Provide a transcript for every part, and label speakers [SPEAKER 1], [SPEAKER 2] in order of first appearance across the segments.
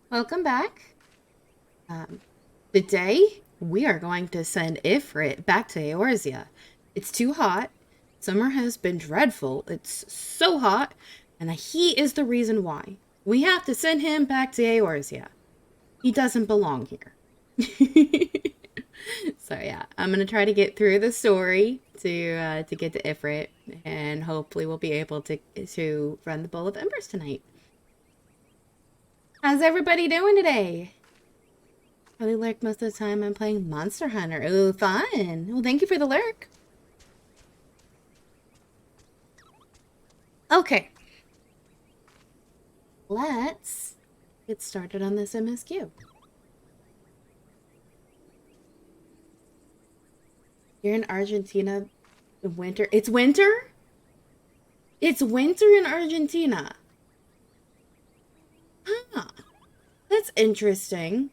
[SPEAKER 1] Welcome back. Today, we are going to send Ifrit back to Eorzea. It's too hot. Summer has been dreadful. It's so hot, and the heat is the reason why. We have to send him back to Eorzea. He doesn't belong here. So yeah, I'm gonna try to get through the story to get to Ifrit, and hopefully we'll be able to run the Bowl of Embers tonight. How's everybody doing today? Probably lurk most of the time. I'm playing Monster Hunter. Ooh, fun. Well, thank you for the lurk. Okay. Let's get started on this MSQ. You're in Argentina in winter. It's winter? It's winter in Argentina. Huh. That's interesting.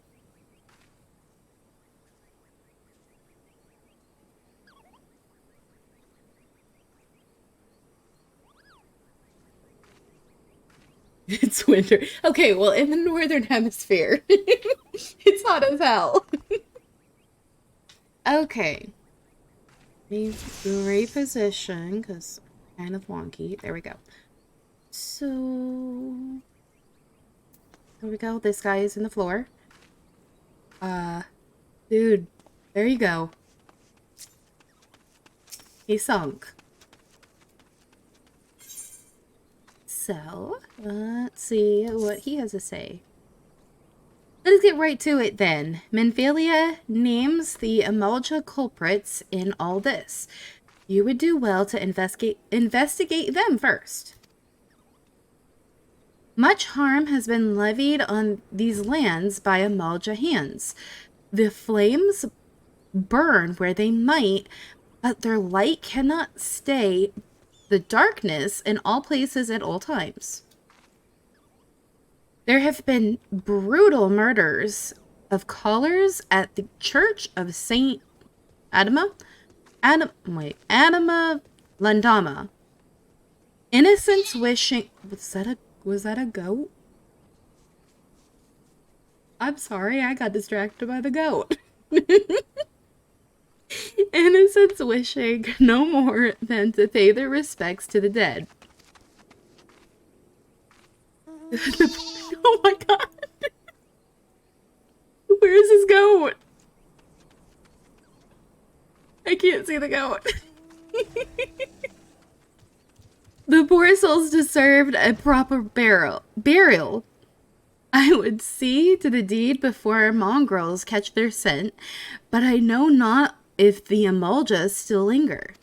[SPEAKER 1] It's winter. Okay, well, in the northern hemisphere, it's hot as hell. Okay. Need to reposition because kind of wonky. There we go. So, there we go. This guy is in the floor. Dude, there you go. He sunk. So, let's see what he has to say. Let's get right to it then. Menphalia names the Amalja culprits in all this. You would do well to investigate them first. Much harm has been levied on these lands by Amalja hands. The flames burn where they might, but their light cannot stay the darkness in all places at all times. There have been brutal murders of callers at the Church of Saint Adama Landama. Innocents wishing was that a goat? I'm sorry, I got distracted by the goat. Innocents wishing no more than to pay their respects to the dead. Oh my god! Where is this goat? I can't see the goat. The poor souls deserved a proper burial. I would see to the deed before mongrels catch their scent, but I know not if the Amaljas still linger.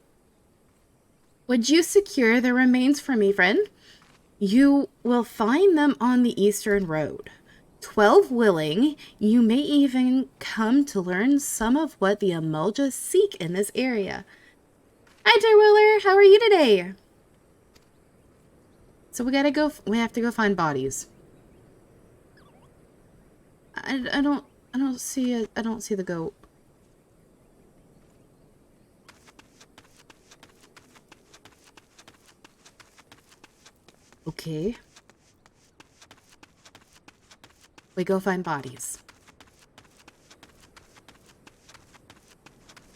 [SPEAKER 1] Would you secure the remains for me, friend? You will find them on the eastern road. 12 willing, you may even come to learn some of what the Amaljas seek in this area. Hi, Terwiller, how are you today? So we have to go find bodies. I don't see the goat. Okay. We go find bodies.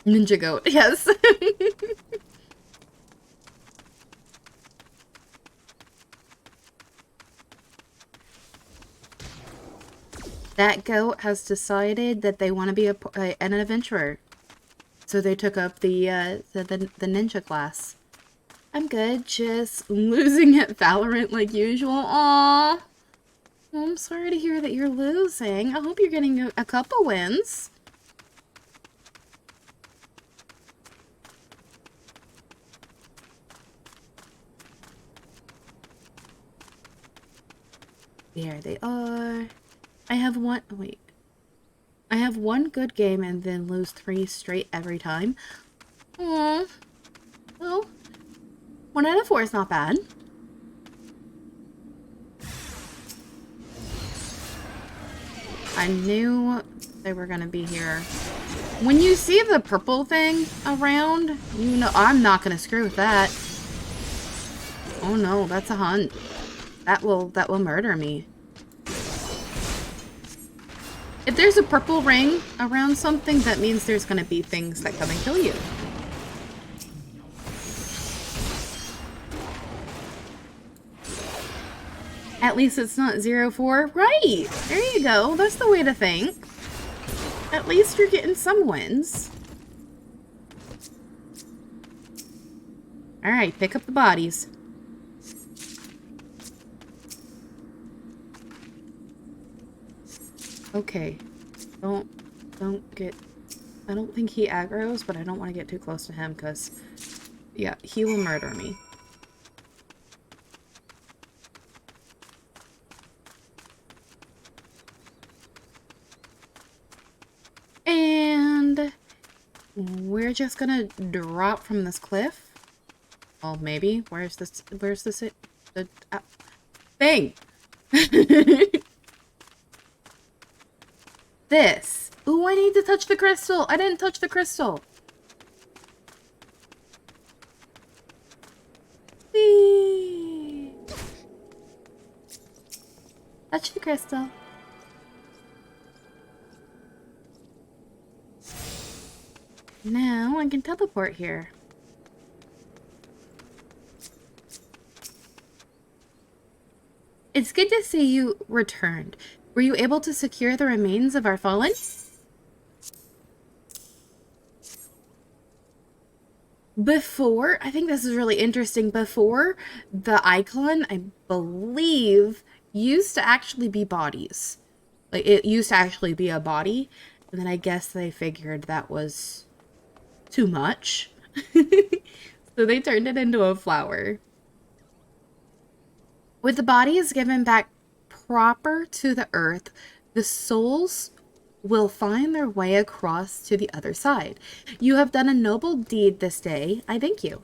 [SPEAKER 1] Ninja goat, yes. That goat has decided that they want to be an adventurer. So they took up the ninja class. I'm good, just losing at Valorant like usual. Aww. I'm sorry to hear that you're losing. I hope you're getting a couple wins. There they are. I have one good game and then lose 3 straight every time. Aww. Well, 1 out of 4 is not bad. I knew they were gonna be here. When you see the purple thing around, you know I'm not gonna screw with that. Oh no, that's a hunt. That will murder me. If there's a purple ring around something, that means there's going to be things that come and kill you. At least it's not 0-4. Right! There you go. That's the way to think. At least you're getting some wins. Alright, pick up the bodies. Okay. Don't get... I don't think he aggroes, but I don't want to get too close to him because, yeah, he will murder me. And we're just gonna drop from this cliff. Well, maybe. Where's this thing? This. Ooh, I need to touch the crystal. I didn't touch the crystal. Whee! Touch the crystal. Now I can teleport here. It's good to see you returned. Were you able to secure the remains of our fallen? Before, I think this is really interesting, before the icon, I believe, used to actually be bodies. Like, it used to actually be a body, and then I guess they figured that was too much. So they turned it into a flower. With the bodies given back proper to the earth, the souls will find their way across to the other side. You have done a noble deed this day. I thank you.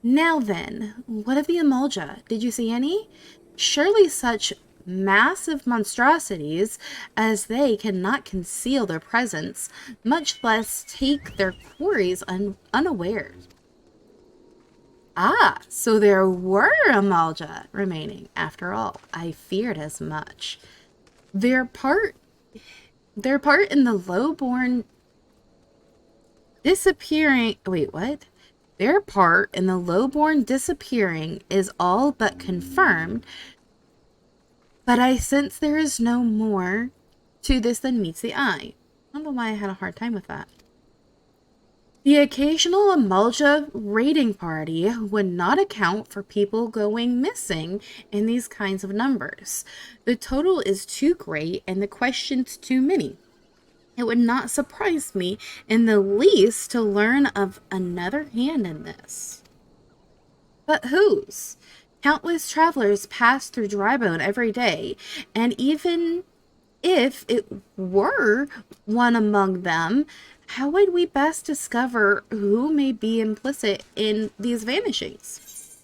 [SPEAKER 1] Now then, what of the Eorzea? Did you see any? Surely such massive monstrosities as they cannot conceal their presence, much less take their quarries unawares. Ah, so there were Eorzea remaining after all. I feared as much. Their part in the lowborn disappearing... Wait, what? Their part in the lowborn disappearing is all but confirmed, but I sense there is no more to this than meets the eye. I don't know why I had a hard time with that. The occasional Eorzea raiding party would not account for people going missing in these kinds of numbers. The total is too great and the questions too many. It would not surprise me in the least to learn of another hand in this. But whose? Countless travelers pass through Drybone every day, and even if it were one among them, how would we best discover who may be implicit in these vanishings?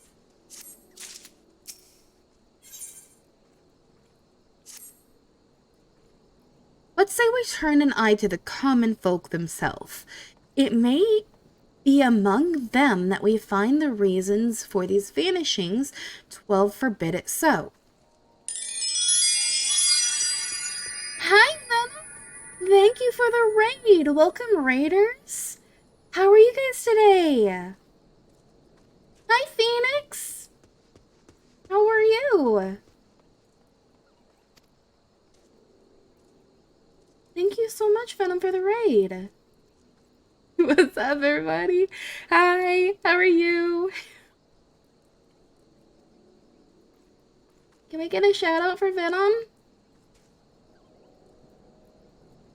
[SPEAKER 1] Let's say we turn an eye to the common folk themselves. It may be among them that we find the reasons for these vanishings. 12 forbid it so. Hi, Venom. Thank you for the raid. Welcome, raiders. How are you guys today? Hi, Phoenix. How are you? Thank you so much, Venom, for the raid. What's up, everybody? Hi, how are you? Can we get a shout out for Venom?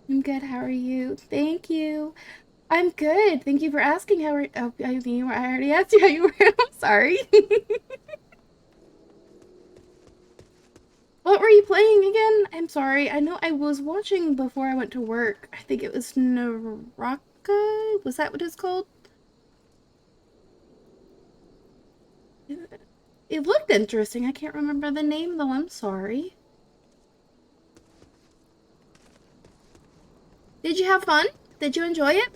[SPEAKER 1] I'm good, how are you? Thank you. I'm good. Thank you for asking how are... Oh, I already asked you how you were. I'm sorry. What were you playing again? I'm sorry. I know I was watching before I went to work. I think it was Naraka? Was that what it's called? It looked interesting. I can't remember the name though. I'm sorry. Did you have fun? Did you enjoy it?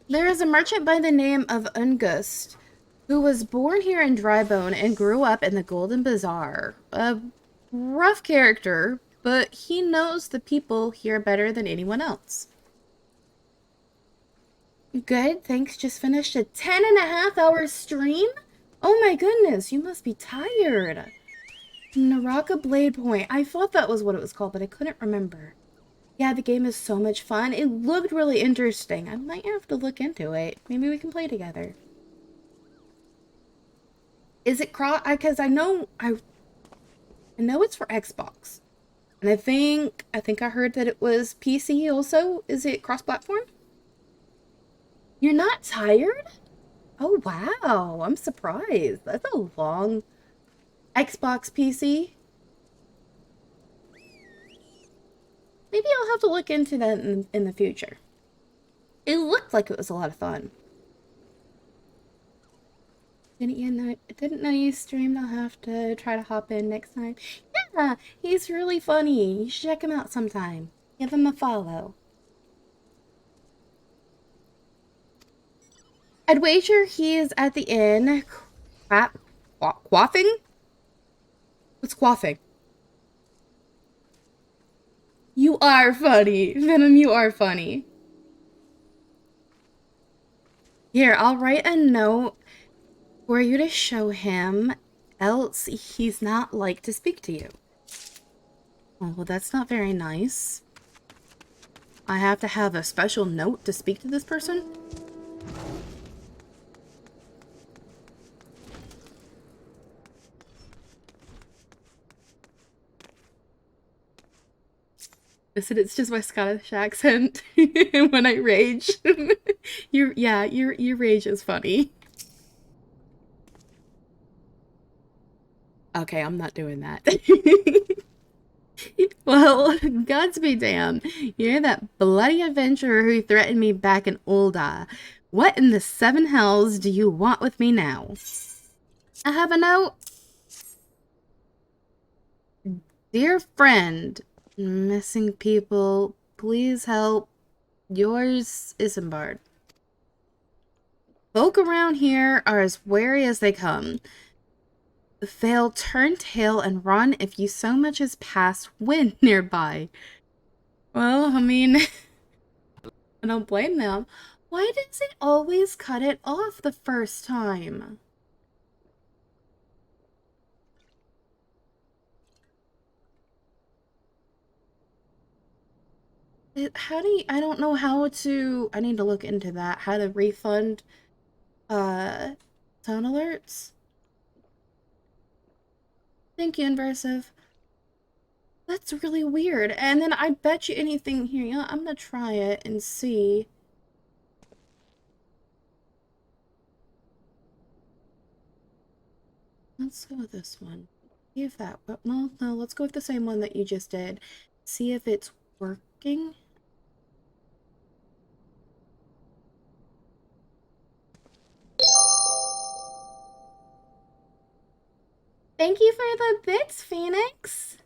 [SPEAKER 1] There is a merchant by the name of Ungust who was born here in Drybone and grew up in the Golden Bazaar. Rough character, but he knows the people here better than anyone else. Good, thanks. Just finished a 10.5 hour stream? Oh my goodness, you must be tired. Naraka Blade Point. I thought that was what it was called, but I couldn't remember. Yeah, the game is so much fun. It looked really interesting. I might have to look into it. Maybe we can play together. Is it cross? Because I know it's for Xbox, and I think I heard that it was PC also. Is it cross-platform? You're not tired? Oh wow, I'm surprised. That's a long Xbox PC. Maybe I'll have to look into that in the future. It looked like it was a lot of fun. Didn't know you streamed. I'll have to try to hop in next time. Yeah, he's really funny. You should check him out sometime. Give him a follow. I'd wager he is at the inn. Quaffing? What's quaffing? You are funny. Venom, you are funny. Here, I'll write a note for you to show him, else he's not like to speak to you. Oh, well, that's not very nice. I have to have a special note to speak to this person? Listen, it's just my Scottish accent when I rage. Your rage is funny. Okay, I'm not doing that. Well, gods be damned. You're that bloody adventurer who threatened me back in Ul'dah. What in the seven hells do you want with me now? I have a note. Dear friend, missing people, please help. Yours, Isambard. Folk around here are as wary as they come. They'll turn tail and run if you so much as pass wind nearby. Well, I mean, I don't blame them. Why does it always cut it off the first time? I don't know how to, I need to look into that. How to refund, uh, tone alerts? Thank you, Inversive. That's really weird. And then I bet you anything here. Yeah, I'm gonna try it and see. Let's go with this one. See if that... No, let's go with the same one that you just did. See if it's working. Thank you for the bits, Phoenix.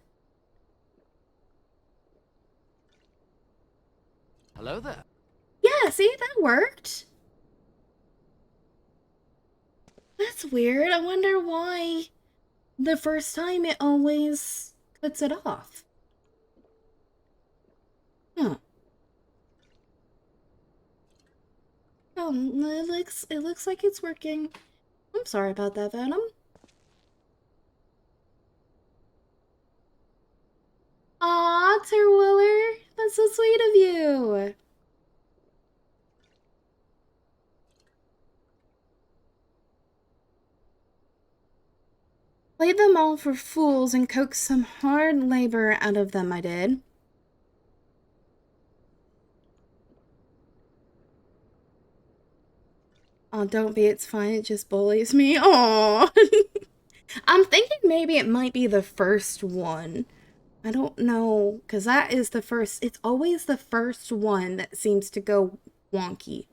[SPEAKER 2] Hello there.
[SPEAKER 1] Yeah, see, that worked. That's weird. I wonder why the first time it always cuts it off. Huh. Oh, it looks like it's working. I'm sorry about that, Venom. Aw, Terwiller, that's so sweet of you. Played them all for fools and coaxed some hard labor out of them, I did. Oh, don't be, it's fine, it just bullies me. Aw. I'm thinking maybe it might be the first one. I don't know, because that is the first, it's always the first one that seems to go wonky.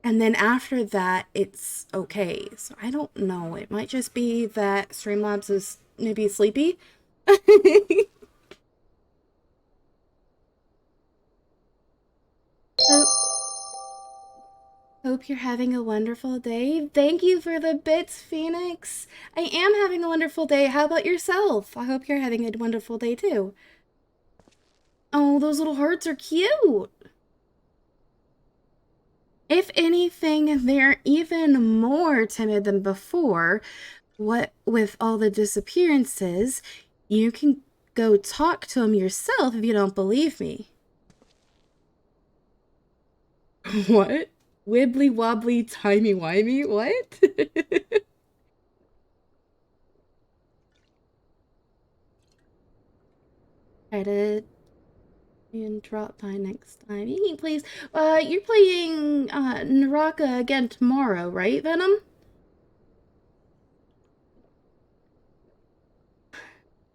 [SPEAKER 1] And then after that, it's okay. So I don't know. It might just be that Streamlabs is maybe sleepy. So, Hope you're having a wonderful day. Thank you for the bits, Phoenix. I am having a wonderful day. How about yourself? I hope you're having a wonderful day too. Oh, those little hearts are cute. If anything, they're even more timid than before. What with all the disappearances, you can go talk to them yourself if you don't believe me. What? Wibbly wobbly timey wimey? What? Try to and drop by next time. You please. You're playing Naraka again tomorrow, right, Venom?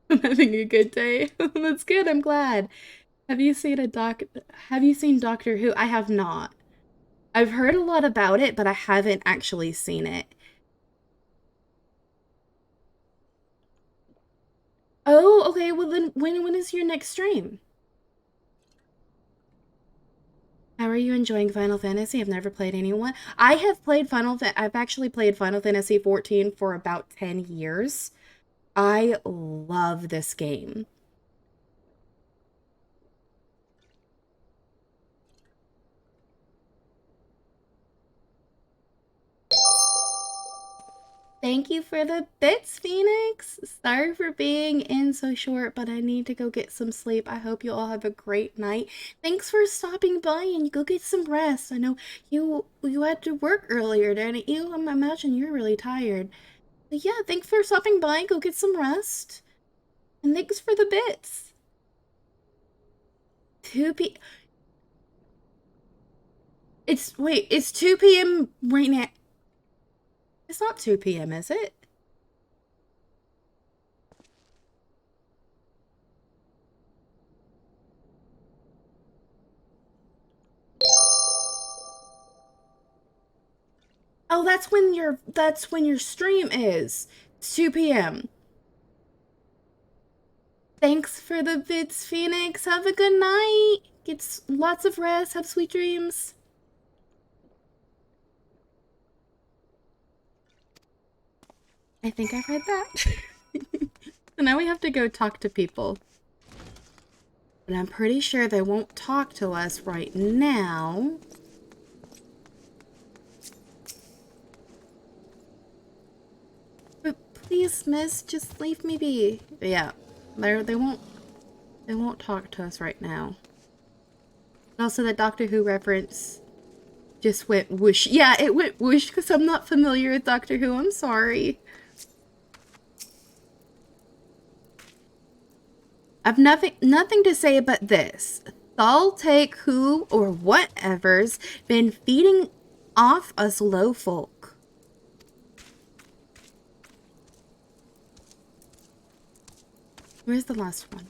[SPEAKER 1] I'm having a good day. That's good. I'm glad. Have you seen Have you seen Doctor Who? I have not. I've heard a lot about it, but I haven't actually seen it. Oh, okay. Well then, when is your next stream? How are you enjoying Final Fantasy? I've never played anyone. I have played I've actually played Final Fantasy XIV for about 10 years. I love this game. Thank you for the bits, Phoenix. Sorry for being in so short, but I need to go get some sleep. I hope you all have a great night. Thanks for stopping by and go get some rest. I know you had to work earlier, didn't you? I imagine you're really tired. But yeah, thanks for stopping by. Go get some rest. And thanks for the bits. 2 p. It's 2 p.m. right now. It's not 2 p.m., is it? Oh, that's when your stream is. It's 2 p.m. Thanks for the bits, Phoenix. Have a good night. Get lots of rest. Have sweet dreams. I think I've read that. So now we have to go talk to people. But I'm pretty sure they won't talk to us right now. But please, miss, just leave me be. But yeah, they won't talk to us right now. And also, the Doctor Who reference just went whoosh. Yeah, it went whoosh because I'm not familiar with Doctor Who. I'm sorry. I've nothing to say but this. Thal take who or whatever's been feeding off us low folk. Where's the last one?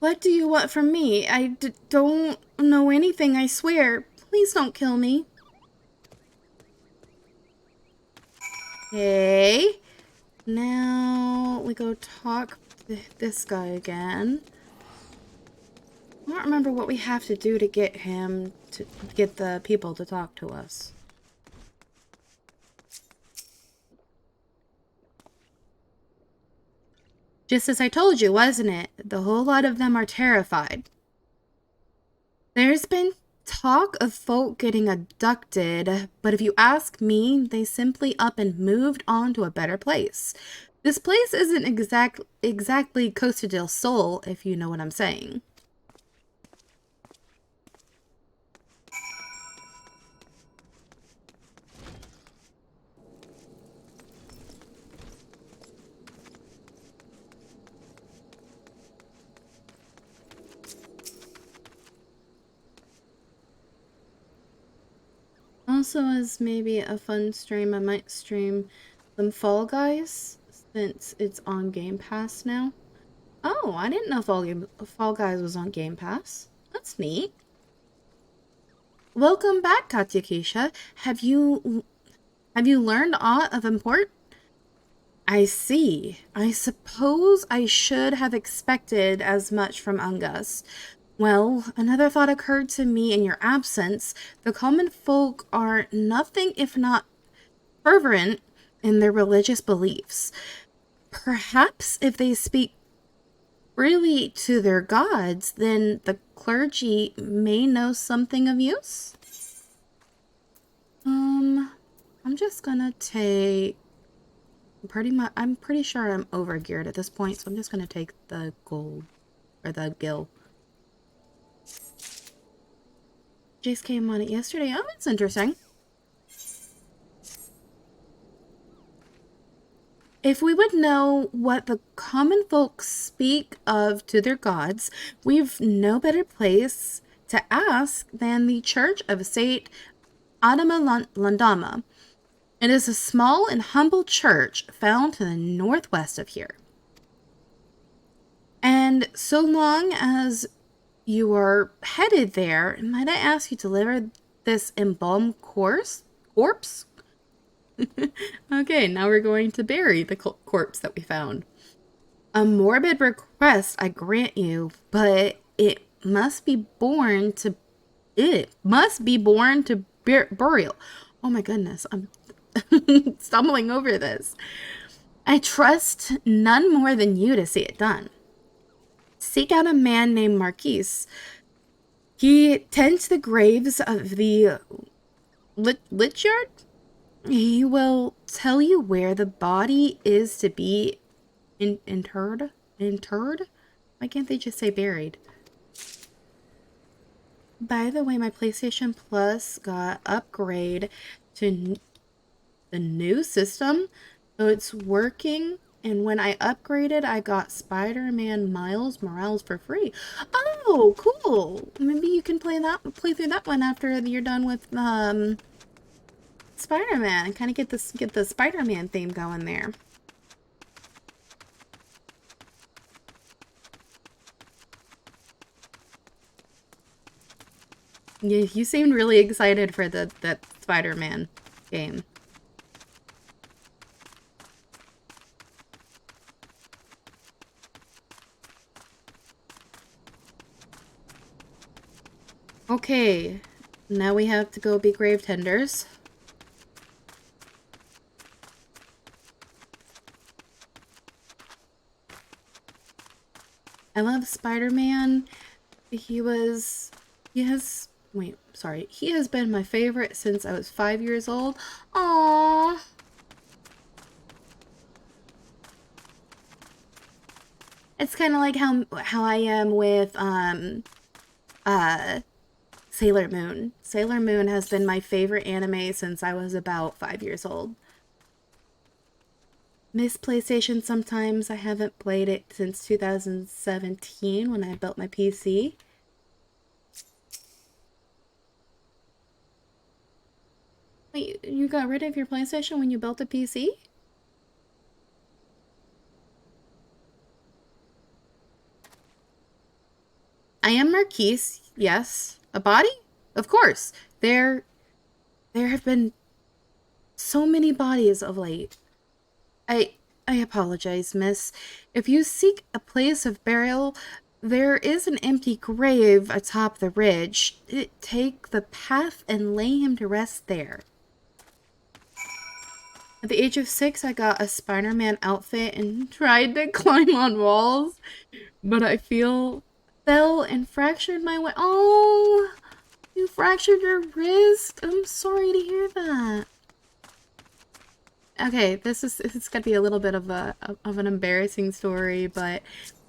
[SPEAKER 1] What do you want from me? I don't know anything, I swear. Please don't kill me. Okay. Now we go talk to this guy again. I don't remember what we have to do to get him to get the people to talk to us. Just as I told you, wasn't it? The whole lot of them are terrified. There's been talk of folk getting abducted, but if you ask me, they simply up and moved on to a better place. This place isn't exactly Costa del Sol, if you know what I'm saying. Also, as maybe a fun stream, I might stream some Fall Guys, since it's on Game Pass now. Oh, I didn't know Fall Guys was on Game Pass. That's neat. Welcome back, Katya Keisha. Have you learned aught of import? I see. I suppose I should have expected as much from Ungus. Well, another thought occurred to me in your absence. The common folk are nothing if not fervent in their religious beliefs. Perhaps if they speak freely to their gods, then the clergy may know something of use. I'm just gonna take pretty much. I'm pretty sure I'm over geared at this point, so I'm just gonna take the gold or the gil. Jace came on it yesterday. Oh, that's interesting. If we would know what the common folks speak of to their gods, we've no better place to ask than the Church of Saint Adama Landama. It is a small and humble church found to the northwest of here. And so long as you are headed there, might I ask you to deliver this embalmed corpse? Okay, now we're going to bury the corpse that we found. A morbid request, I grant you, but it must be born to burial. Oh my goodness, I'm stumbling over this. I trust none more than you to see it done. Seek out a man named Marquise. He tends the graves of the lich yard. He will tell you where the body is to be interred? Interred? Why can't they just say buried? By the way, my PlayStation Plus got upgrade to the new system, so it's working. And when I upgraded, I got Spider-Man Miles Morales for free. Oh, cool! Maybe you can play through that one after you're done with Spider-Man. Kind of get the Spider-Man theme going there. You seemed really excited for that Spider-Man game. Okay, now we have to go be grave tenders. I love Spider-Man. He has been my favorite since I was 5 years old. Aww. It's kind of like how I am with Sailor Moon. Sailor Moon has been my favorite anime since I was about 5 years old. Miss PlayStation sometimes. I haven't played it since 2017 when I built my PC. Wait, you got rid of your PlayStation when you built a PC? I am Marquise, yes. A body? Of course. There have been so many bodies of late. I apologize, miss. If you seek a place of burial, there is an empty grave atop the ridge. Take the path and lay him to rest there. At the age of 6, I got a Spider-Man outfit and tried to climb on walls, but I fell and fractured my way. Oh, you fractured your wrist. I'm sorry to hear that. Okay, it's gonna be a little bit of an embarrassing story, but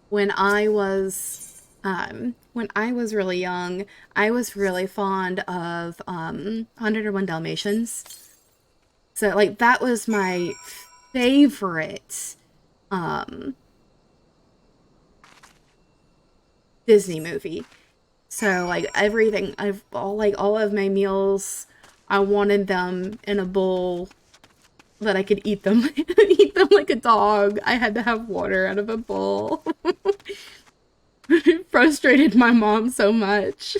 [SPEAKER 1] when I was really young, I was really fond of 101 Dalmatians. So like that was my favorite Disney movie. So like everything, all of my meals, I wanted them in a bowl that I could eat them eat them like a dog. I had to have water out of a bowl. It frustrated my mom so much.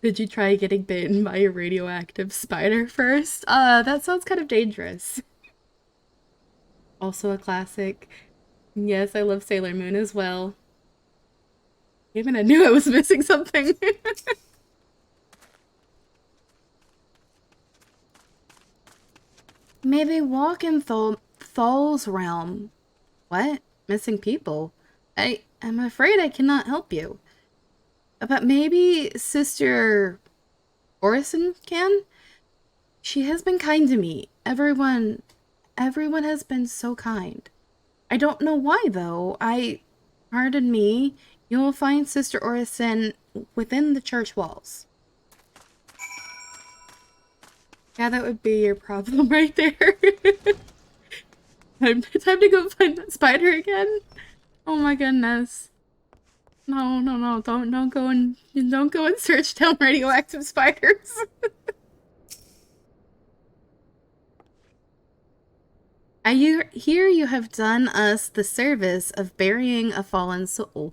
[SPEAKER 1] Did you try getting bitten by a radioactive spider first? That sounds kind of dangerous. Also a classic. Yes, I love Sailor Moon as well. Even I knew I was missing something. Maybe walk in Thol's realm. What? Missing people? I'm afraid I cannot help you. But maybe Sister Orison can? She has been kind to me. Everyone has been so kind. I don't know why, though. Pardon me, you will find Sister Orison within the church walls. Yeah, that would be your problem right there. Time to go find that spider again. Oh my goodness. No, no, no, don't go and search down radioactive spiders. I hear you have done us the service of burying a fallen soul.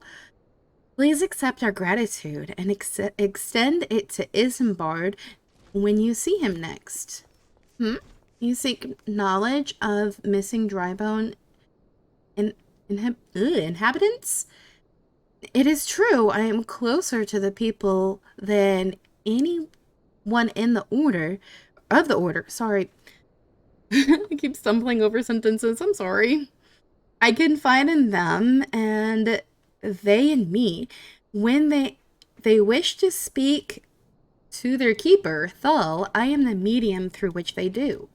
[SPEAKER 1] Please accept our gratitude and extend it to Isambard when you see him next. You seek knowledge of missing drybone inhabitants? It is true, I am closer to the people than anyone in the order. Sorry. I keep stumbling over sentences, I'm sorry. I confide in them, and they in me. When they wish to speak to their keeper, Thul, I am the medium through which they do.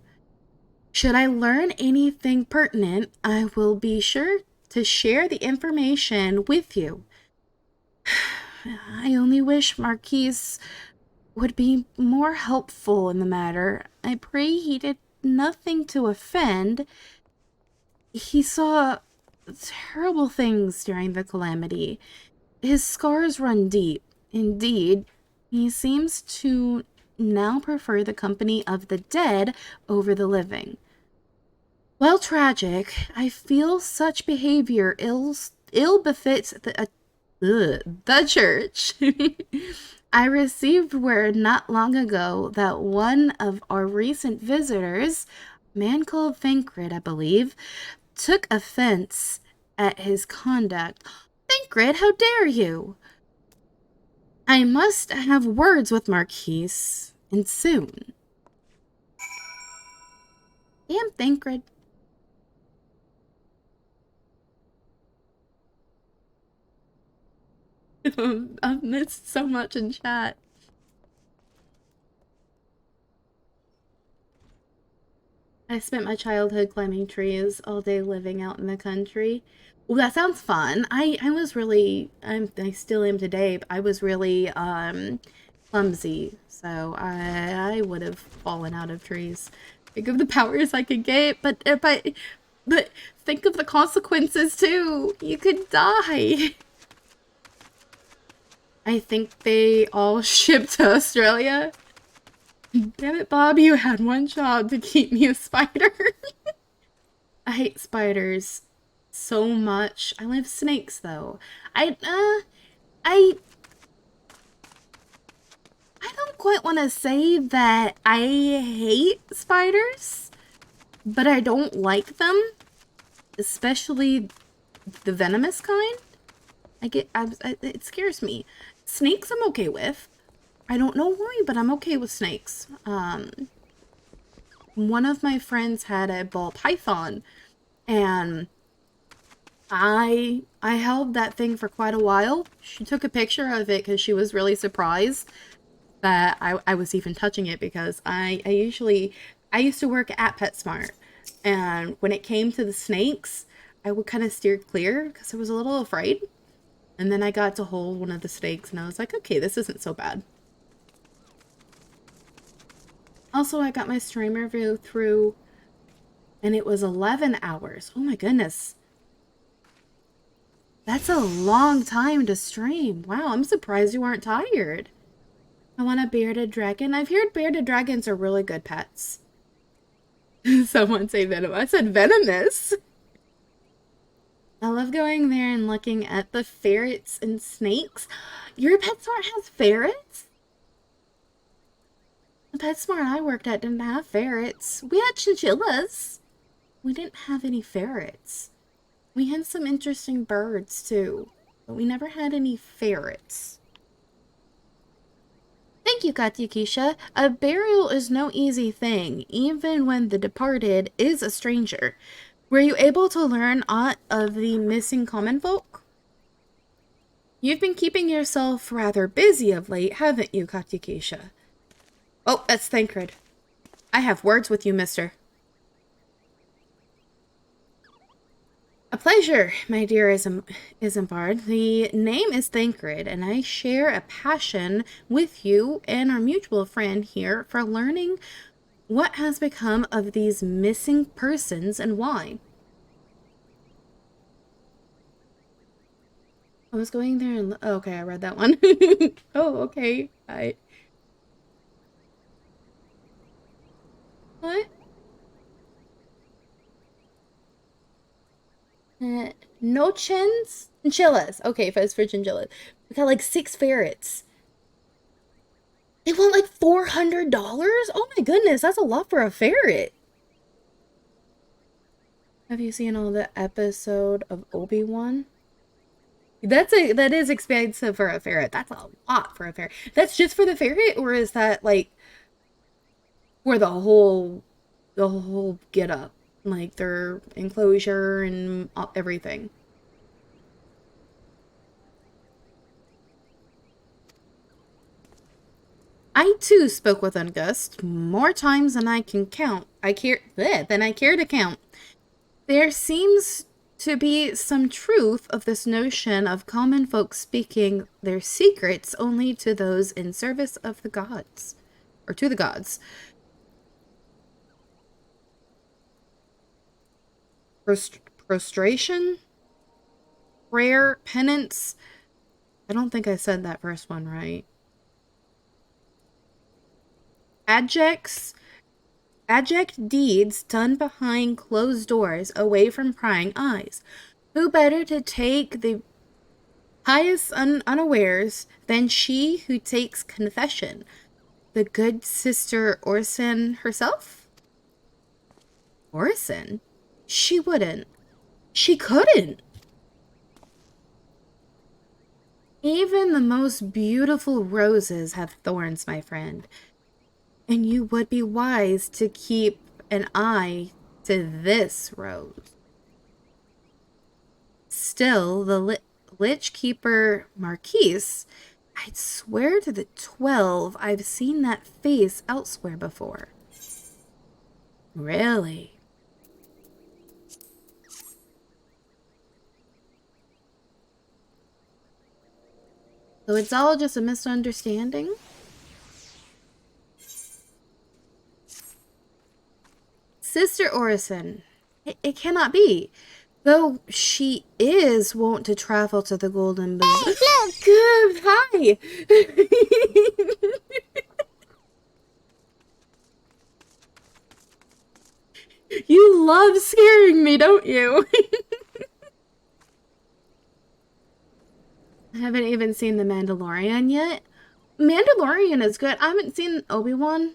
[SPEAKER 1] Should I learn anything pertinent, I will be sure to share the information with you. I only wish Marquise would be more helpful in the matter. I pray he did nothing to offend. He saw terrible things during the calamity. His scars run deep. Indeed, he seems to now prefer the company of the dead over the living. While tragic, I feel such behavior ill befits the church. I received word not long ago that one of our recent visitors, a man called Thancred, I believe, took offense at his conduct. Thancred, how dare you? I must have words with Marquise, and soon. Damn, Thancred. I've missed so much in chat. I spent my childhood climbing trees all day living out in the country. Well, that sounds fun. I was really, I still am today, but I was really clumsy, so I would have fallen out of trees. Think of the powers I could get, but think of the consequences too. You could die. I think they all shipped to Australia. Damn it, Bob, you had one job to keep me a spider. I hate spiders so much. I love snakes, though. I don't quite want to say that I hate spiders, but I don't like them, especially the venomous kind. It scares me. Snakes I'm okay with. I don't know why, but I'm okay with snakes. One of my friends had a ball python, and I held that thing for quite a while. She took a picture of it because she was really surprised that I was even touching it, because I used to work at PetSmart, and when it came to the snakes, I would kind of steer clear because I was a little afraid. And then I got to hold one of the snakes, and I was like, okay, this isn't so bad. Also, I got my streamer view through, and it was 11 hours. Oh my goodness. That's a long time to stream. Wow, I'm surprised you weren't tired. I want a bearded dragon. I've heard bearded dragons are really good pets. Someone say venomous. I said venomous. I love going there and looking at the ferrets and snakes. Your PetSmart has ferrets? The PetSmart I worked at didn't have ferrets. We had chinchillas. We didn't have any ferrets. We had some interesting birds, too. but we never had any ferrets. Thank you, Katyakisha. A burial is no easy thing, even when the departed is a stranger. Were you able to learn aught of the missing common folk? You've been keeping yourself rather busy of late, haven't you, Katyakisha? Oh, that's Thancred. I have words with you, mister. A pleasure, my dear Isambard. The name is Thancred, and I share a passion with you and our mutual friend here for learning what has become of these missing persons and why. I was going there and... Oh, okay, I read that one. Oh, okay. What? No chins? Chinchillas. Okay, if it's for chinchillas. We got like 6 ferrets. They want like $400? Oh my goodness, that's a lot for a ferret. Have you seen all the episode of Obi-Wan? That is expensive for a ferret. That's a lot for a ferret. That's just for the ferret, or is that like for the whole get up, like their enclosure and everything? I too spoke with Ungust more times than I can count. Than I care to count. There seems to be some truth of this notion of common folk speaking their secrets only to those in service of the gods, or to the gods. Prostration, prayer, penance. I don't think I said that first one right. Abject deeds done behind closed doors, away from prying eyes. Who better to take the pious unawares than she who takes confession? The good sister Orson herself? Orson? She wouldn't. She couldn't. Even the most beautiful roses have thorns, my friend. And you would be wise to keep an eye to this rose. Still, the Lich Keeper Marquise, I'd swear to the 12 I've seen that face elsewhere before. Really? So it's all just a misunderstanding? Sister Orison, it cannot be. Though she is wont to travel to the Golden Bazaar.
[SPEAKER 2] Hey, look!
[SPEAKER 1] Good, hi! You love scaring me, don't you? I haven't even seen The Mandalorian yet. Mandalorian is good. I haven't seen Obi-Wan.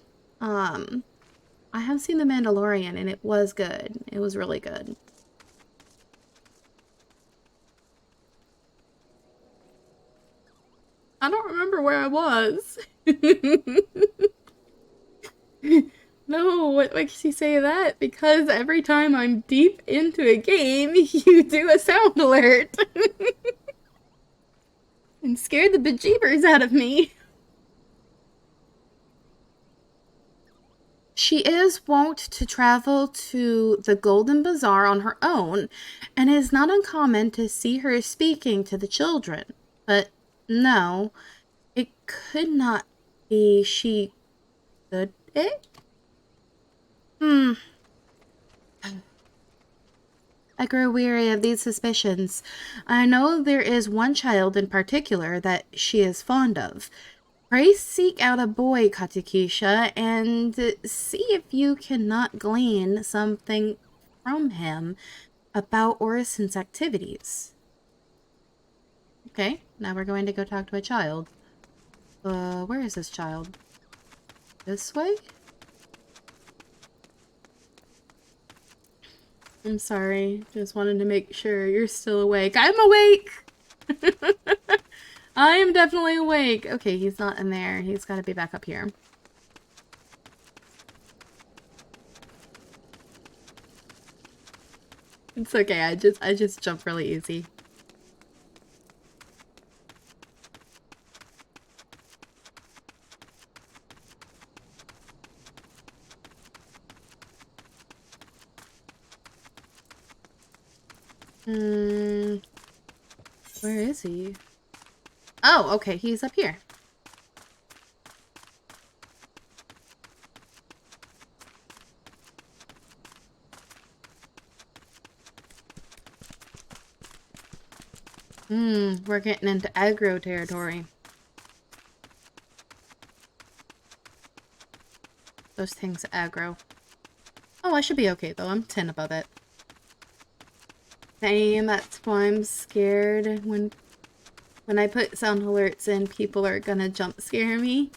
[SPEAKER 1] I have seen The Mandalorian, and it was good. It was really good. I don't remember where I was. No, what makes you say that? Because every time I'm deep into a game, you do a sound alert. And scared the bejeebers out of me. She is wont to travel to the Golden Bazaar on her own, and it is not uncommon to see her speaking to the children. But no, it could not be she. Could it? I grow weary of these suspicions. I know there is one child in particular that she is fond of. Pray seek out a boy, Katakisha, and see if you cannot glean something from him about Orison's activities. Okay, now we're going to go talk to a child. Where is this child? This way? I'm sorry, just wanted to make sure you're still awake. I'm awake! I am definitely awake. Okay, he's not in there. He's got to be back up here. It's okay. I just jump really easy. Where is he? Oh, okay, he's up here. We're getting into aggro territory. Those things aggro. Oh, I should be okay though. I'm 10 above it. Same, that's why I'm scared when I put sound alerts in, people are gonna jump scare me.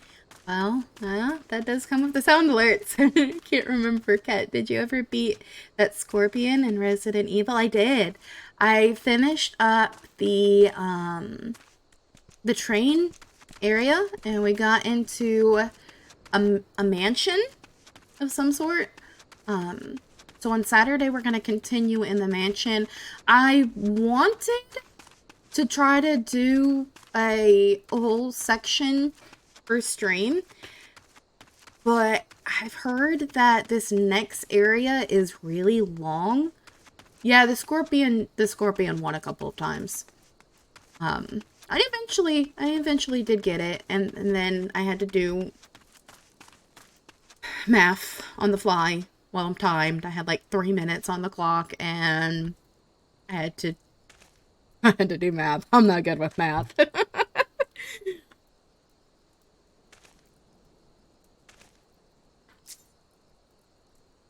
[SPEAKER 1] Well, that does come with the sound alerts. I can't remember, Kat. Did you ever beat that scorpion in Resident Evil? I did. I finished up the train area, and we got into a mansion of some sort. So on Saturday, we're going to continue in the mansion. I wanted to try to do a whole section per stream, but I've heard that this next area is really long. Yeah, the scorpion won a couple of times. I eventually did get it, and then I had to do math on the fly while I'm timed. I had like 3 minutes on the clock, and I had to do math. I'm not good with math.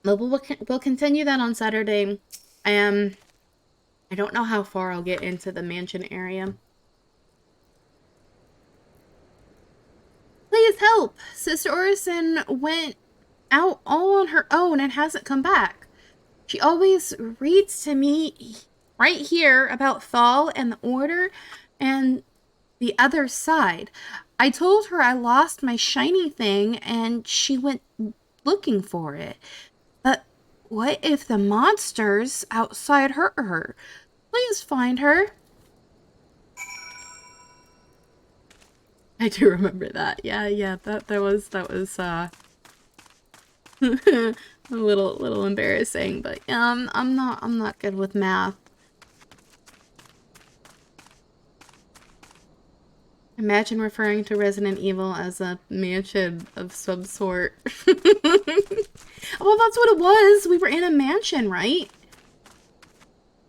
[SPEAKER 1] We'll continue that on Saturday. I don't know how far I'll get into the mansion area. Please help! Sister Orison went out all on her own and hasn't come back. She always reads to me right here about Thal and the Order and the other side. I told her I lost my shiny thing and she went looking for it. But what if the monsters outside hurt her? Please find her. I do remember that. Yeah, that was a little embarrassing, but I'm not good with math. Imagine referring to Resident Evil as a mansion of some sort. Well, that's what it was. We were in a mansion, right?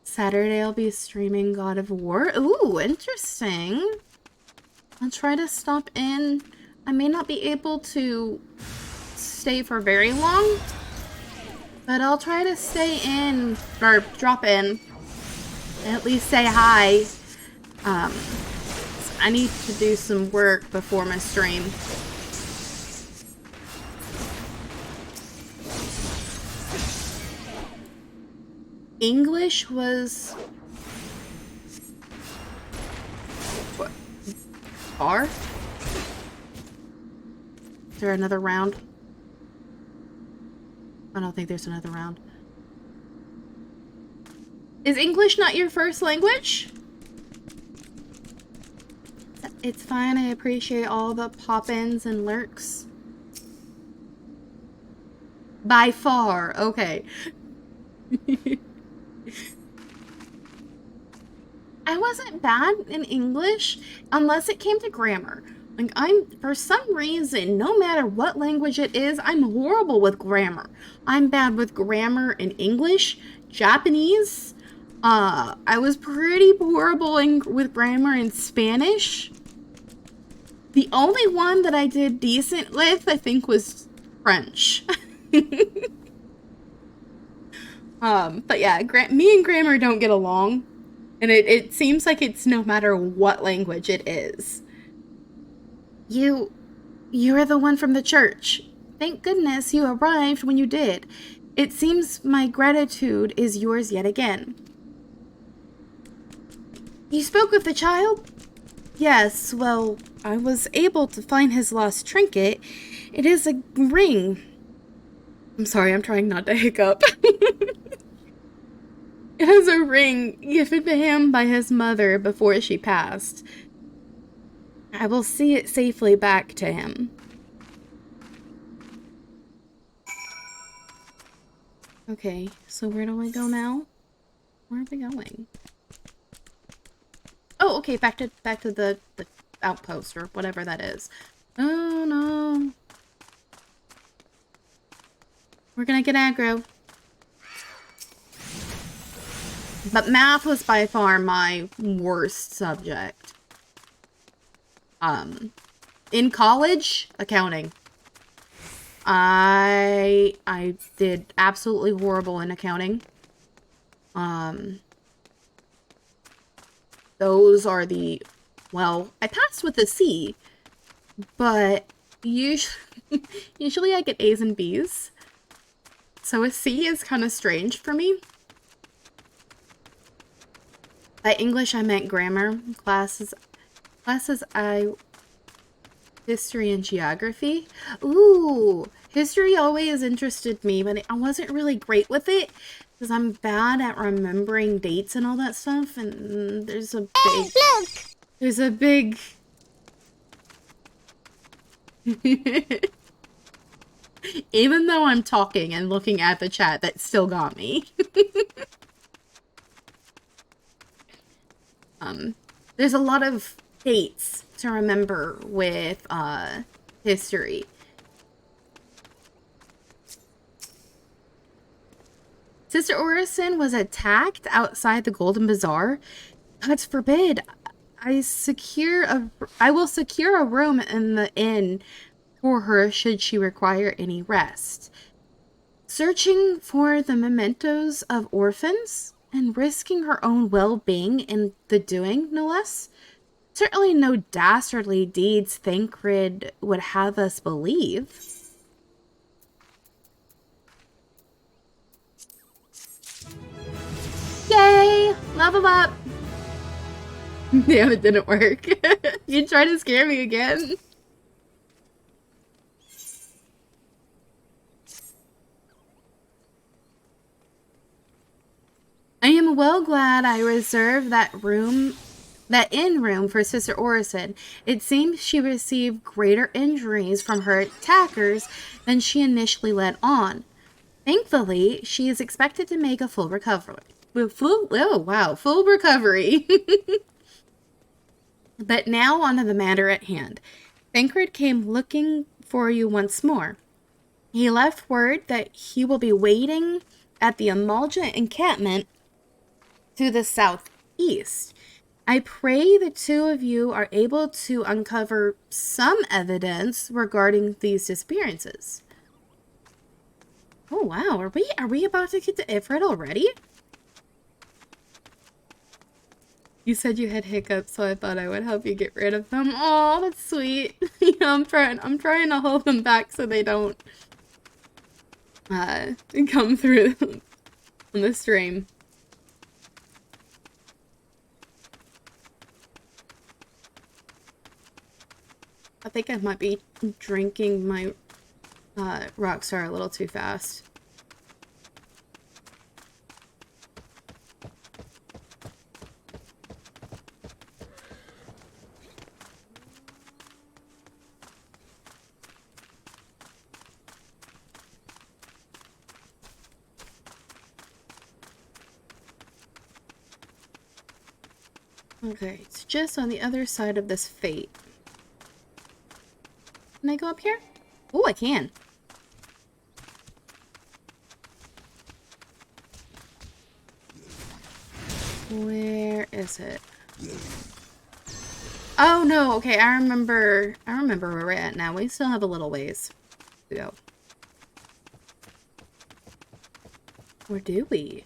[SPEAKER 1] Saturday I'll be streaming God of War. Ooh, interesting. I'll try to stop in. I may not be able to stay for very long, but I'll try to stay in, or drop in, and at least say hi. I need to do some work before my stream. English was... what? R? Is there another round? I don't think there's another round. Is English not your first language? It's fine, I appreciate all the pop-ins and lurks. By far, okay. I wasn't bad in English unless it came to grammar. Like, for some reason, no matter what language it is, I'm horrible with grammar. I'm bad with grammar in English, Japanese. I was pretty horrible with grammar in Spanish. The only one that I did decent with, I think, was French. But yeah, me and grammar don't get along. And it seems like it's no matter what language it is. You're the one from the church. Thank goodness you arrived when you did. It seems my gratitude is yours yet again. You spoke with the child? Yes, well, I was able to find his lost trinket. It is a ring. I'm sorry, I'm trying not to hiccup. It is a ring given to him by his mother before she passed. I will see it safely back to him. Okay, so where do I go now? Where are we going? Oh, okay, back to the outpost or whatever that is. Oh no. We're gonna get aggro. But math was by far my worst subject. In college, accounting. I did absolutely horrible in accounting. Those are the, well, I passed with a C, but usually I get A's and B's. So a C is kind of strange for me. By English, I meant grammar classes. History and geography. Ooh, history always interested me, but I wasn't really great with it because I'm bad at remembering dates and all that stuff. And there's a big, even though I'm talking and looking at the chat, that still got me. There's a lot of dates to remember with history. Sister Orison was attacked outside the Golden Bazaar. God forbid. I will secure a room in the inn for her should she require any rest. Searching for the mementos of orphans and risking her own well-being in the doing, no less. Certainly no dastardly deeds Thancred would have us believe. Yay! Level up! Damn, it didn't work. You tried to scare me again. I am well glad I reserved that inn room for Sister Orison. It seems she received greater injuries from her attackers than she initially let on. Thankfully, she is expected to make a full recovery. Full recovery. But now on to the matter at hand. Thancred came looking for you once more. He left word that he will be waiting at the Amalja encampment to the southeast. I pray the two of you are able to uncover some evidence regarding these disappearances. Oh wow, are we about to get to Ifrit already? You said you had hiccups, so I thought I would help you get rid of them. Oh, that's sweet. You know, I'm trying to hold them back so they don't come through on the stream. I think I might be drinking my Rockstar a little too fast. Okay, it's just on the other side of this fate. Can I go up here? Oh, I can. Where is it? Oh no, okay, I remember where we're at now. We still have a little ways to go. Or do we?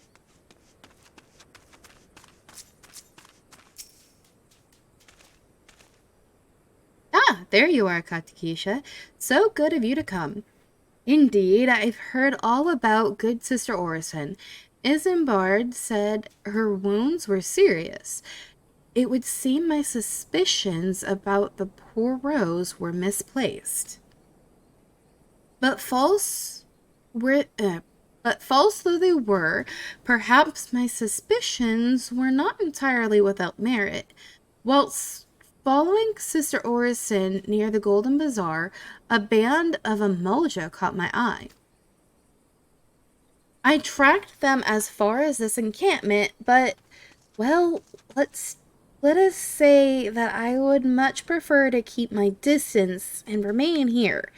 [SPEAKER 1] Ah, there you are, Katakisha. So good of you to come. Indeed, I've heard all about good Sister Orison. Isambard said her wounds were serious. it would seem my suspicions about the poor Rose were misplaced. But were, uh, but false though they were, perhaps my suspicions were not entirely without merit. Whilst following Sister Orison near the Golden Bazaar, a band of Amoja caught my eye. I tracked them as far as this encampment, but, well, let us say that I would much prefer to keep my distance and remain here.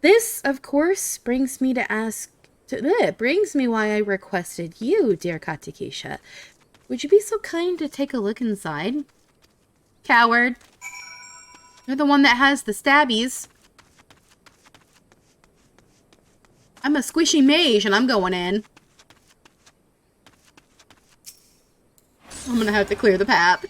[SPEAKER 1] This, of course, brings me why I requested you, dear Katakisha. Would you be so kind to take a look inside? Coward. You're the one that has the stabbies. I'm a squishy mage and I'm going in. I'm gonna have to clear the path.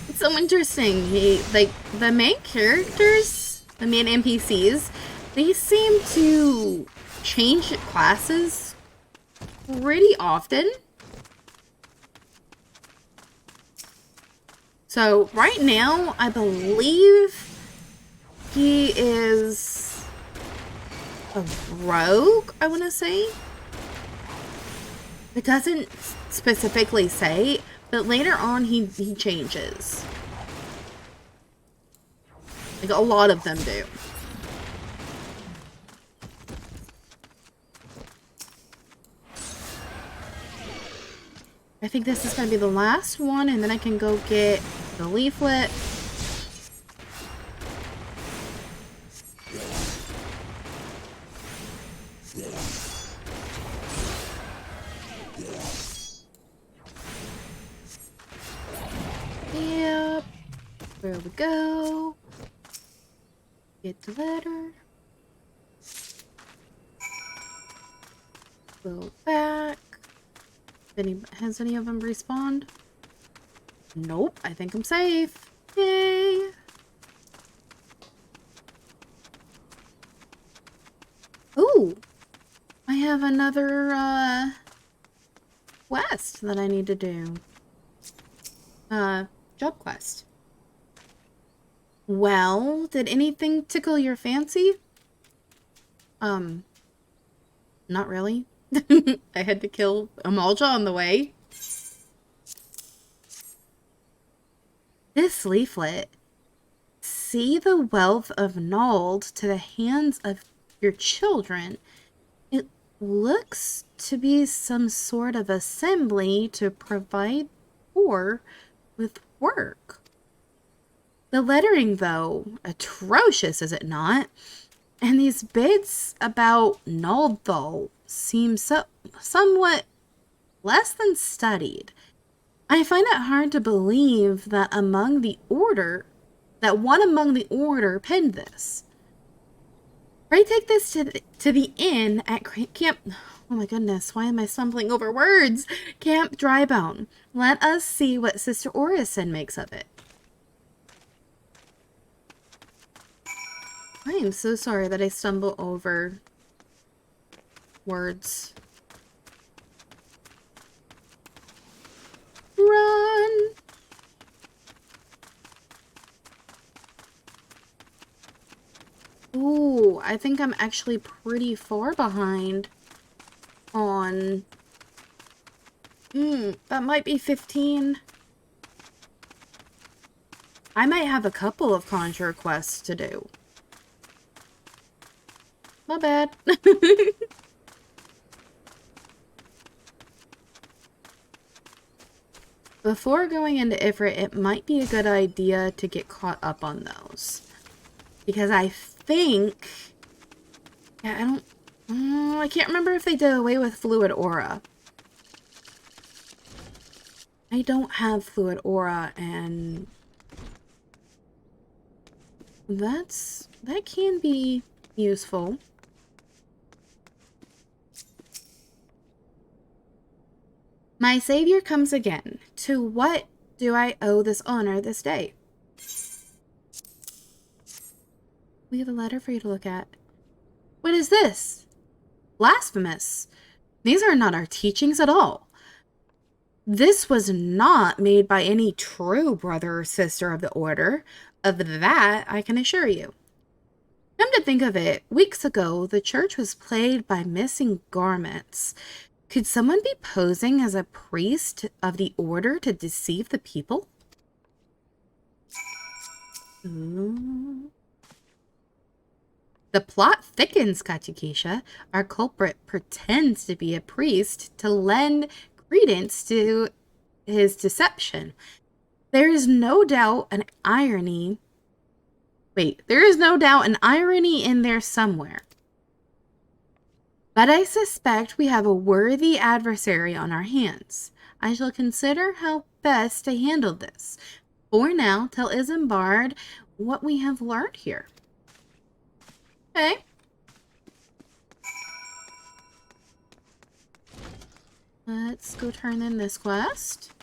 [SPEAKER 1] It's so interesting. The main characters, the main NPCs, they seem to change classes pretty often. So right now, I believe he is a rogue, I want to say. It doesn't specifically say, but later on he changes. Like a lot of them do. I think this is going to be the last one, and then I can go get the leaflet. Yep. There we go. Get the letter. Go back. Has any of them respawned? Nope, I think I'm safe. Yay! Ooh! I have another, quest that I need to do. Job quest. Well, did anything tickle your fancy? Not really. I had to kill Amalja on the way. This leaflet. See the wealth of Nald to the hands of your children. It looks to be some sort of assembly to provide poor with work. The lettering, though, atrocious, is it not? And these bits about Nald, though, seem somewhat less than studied. I find it hard to believe that one among the order penned this. Pray take this to the inn at Camp... Oh my goodness, why am I stumbling over words? Camp Drybone. Let us see what Sister Orison makes of it. I am so sorry that I stumble over words. Run! Ooh, I think I'm actually pretty far behind on... that might be 15. I might have a couple of conjure quests to do. My bad. Before going into Ifrit, it might be a good idea to get caught up on those. Because I think... Yeah, I can't remember if they did away with Fluid Aura. I don't have Fluid Aura, and... that can be useful. My savior comes again. To what do I owe this honor this day? We have a letter for you to look at. What is this? Blasphemous. These are not our teachings at all. This was not made by any true brother or sister of the order. Of that, I can assure you. Come to think of it, weeks ago, the church was plagued by missing garments. Could someone be posing as a priest of the order to deceive the people? Ooh. The plot thickens, Katukisha. Our culprit pretends to be a priest to lend credence to his deception. There is no doubt an irony. There is no doubt an irony in there somewhere. But I suspect we have a worthy adversary on our hands. I shall consider how best to handle this. For now, tell Isambard what we have learned here. Okay. Let's go turn in this quest.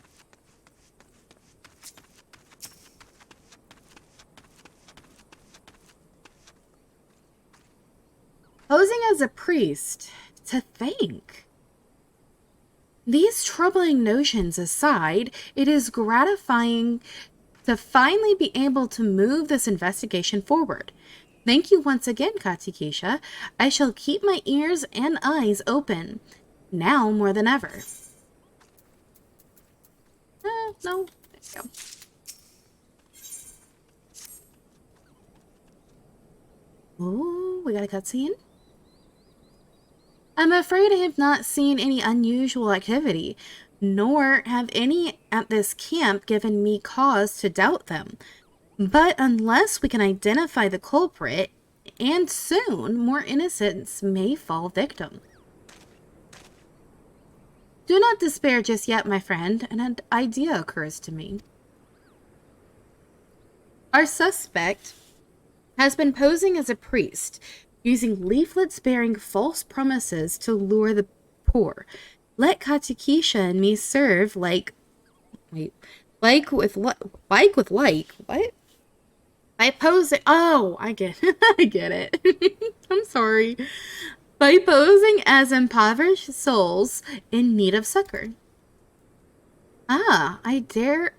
[SPEAKER 1] Posing as a priest, to think. These troubling notions aside, it is gratifying to finally be able to move this investigation forward. Thank you once again, Katukisha. I shall keep my ears and eyes open, now more than ever. No, there you go. Oh, we got a cutscene. I'm afraid I have not seen any unusual activity, nor have any at this camp given me cause to doubt them. But unless we can identify the culprit, and soon, more innocents may fall victim. Do not despair just yet, my friend. An idea occurs to me. Our suspect has been posing as a priest, using leaflets bearing false promises to lure the poor. Let Katukisha and me serve like with what? By posing. Oh, I get I get it. I'm sorry. By posing as impoverished souls in need of succor. I dare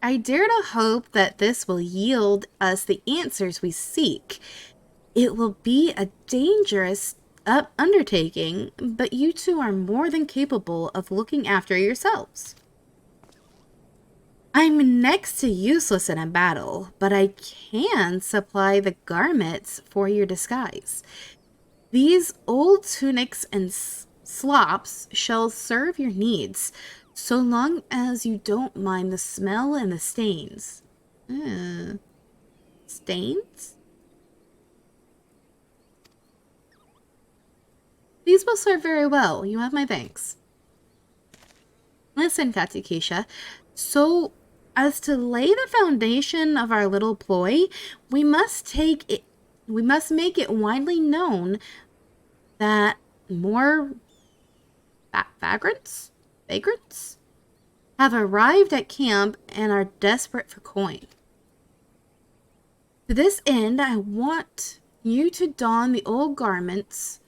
[SPEAKER 1] to hope that this will yield us the answers we seek. It will be a dangerous undertaking, but you two are more than capable of looking after yourselves. I'm next to useless in a battle, but I can supply the garments for your disguise. These old tunics and slops shall serve your needs, so long as you don't mind the smell and the stains. Stains? These will serve very well. You have my thanks. Listen, Katukisha. So as to lay the foundation of our little ploy, we must make it widely known that more vagrants have arrived at camp and are desperate for coin. To this end, I want you to don the old garments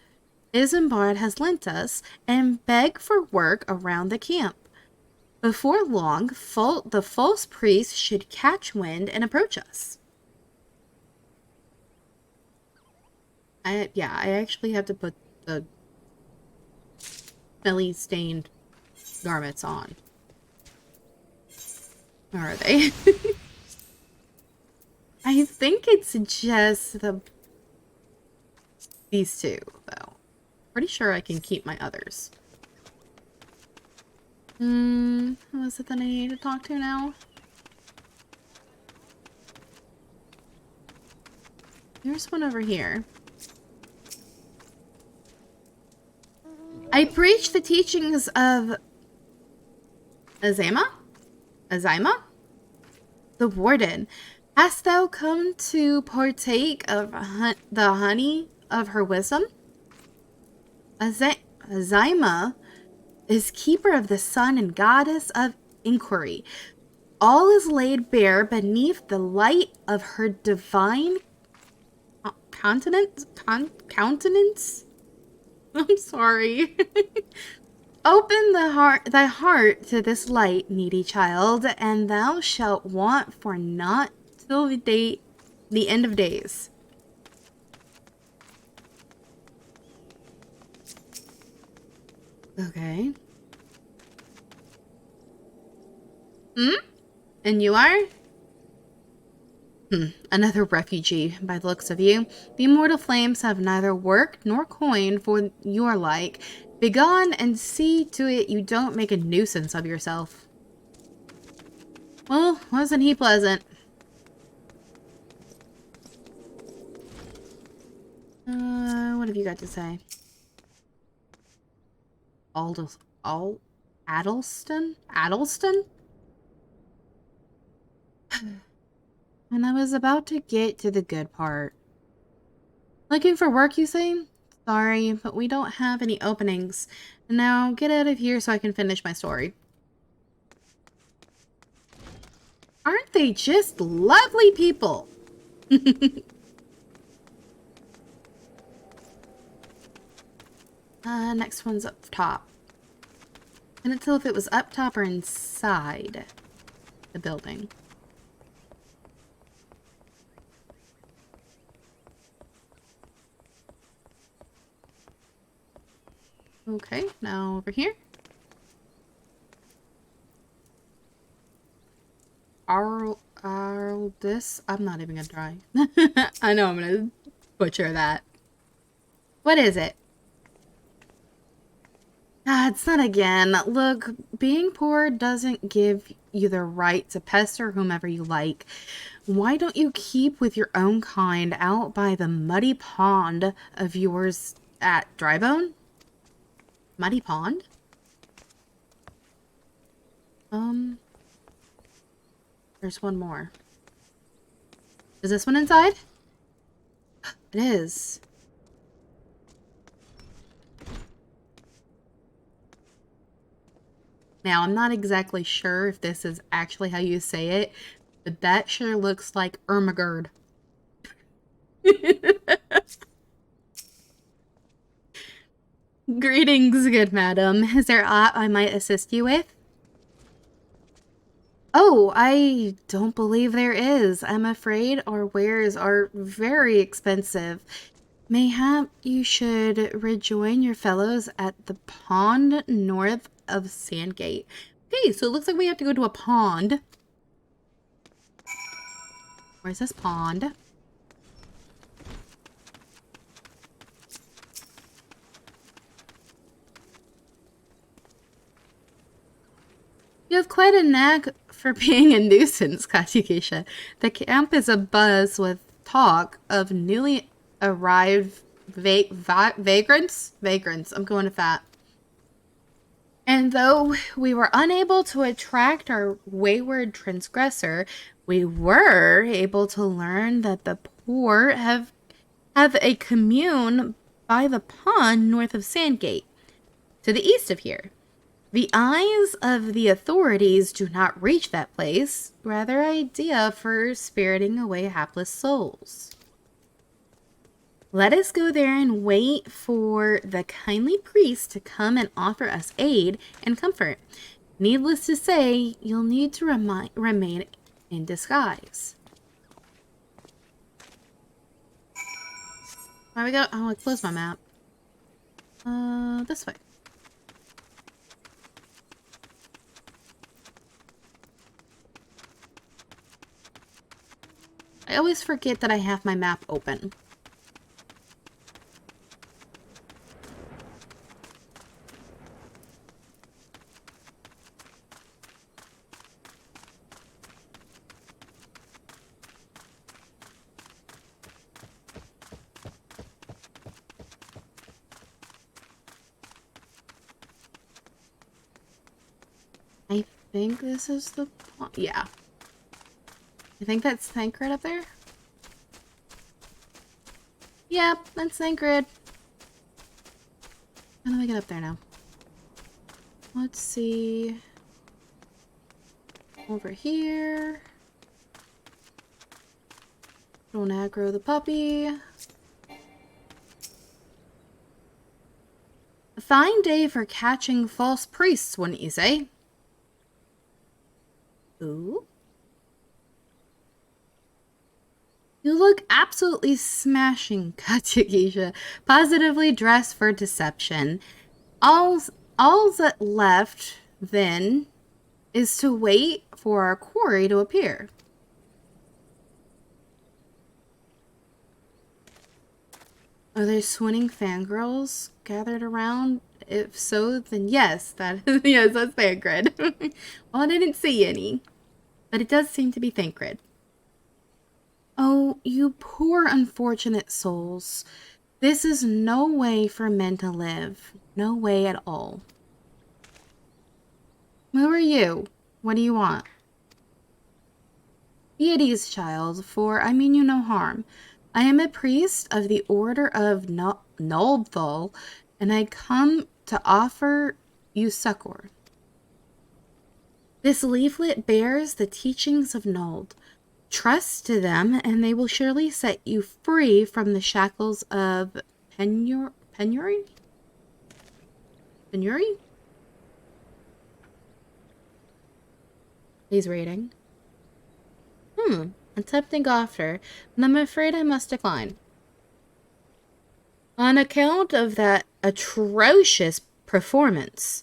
[SPEAKER 1] Isambard has lent us and beg for work around the camp. Before long, the false priest should catch wind and approach us. I actually have to put the smelly stained garments on. Where are they? I think it's just these two, though. Pretty sure I can keep my others. Who is it that I need to talk to now? There's one over here. I preach the teachings of Azima? The warden. Hast thou come to partake of the honey of her wisdom? Azima is keeper of the sun and goddess of inquiry. All is laid bare beneath the light of her divine countenance. I'm sorry. Open thy heart to this light, needy child, and thou shalt want for naught till the end of days. Okay. Hmm? And you are? Another refugee, by the looks of you. The immortal flames have neither work nor coin for your like. Begone and see to it you don't make a nuisance of yourself. Well, wasn't he pleasant? What have you got to say? Addleston? Addleston? And I was about to get to the good part. Looking for work, you say? Sorry, but we don't have any openings. Now get out of here so I can finish my story. Aren't they just lovely people? Next one's up top. Couldn't tell if it was up top or inside the building. Okay, now over here. This? I'm not even gonna try. I know I'm gonna butcher that. What is it? Ah, it's not again. Look, being poor doesn't give you the right to pester whomever you like. Why don't you keep with your own kind out by the muddy pond of yours at Drybone? Muddy pond? There's one more. Is this one inside? It is. Now, I'm not exactly sure if this is actually how you say it, but that sure looks like Ermagerd. Greetings, good madam. Is there aught I might assist you with? Oh, I don't believe there is. I'm afraid our wares are very expensive. Mayhap you should rejoin your fellows at the pond north of Sandgate. Okay, so it looks like we have to go to a pond. Where's this pond? You have quite a knack for being a nuisance, Katikisha. The camp is abuzz with talk of newly arrived vagrants. Vagrants. I'm going with that. And though we were unable to attract our wayward transgressor, we were able to learn that the poor have a commune by the pond north of Sandgate, to the east of here. The eyes of the authorities do not reach that place, rather idea for spiriting away hapless souls. Let us go there and wait for the kindly priest to come and offer us aid and comfort. Needless to say, you'll need to remain in disguise. Where we go? Oh, I closed my map. This way. I always forget that I have my map open. I think this is the... Yeah. I think that's Thancred up there. Yep, that's Thancred. How do I get up there now? Let's see. Over here. Don't aggro the puppy. fine day for catching false priests, wouldn't you say? Ooh. You look absolutely smashing, Katyakisha, positively dressed for deception. All's that left, then, is to wait for our quarry to appear. Are there swooning fangirls gathered around? If so, then yes, yes, that's Thancred. Well, I didn't see any, but it does seem to be Thancred. Oh, you poor unfortunate souls. This is no way for men to live. No way at all. Who are you? What do you want? Be at ease, child, for I mean you no harm. I am a priest of the Order of Noldthal, and I come to offer you succor. This leaflet bears the teachings of Nold. Trust to them, and they will surely set you free from the shackles of penury? Penury? He's reading. A tempting offer, and I'm afraid I must decline. On account of that atrocious performance.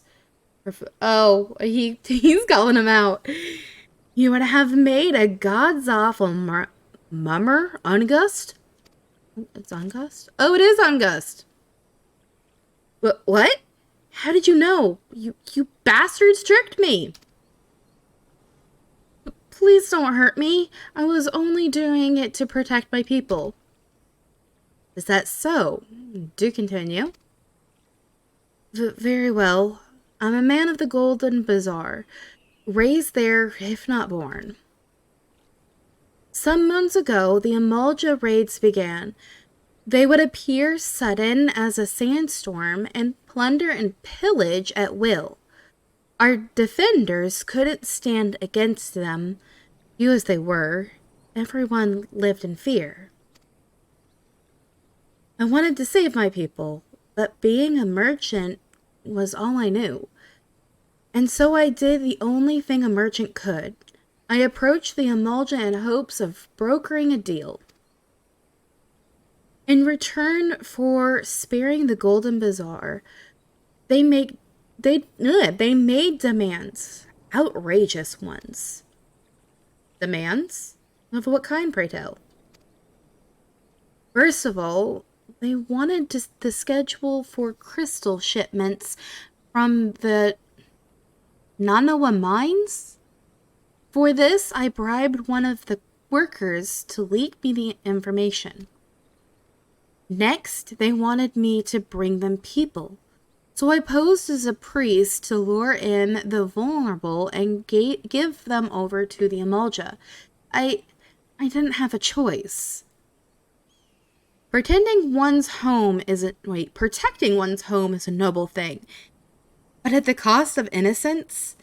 [SPEAKER 1] He's calling him out. You would have made a god's awful mummer, Ungust? It's Ungust? Oh, it is Ungust. What? How did you know? You bastards tricked me. Please don't hurt me. I was only doing it to protect my people. Is that so? Do continue. Very well. I'm a man of the Golden Bazaar. Raised there, if not born. Some moons ago, the Emolja raids began. They would appear sudden as a sandstorm and plunder and pillage at will. Our defenders couldn't stand against them. Few as they were, everyone lived in fear. I wanted to save my people, but being a merchant was all I knew. And so I did the only thing a merchant could. I approached the Emolja in hopes of brokering a deal. In return for sparing the Golden Bazaar, they made demands, outrageous ones. Demands? Of what kind, pray tell? First of all, they wanted the schedule for crystal shipments from the Nanawa mines? For this, I bribed one of the workers to leak me the information. Next, they wanted me to bring them people. So I posed as a priest to lure in the vulnerable and give them over to the Emolja. I didn't have a choice. Protecting one's home is a noble thing. But at the cost of innocence,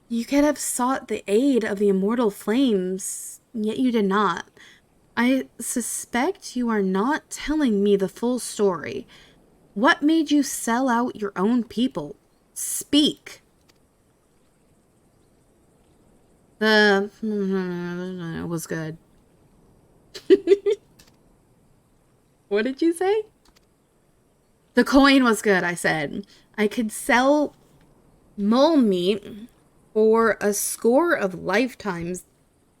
[SPEAKER 1] you could have sought the aid of the immortal flames, yet you did not. I suspect you are not telling me the full story. What made you sell out your own people? Speak. It was good. What did you say? The coin was good, I said. I could sell mole meat for a score of lifetimes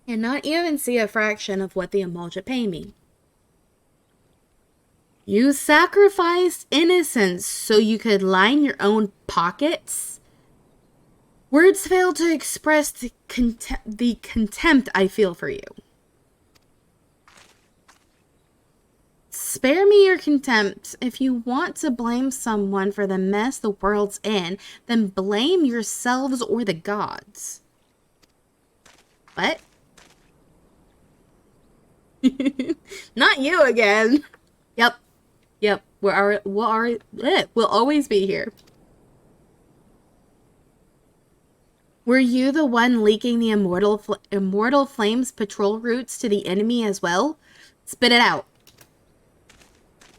[SPEAKER 1] and not even see a fraction of what the Emolja pay me. You sacrificed innocence so you could line your own pockets? Words fail to express the contempt I feel for you. Spare me your contempt. If you want to blame someone for the mess the world's in, then blame yourselves or the gods. What? Not you again. Yep. We'll always be here. Were you the one leaking the immortal flames patrol routes to the enemy as well? Spit it out.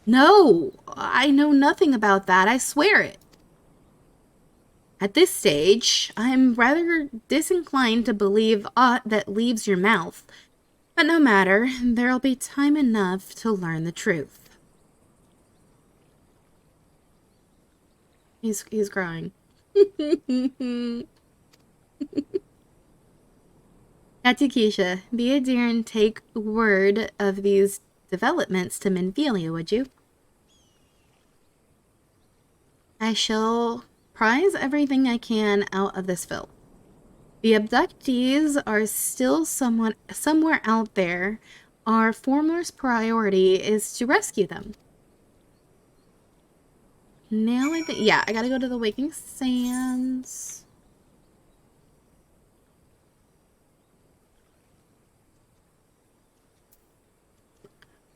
[SPEAKER 1] No, I know nothing about that. I swear it. At this stage, I'm rather disinclined to believe aught that leaves your mouth. But no matter, there'll be time enough to learn the truth. He's crying. Katikisha, be a dear and take word of these developments to Minvelia, would you? I shall prize everything I can out of this film. The abductees are still somewhere out there. Our foremost priority is to rescue them. Now I think, yeah, I gotta go to the Waking Sands.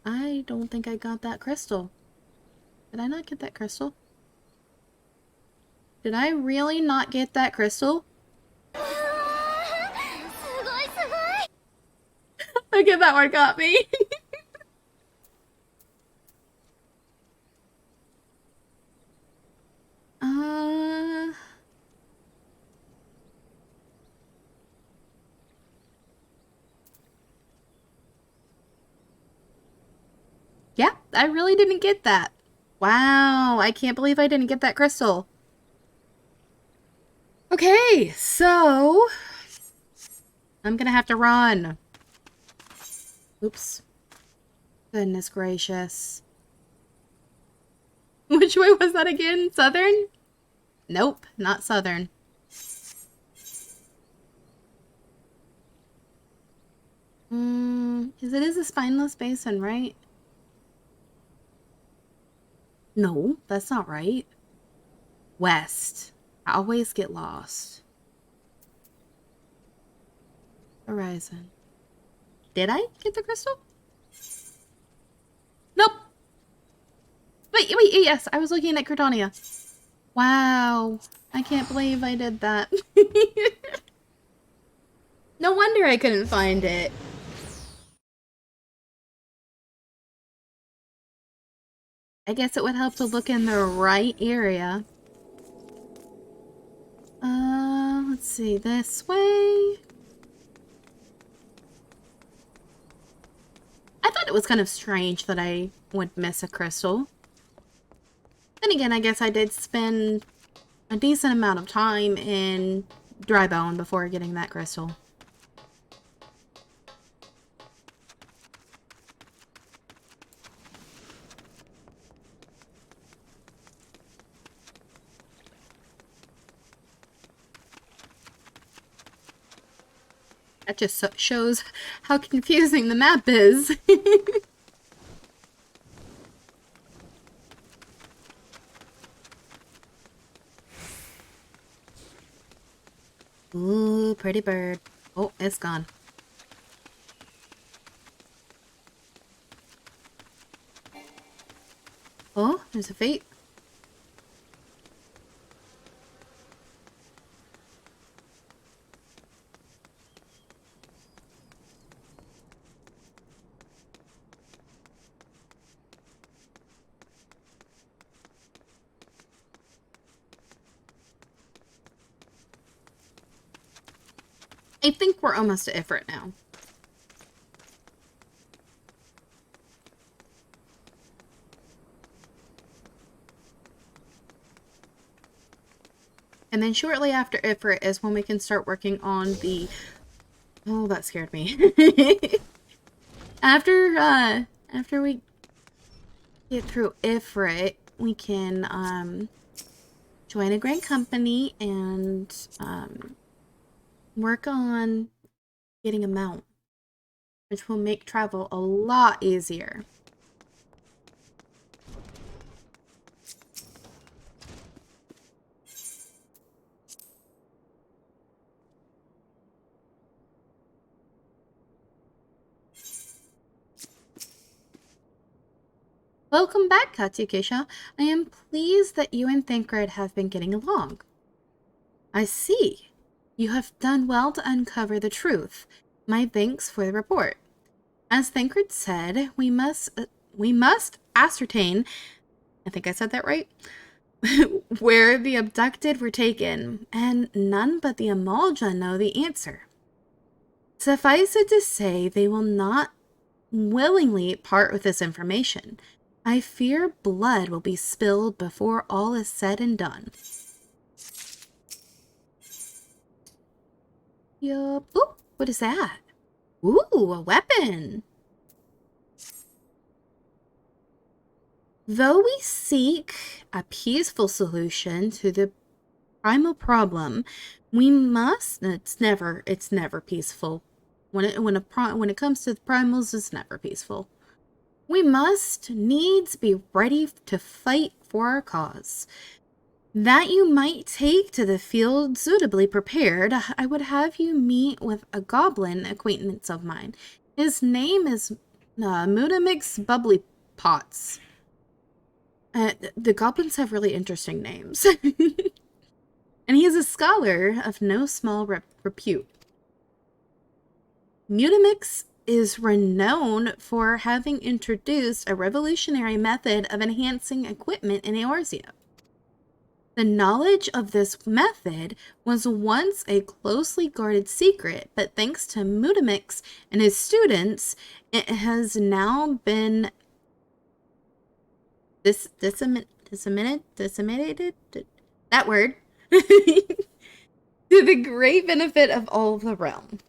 [SPEAKER 1] I don't think I got that crystal. Did I not get that crystal? Did I really not get that crystal? Okay, that one got me. Yeah, I really didn't get that. Wow, I can't believe I didn't get that crystal. Okay, so I'm gonna have to run. Oops. Goodness gracious. Which way was that again? Southern? Nope, not southern. Because it is a spineless basin, right? No, that's not right. West. I always get lost. Horizon. Did I get the crystal? Nope. Wait, yes, I was looking at Cretania. Wow. I can't believe I did that. No wonder I couldn't find it. I guess it would help to look in the right area. Let's see, this way. I thought it was kind of strange that I would miss a crystal. Then again, I guess I did spend a decent amount of time in Drybone before getting that crystal. That just shows how confusing the map is. Ooh, pretty bird. Oh, it's gone. Oh, there's a fate. I think we're almost to Ifrit now. And then shortly after Ifrit is when we can start working on the... Oh, that scared me. After we get through Ifrit, we can join a great company and work on getting a mount, which will make travel a lot easier. Welcome back, Katyukisha. I am pleased that you and Thancred have been getting along. I see. You have done well to uncover the truth. My thanks for the report. As Thancred said, we must ascertain, I think I said that right, where the abducted were taken, and none but the Amalja know the answer. Suffice it to say, they will not willingly part with this information. I fear blood will be spilled before all is said and done. Yup. Ooh, what is that? Ooh, a weapon. Though we seek a peaceful solution to the primal problem, we must. It's never peaceful. When it comes to the primals, it's never peaceful. We must needs be ready to fight for our cause. That you might take to the field suitably prepared, I would have you meet with a goblin acquaintance of mine. His name is Mudamix Bubbly Pots. The goblins have really interesting names. And he is a scholar of no small repute. Mutamix is renowned for having introduced a revolutionary method of enhancing equipment in Eorzea. The knowledge of this method was once a closely guarded secret, but thanks to Mutamix and his students, it has now been disseminated, that word, to the great benefit of all of the realm.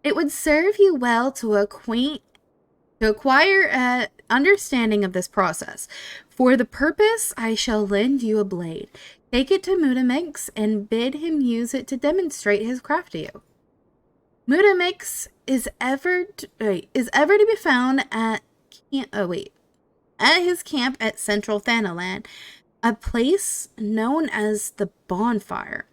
[SPEAKER 1] It would serve you well to acquire an understanding of this process. For the purpose, I shall lend you a blade. Take it to Mutamix and bid him use it to demonstrate his craft to you. Mutamix is ever to be found at his camp at Central Thanaland, a place known as the Bonfire.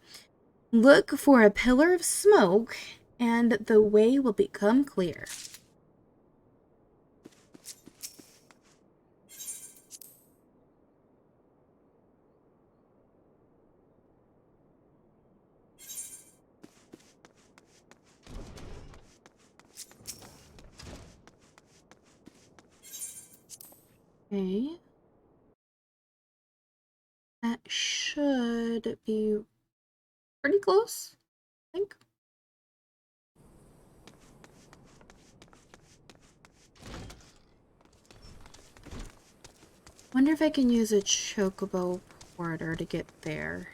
[SPEAKER 1] Look for a pillar of smoke, and the way will become clear. Okay. That should be pretty close, I think. Wonder if I can use a chocobo porter to get there.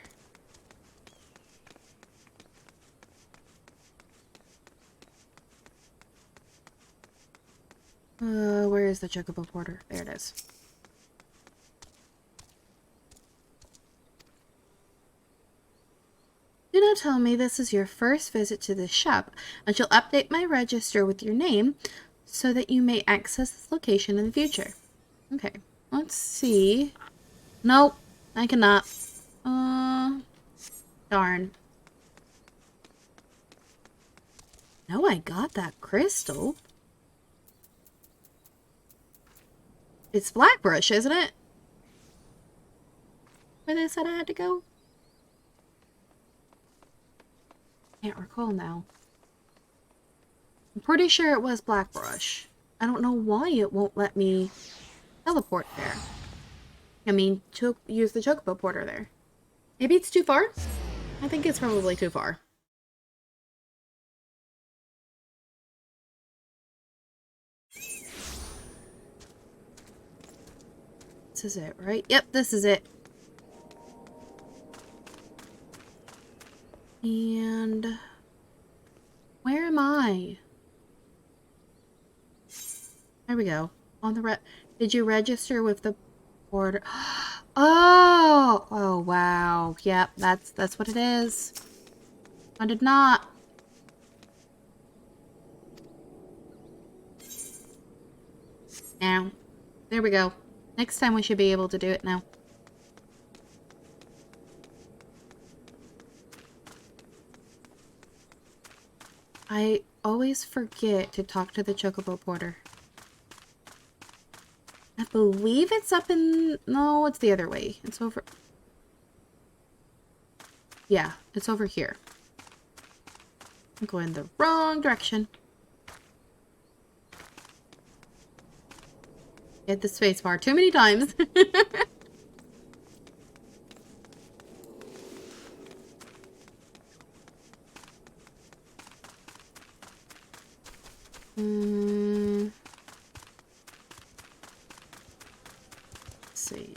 [SPEAKER 1] Where is the chocobo porter? There it is. Do not tell me this is your first visit to this shop. I shall update my register with your name so that you may access this location in the future. Okay, let's see. Nope, I cannot. Darn. No, I got that crystal. It's Blackbrush, isn't it? Where they said I had to go? Can't recall now. I'm pretty sure it was Blackbrush. I don't know why it won't let me teleport there. I mean, to use the chocobo porter there. Maybe it's too far? I think it's probably too far. This is it, right? Yep, this is it. And where am I? There we go. On the did you register with the porter? Oh! Oh, wow. Yep, that's what it is. I did not. Now, there we go. Next time we should be able to do it now. I always forget to talk to the chocobo porter. I believe it's up in... No, it's the other way. It's over... Yeah, it's over here. I'm going the wrong direction. Hit the space bar too many times. Let's see.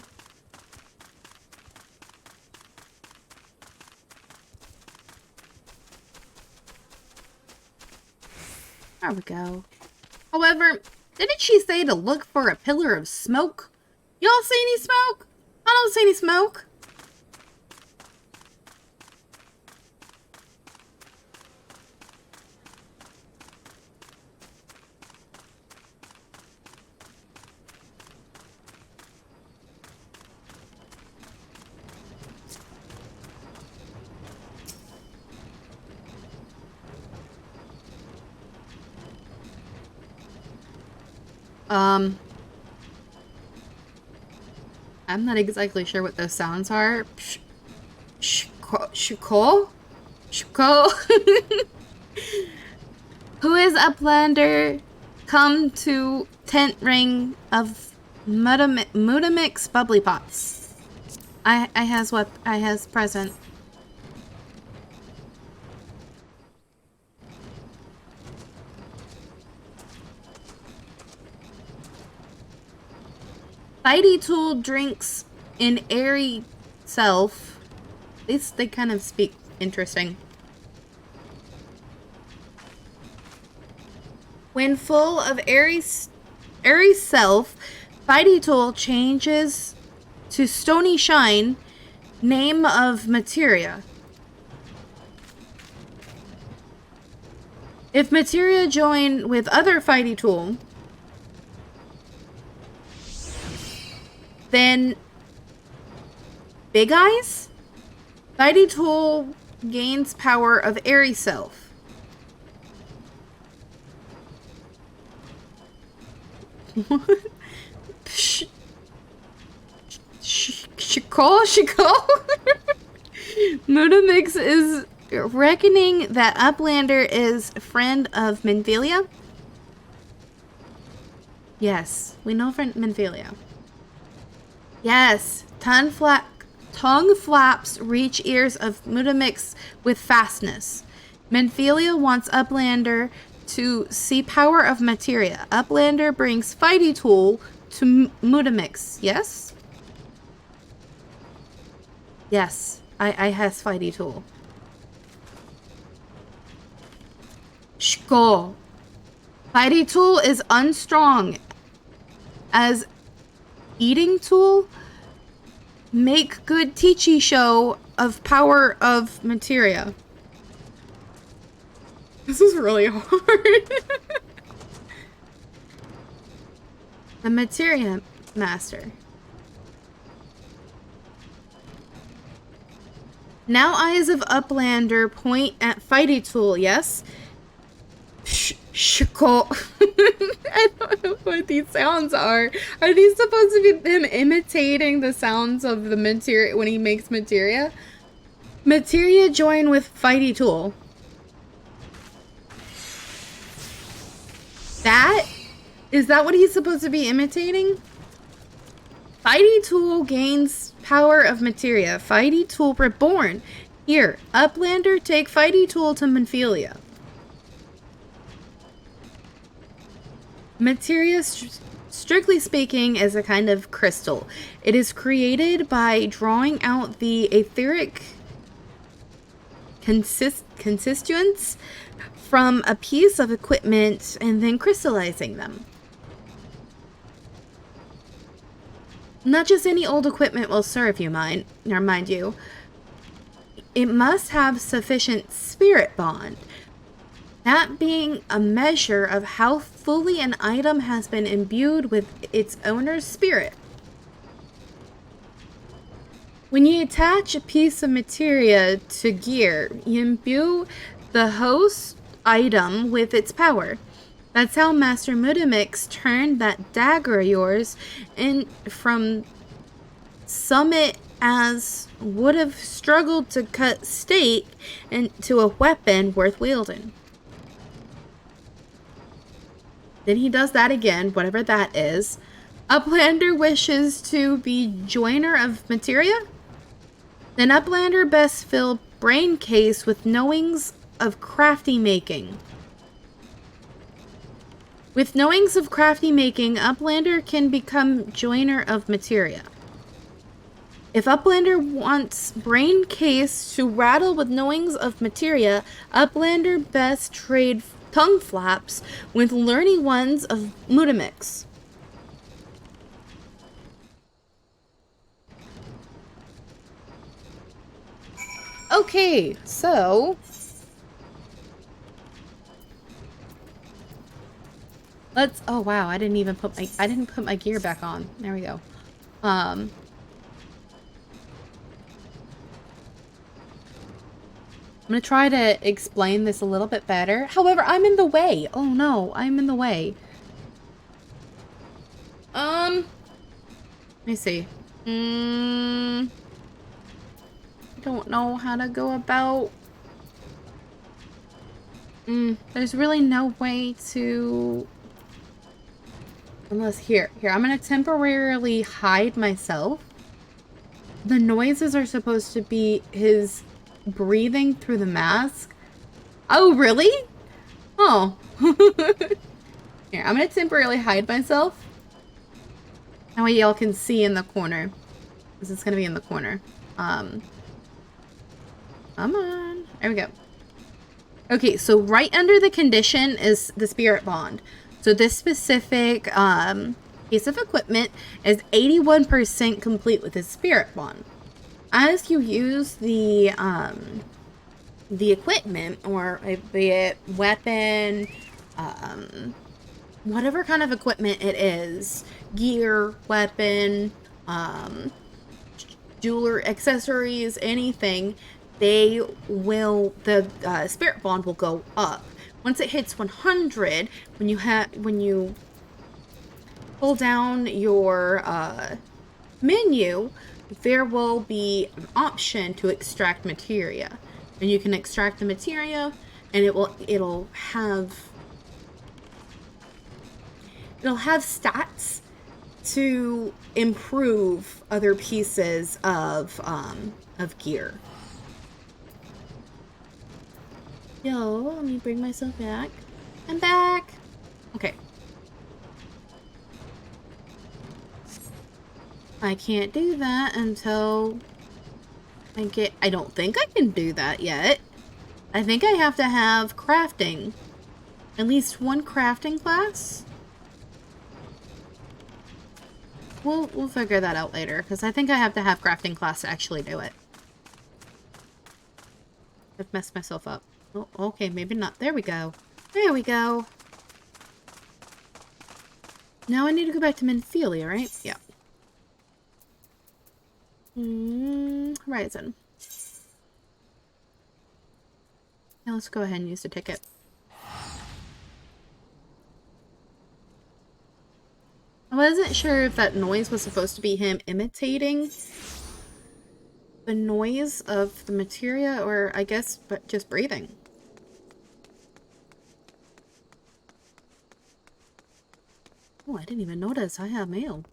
[SPEAKER 1] There we go. However, didn't she say to look for a pillar of smoke? Y'all see any smoke? I don't see any smoke. I'm not exactly sure what those sounds are. Shuko? Who is Uplander? Come to tent ring of Mudamix bubbly pots. I has present. Fighty Tool drinks in airy self. They kind of speak interesting. When full of airy self, Fighty Tool changes to Stony Shine, name of materia. If materia join with other Fighty Tool, then Big Eyes? Fighty Tool gains power of airy self. What? Shiko? Mudamix is reckoning that Uplander is a friend of Minfilia? Yes, we know friend Minfilia. Yes, tongue flaps reach ears of Mudamix with fastness. Minfilia wants Uplander to see power of materia. Uplander brings Fighty Tool to Mudamix. Yes? Yes, I has Fighty Tool. Shko. Fighty Tool is unstrong. As eating tool, make good teachy show of power of materia. This is really hard. The materia master. Now eyes of Uplander point at Fighty Tool, yes? Shiko. I don't know what these sounds are. Are these supposed to be him imitating the sounds of the materia when he makes materia? Materia join with Fighty Tool. Is that what he's supposed to be imitating? Fighty Tool gains power of materia. Fighty Tool reborn. Here, Uplander, take Fighty Tool to Minfilia. Materia, strictly speaking, is a kind of crystal. It is created by drawing out the etheric constituents from a piece of equipment and then crystallizing them. Not just any old equipment will serve you, mind you. It must have sufficient spirit bond. That being a measure of how fully an item has been imbued with its owner's spirit. When you attach a piece of materia to gear, you imbue the host item with its power. That's how Master Mudamix turned that dagger of yours in from summit as would have struggled to cut steak into a weapon worth wielding. Then he does that again, whatever that is. Uplander wishes to be joiner of materia? Then Uplander best fill brain case with knowings of crafty making. With knowings of crafty making, Uplander can become joiner of materia. If Uplander wants brain case to rattle with knowings of materia, Uplander best trade tongue flaps with learning ones of Mutamix. Okay, so let's. Oh wow, I didn't put my gear back on. There we go. I'm gonna try to explain this a little bit better. However, I'm in the way. Oh no, I'm in the way. Let me see. I don't know how to go about. There's really no way to. Unless here, I'm gonna temporarily hide myself. The noises are supposed to be his breathing through the mask. Oh, really? Oh. Here, I'm gonna temporarily hide myself. That way y'all can see in the corner. Because it's gonna be in the corner. Come on. There we go. Okay, so right under the condition is the spirit bond. So this specific piece of equipment is 81% complete with its spirit bond. As you use the equipment, or be it weapon, whatever kind of equipment it is, gear, weapon, jeweler, accessories, anything, the spirit bond will go up. Once it hits 100, when you pull down your menu, there will be an option to extract materia, and you can extract the materia, and it'll have stats to improve other pieces of gear. Yo, let me bring myself back. I'm back. Okay. I can't do that until I don't think I can do that yet. I think I have to have crafting. At least one crafting class. We'll figure that out later, because I think I have to have crafting class to actually do it. I've messed myself up. Oh, okay, maybe not. There we go. There we go. Now I need to go back to Menphelia, right? Yeah. Horizon. Now let's go ahead and use the ticket. I wasn't sure if that noise was supposed to be him imitating the noise of the materia, or I guess, but just breathing. Oh, I didn't even notice I have mail.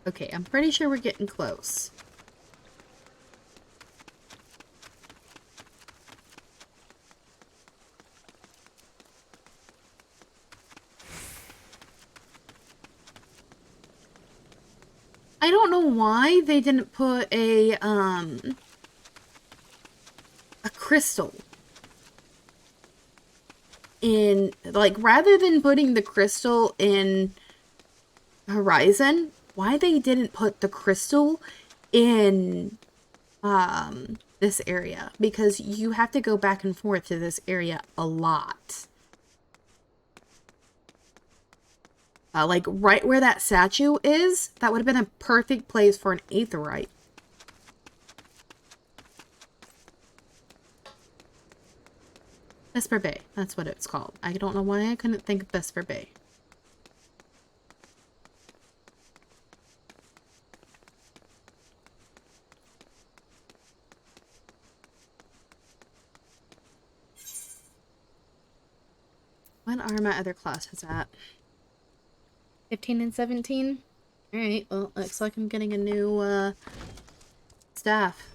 [SPEAKER 1] Okay, I'm pretty sure we're getting close. I don't know why they didn't put a crystal in, like, rather than putting the crystal in Horizon, why they didn't put the crystal in this area, because you have to go back and forth to this area a lot. Like right where that statue is, that would have been a perfect place for an aetheryte. Vesper Bay, that's what it's called. I don't know why I couldn't think of Vesper Bay. What are my other classes at? 15 and 17? Alright, well, looks like I'm getting a new, staff.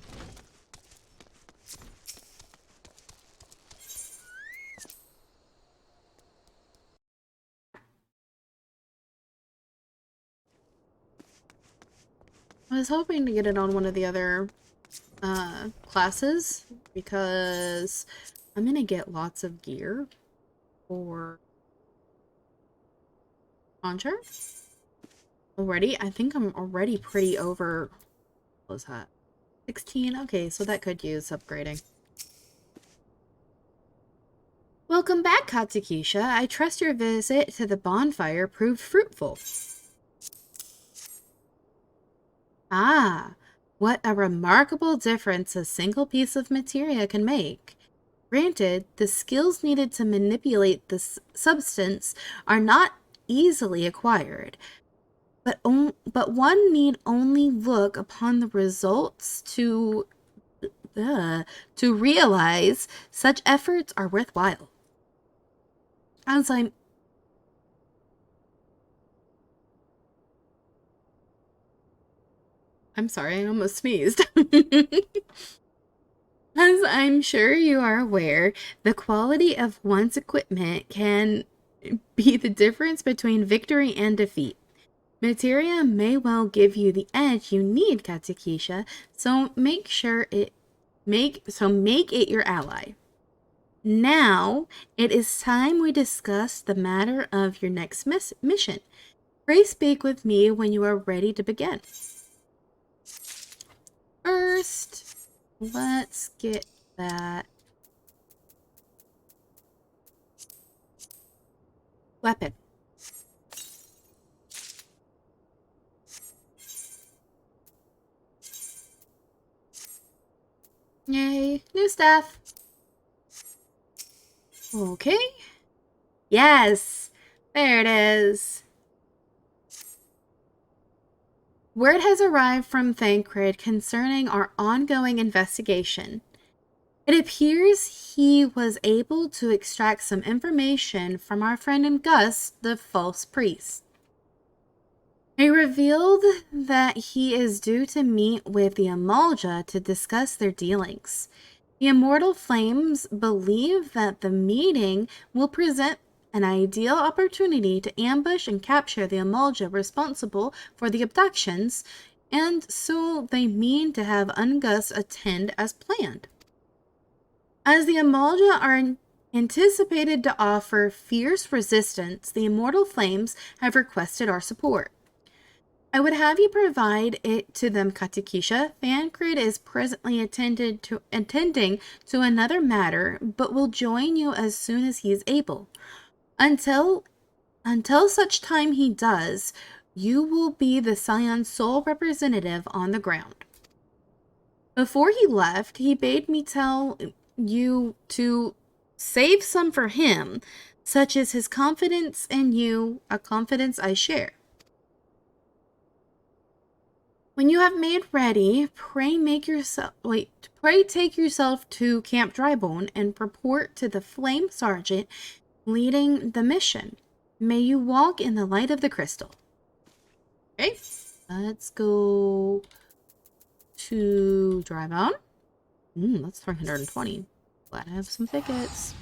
[SPEAKER 1] I was hoping to get it on one of the other, classes, because I'm gonna get lots of gear for contract. Already? I think I'm already pretty over... What was that? 16? Okay, so that could use upgrading. Welcome back, Katsukisha. I trust your visit to the bonfire proved fruitful. Ah, what a remarkable difference a single piece of materia can make. Granted, the skills needed to manipulate this substance are not easily acquired, but one need only look upon the results to realize such efforts are worthwhile. As I'm sorry, I almost sneezed. As I'm sure you are aware, the quality of one's equipment can be the difference between victory and defeat. Materia may well give you the edge you need, Katsukisha, so make it your ally. Now, it is time we discuss the matter of your next mission. Pray speak with me when you are ready to begin. First, let's get that weapon. Yay, new staff. Okay. Yes, there it is. Word has arrived from Thancred concerning our ongoing investigation. It appears he was able to extract some information from our friend in Gus, the false priest. He revealed that he is due to meet with the Amalja to discuss their dealings. The Immortal Flames believe that the meeting will present an ideal opportunity to ambush and capture the Amalja responsible for the abductions, and so they mean to have Ungus attend as planned. As the Amalja are anticipated to offer fierce resistance, the Immortal Flames have requested our support. I would have you provide it to them, Katsukisha. Thancred is presently attending to another matter, but will join you as soon as he is able. Until such time he does, you will be the Scion's sole representative on the ground. Before he left, he bade me tell you to save some for him, such as his confidence in you, a confidence I share. When you have made ready, pray take yourself to Camp Drybone and report to the Flame Sergeant leading the mission. May you walk in the light of the crystal. Okay, let's go to Drybone. That's 320. Glad I have some tickets.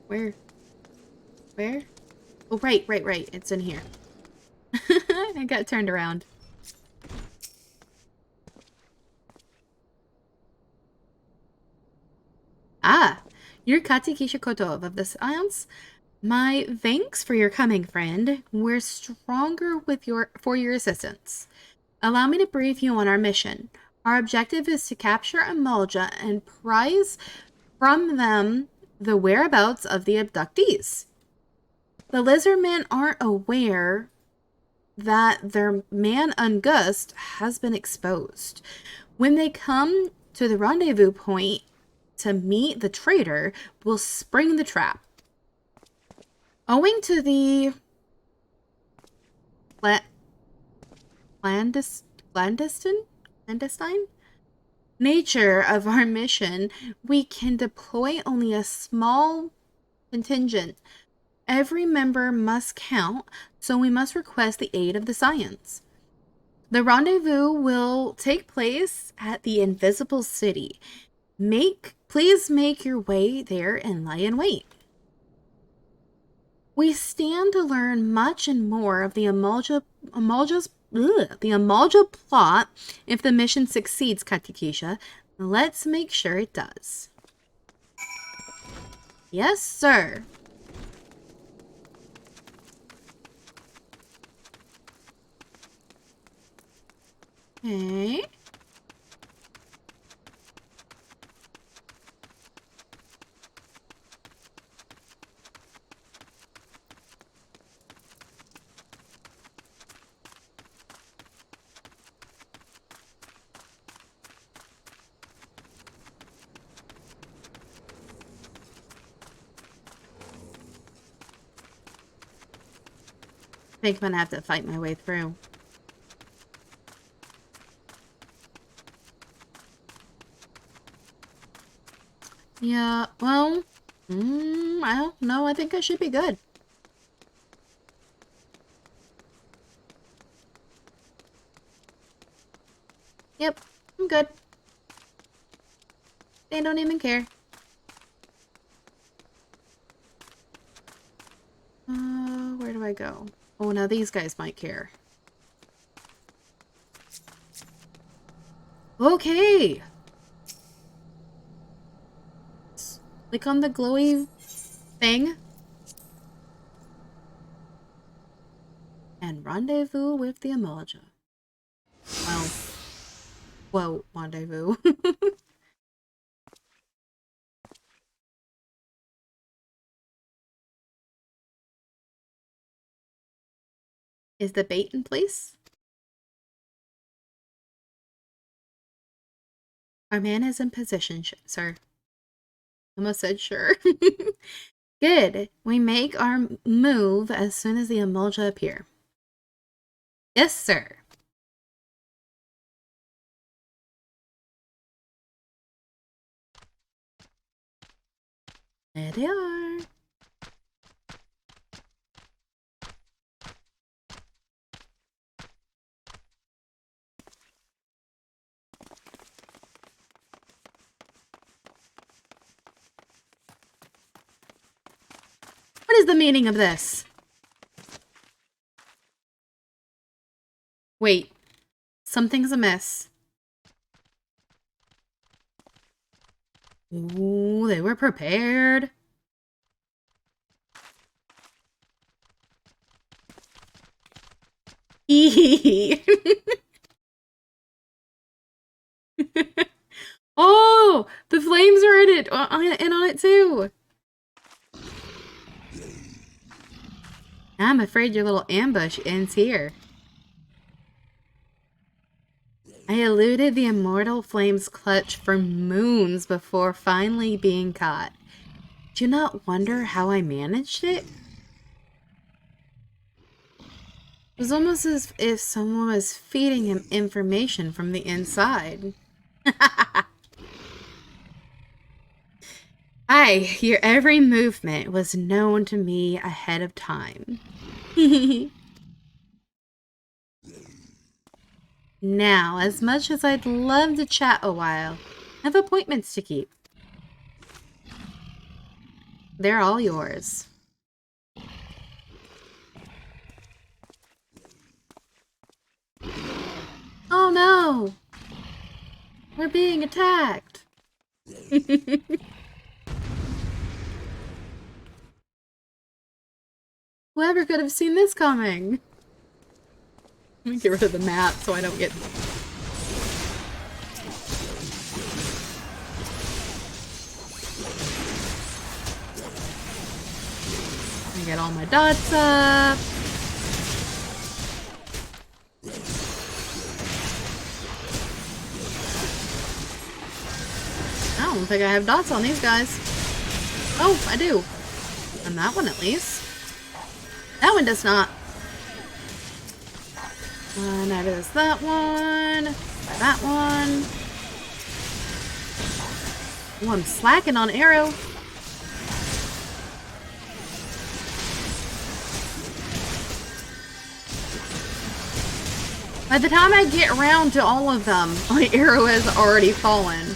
[SPEAKER 1] Where? Where? Oh, right. It's in here. I got turned around. Ah, you're Katsukisha Kotov of the Science. My thanks for your coming, friend. We're stronger for your assistance. Allow me to brief you on our mission. Our objective is to capture Amalja and prize from them the whereabouts of the abductees. The Lizardmen aren't aware that their man Ungust has been exposed. When they come to the rendezvous point to meet the traitor, we'll spring the trap. Owing to the clandestine nature of our mission, we can deploy only a small contingent. Every member must count, so we must request the aid of the science. The rendezvous will take place at the Invisible City. Please make your way there and lie in wait. We stand to learn much and more of the Eorzea plot if the mission succeeds, Katikisha. Let's make sure it does. Yes, sir. Okay. I think I'm gonna have to fight my way through. Yeah, well, I don't know. I think I should be good. Yep, I'm good. They don't even care. Where do I go? Oh, now these guys might care. Okay. Click on the glowy thing. And rendezvous with the Eorzea. Well, quote, rendezvous. Is the bait in place? Our man is in position, sir. Almost said sure. Good. We make our move as soon as the Eorzea appear. Yes, sir. There they are. What is the meaning of this? Wait. Something's amiss. Ooh, they were prepared. Oh, the flames are in it and on it too. I'm afraid your little ambush ends here. I eluded the immortal flame's clutch for moons before finally being caught. Do you not wonder how I managed it? It was almost as if someone was feeding him information from the inside. Your every movement was known to me ahead of time. Now, as much as I'd love to chat a while, I have appointments to keep. They're all yours. Oh no! We're being attacked! Whoever could have seen this coming? Let me get rid of the map so I don't get... Let me get all my dots up. I don't think I have dots on these guys. Oh, I do. On that one at least. That one does not. Neither does that one. Try that one. Oh, I'm slacking on arrow. By the time I get around to all of them, my arrow has already fallen.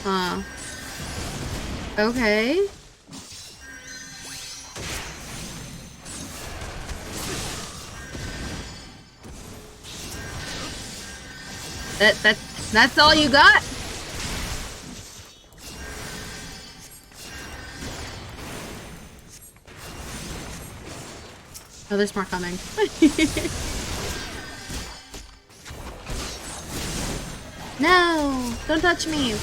[SPEAKER 1] Huh. Okay. That's all you got? Oh, there's more coming. No! Don't touch me!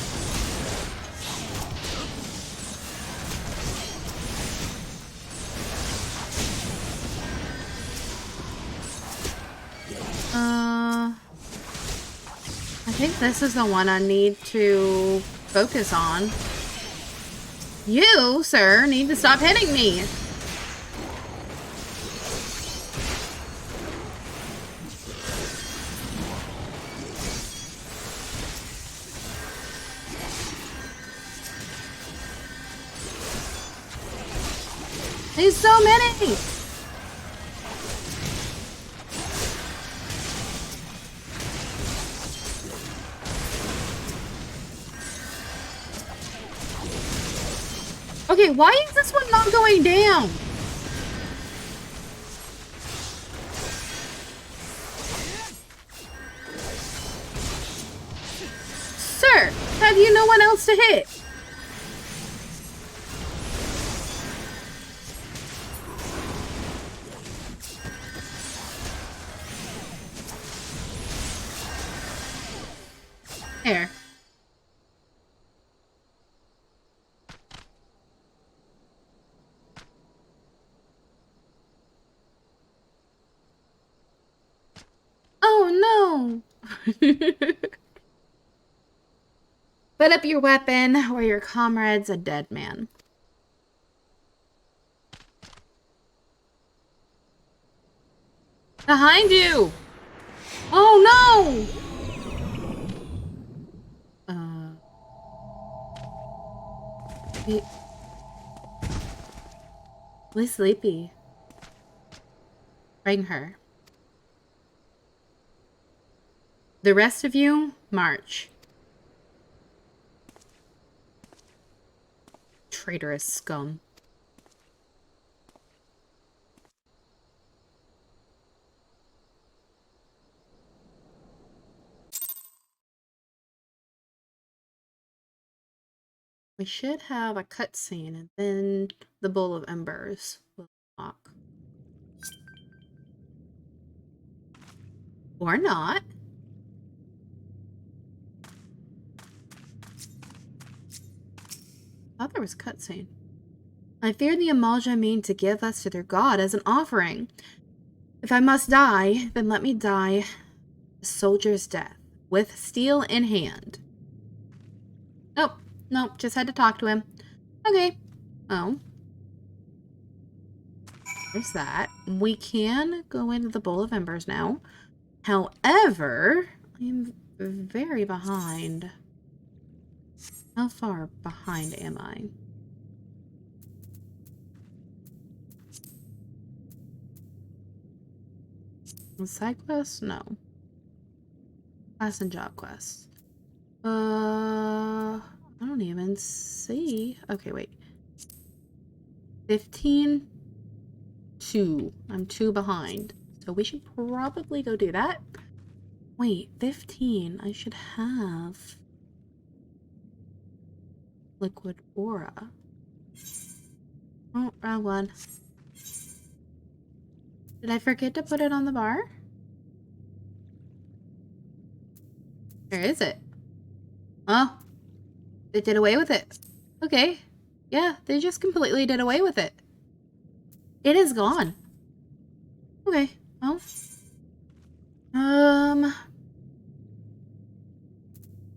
[SPEAKER 1] I think this is the one I need to focus on. You, sir, need to stop hitting me! There's so many! Okay, why is this one not going down? Sir, have you no one else to hit? There. Oh no! Put up your weapon, or your comrade's a dead man. Behind you! Oh no! Really sleepy. Bring her. The rest of you, march. Traitorous scum. We should have a cutscene and then the Bowl of Embers will unlock. Or not. I thought there was a cutscene. I fear the Eorzea mean to give us to their god as an offering. If I must die, then let me die a soldier's death, with steel in hand. Oh, nope, just had to talk to him. Okay. Oh. There's that. We can go into the Bowl of Embers now. However, I'm very behind. How far behind am I? Side quest? No. Class and job quest. I don't even see. Okay, wait. 15? 2. I'm 2 behind. So we should probably go do that. Wait, 15. I should have liquid aura. Oh, wrong one. Did I forget to put it on the bar? Where is it? Oh, they did away with it. Okay. Yeah, they just completely did away with it. It is gone. Okay, well.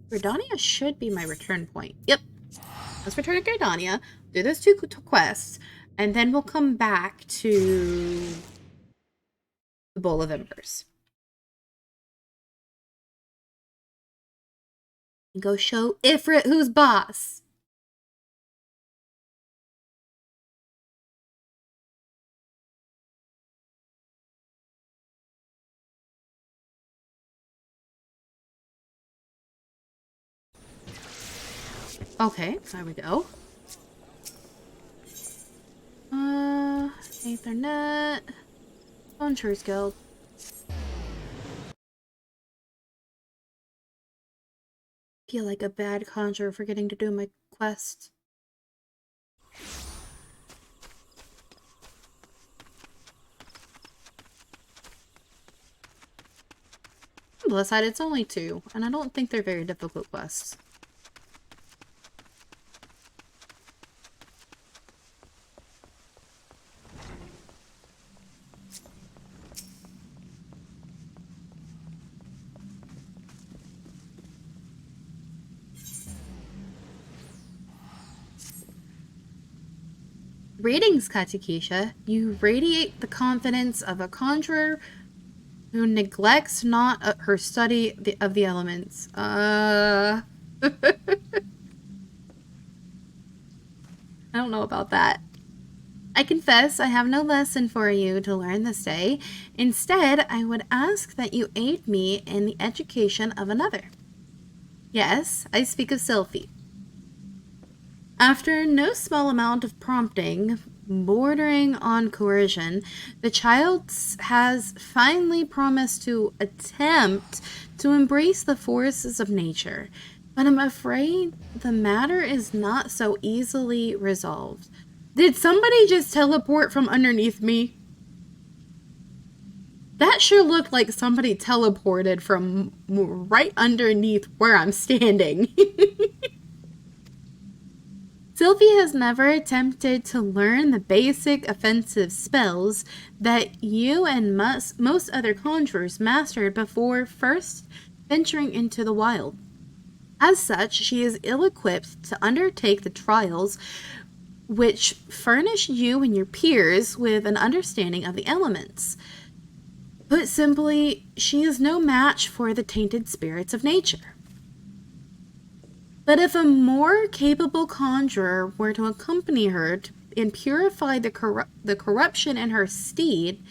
[SPEAKER 1] Gridania should be my return point. Yep. Let's return to Gridania, do those two quests, and then we'll come back to the Bowl of Embers. And go show Ifrit who's boss. Okay, there we go. Ethernet. Conjurers Guild. Feel like a bad conjurer forgetting to do my quest. On the plus side, it's only 2, and I don't think they're very difficult quests. Greetings, Katakisha. You radiate the confidence of a conjurer who neglects not her study of the elements. I don't know about that. I confess I have no lesson for you to learn this day. Instead, I would ask that you aid me in the education of another. Yes, I speak of Sylphie. After no small amount of prompting, bordering on coercion, the child has finally promised to attempt to embrace the forces of nature. But I'm afraid the matter is not so easily resolved. Did somebody just teleport from underneath me? That sure looked like somebody teleported from right underneath where I'm standing. Sylvie has never attempted to learn the basic offensive spells that you and most other conjurers mastered before first venturing into the wild. As such, she is ill-equipped to undertake the trials which furnish you and your peers with an understanding of the elements. Put simply, she is no match for the tainted spirits of nature. But if a more capable conjurer were to accompany her and purify the corruption in her steed,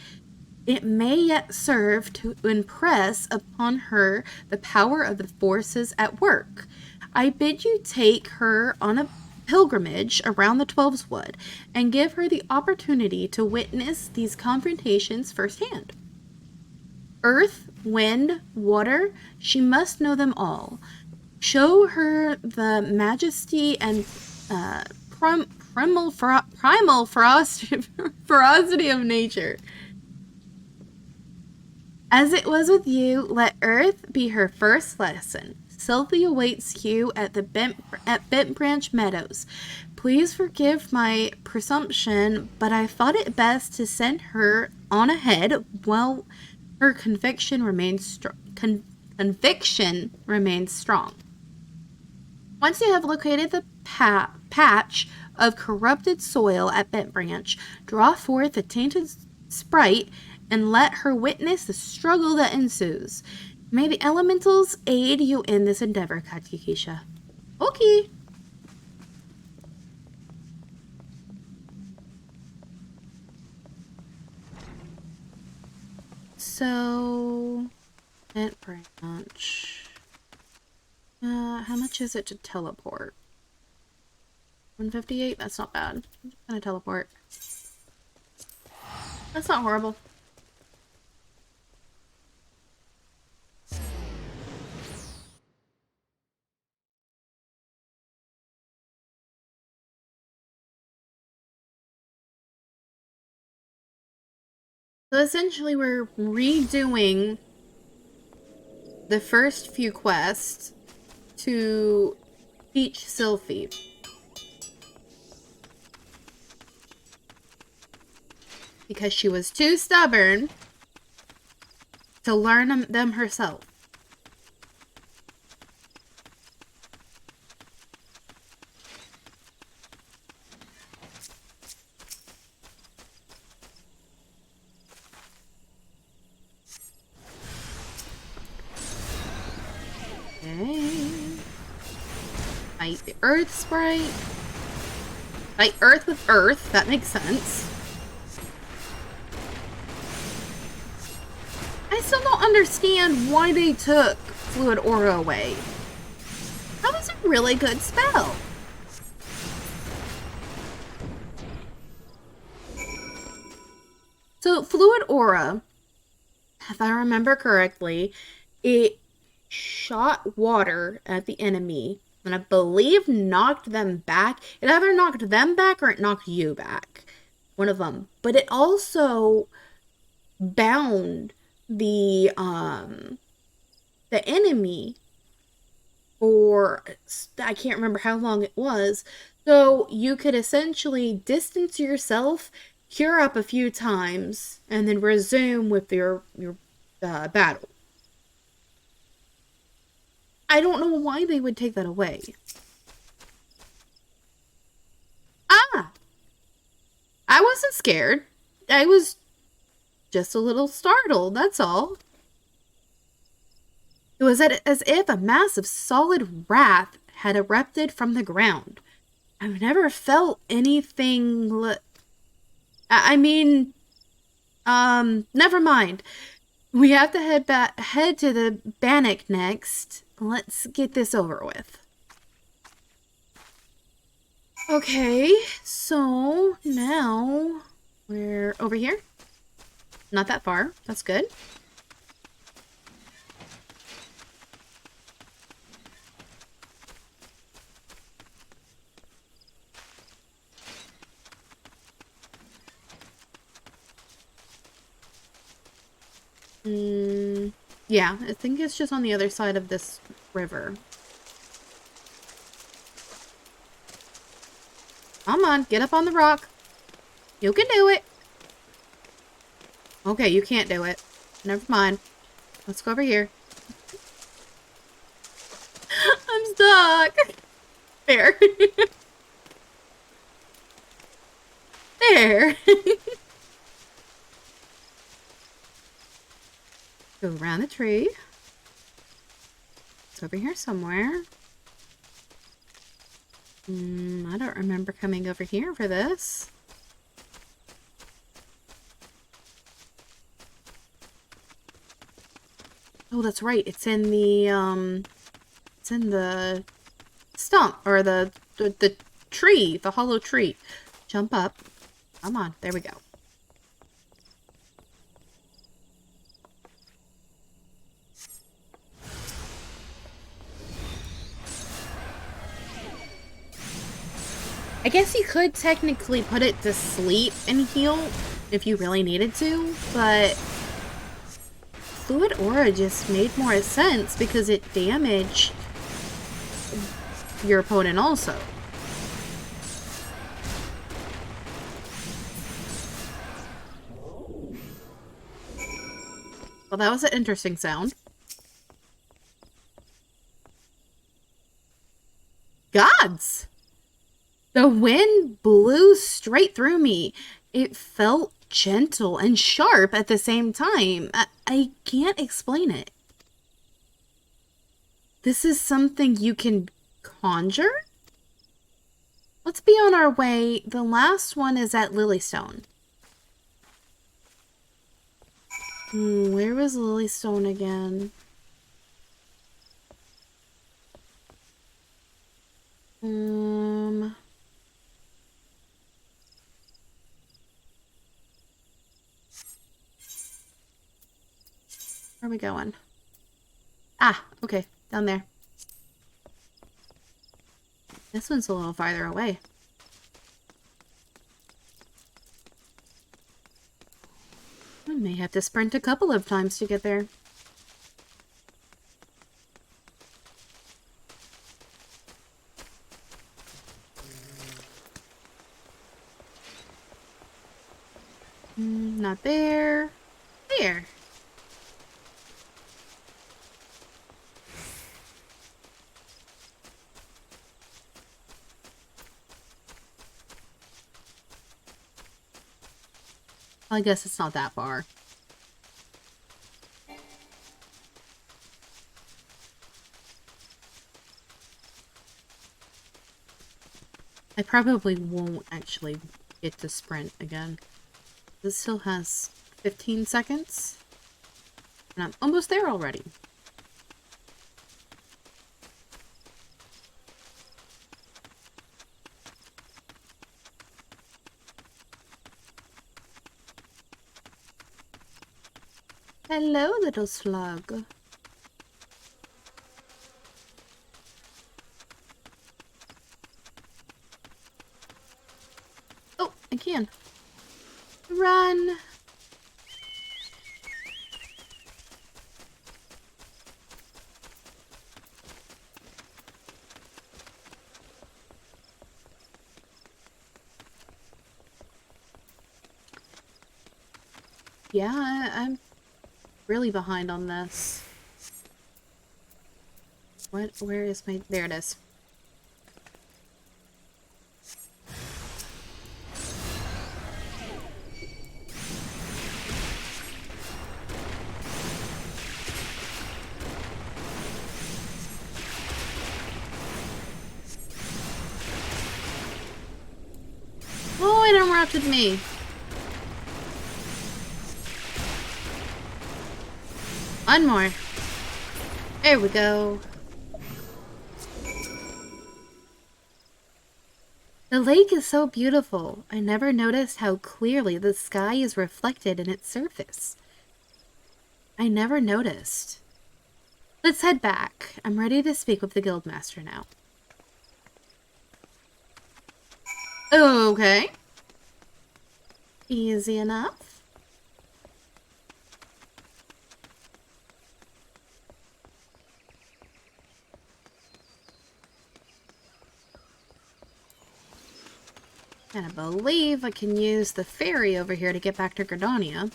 [SPEAKER 1] it may yet serve to impress upon her the power of the forces at work. I bid you take her on a pilgrimage around the Twelveswood and give her the opportunity to witness these confrontations firsthand. Earth, wind, water, she must know them all. Show her the majesty and primal ferocity of nature. As it was with you, let Earth be her first lesson. Sylvie awaits you at Bent Branch Meadows. Please forgive my presumption, but I thought it best to send her on ahead while her conviction remains strong. Once you have located the patch of corrupted soil at Bent Branch, draw forth the tainted sprite and let her witness the struggle that ensues. May the elementals aid you in this endeavor, Katakisha. Okay. So, Bent Branch. How much is it to teleport? 158? That's not bad. I'm just gonna teleport. That's not horrible. So essentially we're redoing the first few quests to teach Sylphie. Because she was too stubborn to learn them herself. Okay. Fight the earth sprite. Fight earth with earth. That makes sense. I still don't understand why they took Fluid Aura away. That was a really good spell. So Fluid Aura, if I remember correctly, it shot water at the enemy and I believe knocked them back. It either knocked them back or it knocked you back. One of them. But it also bound the enemy for, I can't remember how long it was. So you could essentially distance yourself, cure up a few times, and then resume with your battle. I don't know why they would take that away. Ah! I wasn't scared. I was just a little startled, that's all. It was as if a massive solid wrath had erupted from the ground. I've never felt anything never mind. We have to head to the Bannock next. Let's get this over with. Okay, so now we're over here. Not that far. That's good. Yeah, I think it's just on the other side of this river. Come on, get up on the rock. You can do it. Okay, you can't do it. Never mind. Let's go over here. I'm stuck. There. There. Go around the tree. It's over here somewhere. I don't remember coming over here for this. Oh, that's right. It's in the stump, or the tree, the hollow tree. Jump up. Come on. There we go. I guess you could technically put it to sleep and heal if you really needed to, but Fluid Aura just made more sense because it damaged your opponent also. Well, that was an interesting sound. Gods! The wind blew straight through me. It felt gentle and sharp at the same time. I can't explain it. This is something you can conjure? Let's be on our way. The last one is at Lilystone. Where was Lilystone again? Where are we going? Ah, okay. Down there. This one's a little farther away. I may have to sprint a couple of times to get there. Not there. There. I guess it's not that far. I probably won't actually get to sprint again. This still has 15 seconds. And I'm almost there already. Hello, little slug. Oh, I can. Run. Yeah, I'm really behind on this. Where is my... There it is. Oh, it interrupted me. One more. There we go. The lake is so beautiful. I never noticed how clearly the sky is reflected in its surface. I never noticed. Let's head back. I'm ready to speak with the guildmaster now. Okay. Easy enough. And I believe I can use the ferry over here to get back to Gridania.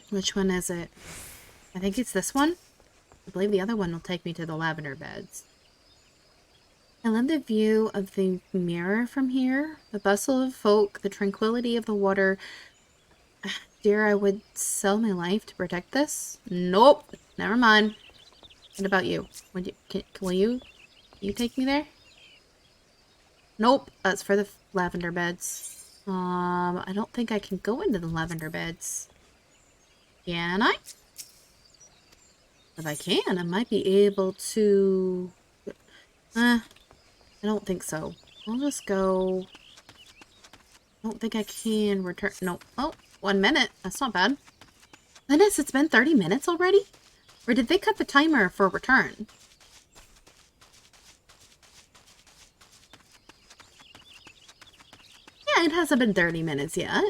[SPEAKER 1] Which one is it? I think it's this one. I believe the other one will take me to the lavender beds. I love the view of the mirror from here. The bustle of folk, the tranquility of the water. Dear, I would sell my life to protect this. Nope. Never mind. What about you? Will you take me there? Nope. That's for the lavender beds. I don't think I can go into the lavender beds. Can I? If I can, I might be able to... I don't think so. I'll just go... I don't think I can return... No. Oh, 1 minute. That's not bad. Goodness, it's been 30 minutes already? Or did they cut the timer for return? Yeah, it hasn't been 30 minutes yet.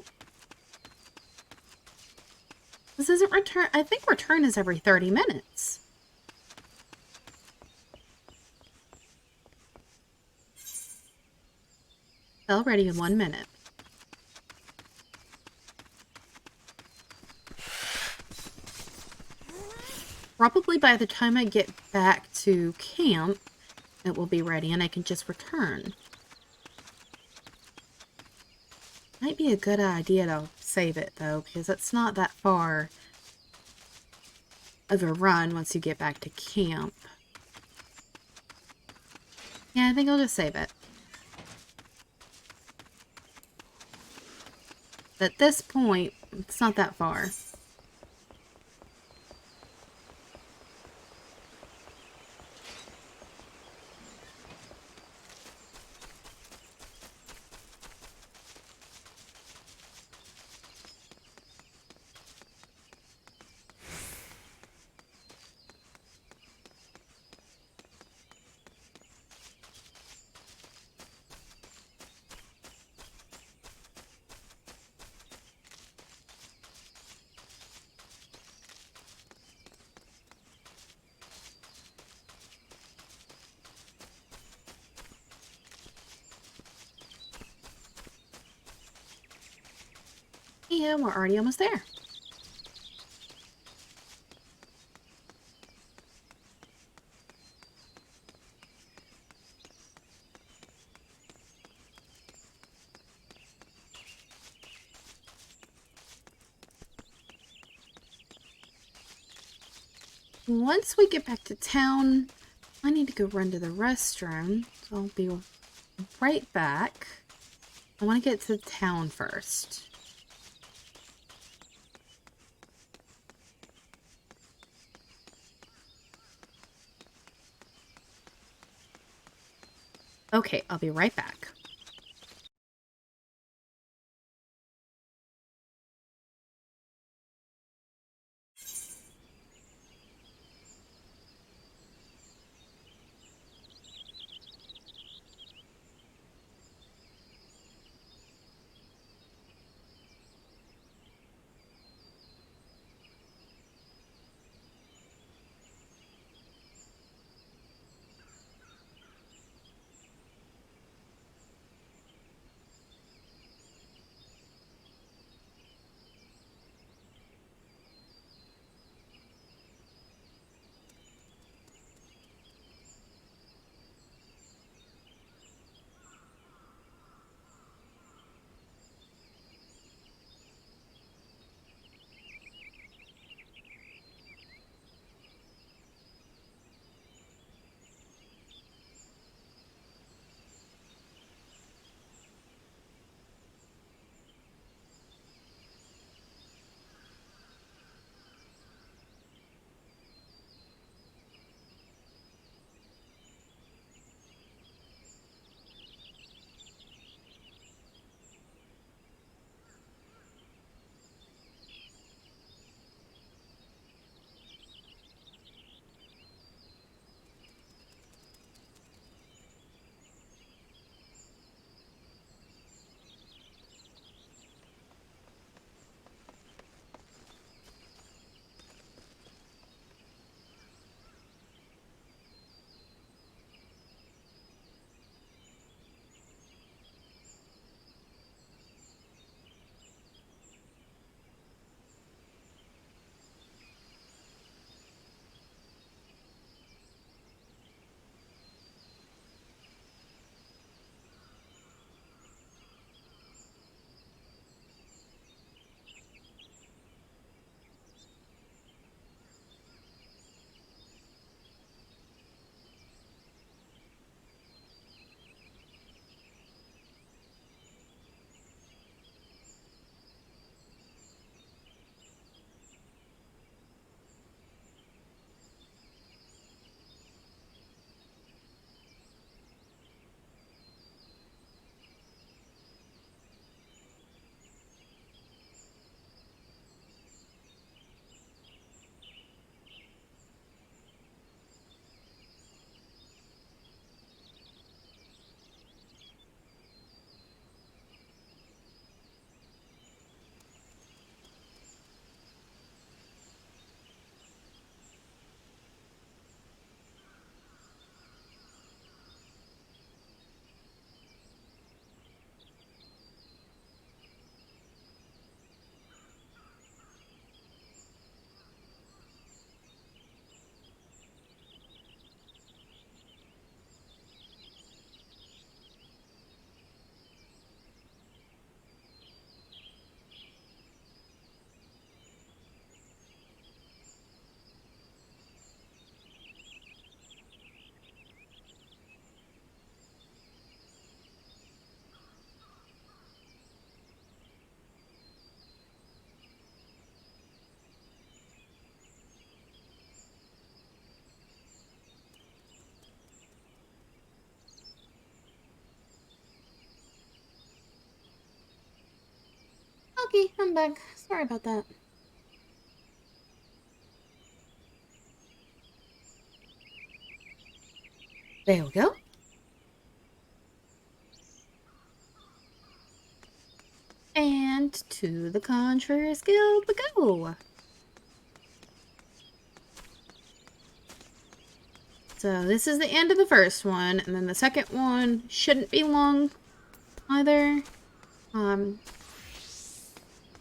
[SPEAKER 1] This isn't return... I think return is every 30 minutes. Already in 1 minute. Probably by the time I get back to camp, it will be ready and I can just return. Might be a good idea to save it, though, because it's not that far of a run once you get back to camp. Yeah, I think I'll just save it. At this point, it's not that far. Yeah, we're already almost there. once we get back to town, I need to go run to the restroom. So I'll be right back. I want to get to town first. Okay, I'll be right back. Okay, I'm back. Sorry about that. There we go. And to the Conjurer's Guild we go. So this is the end of the first one, and then the second one shouldn't be long either.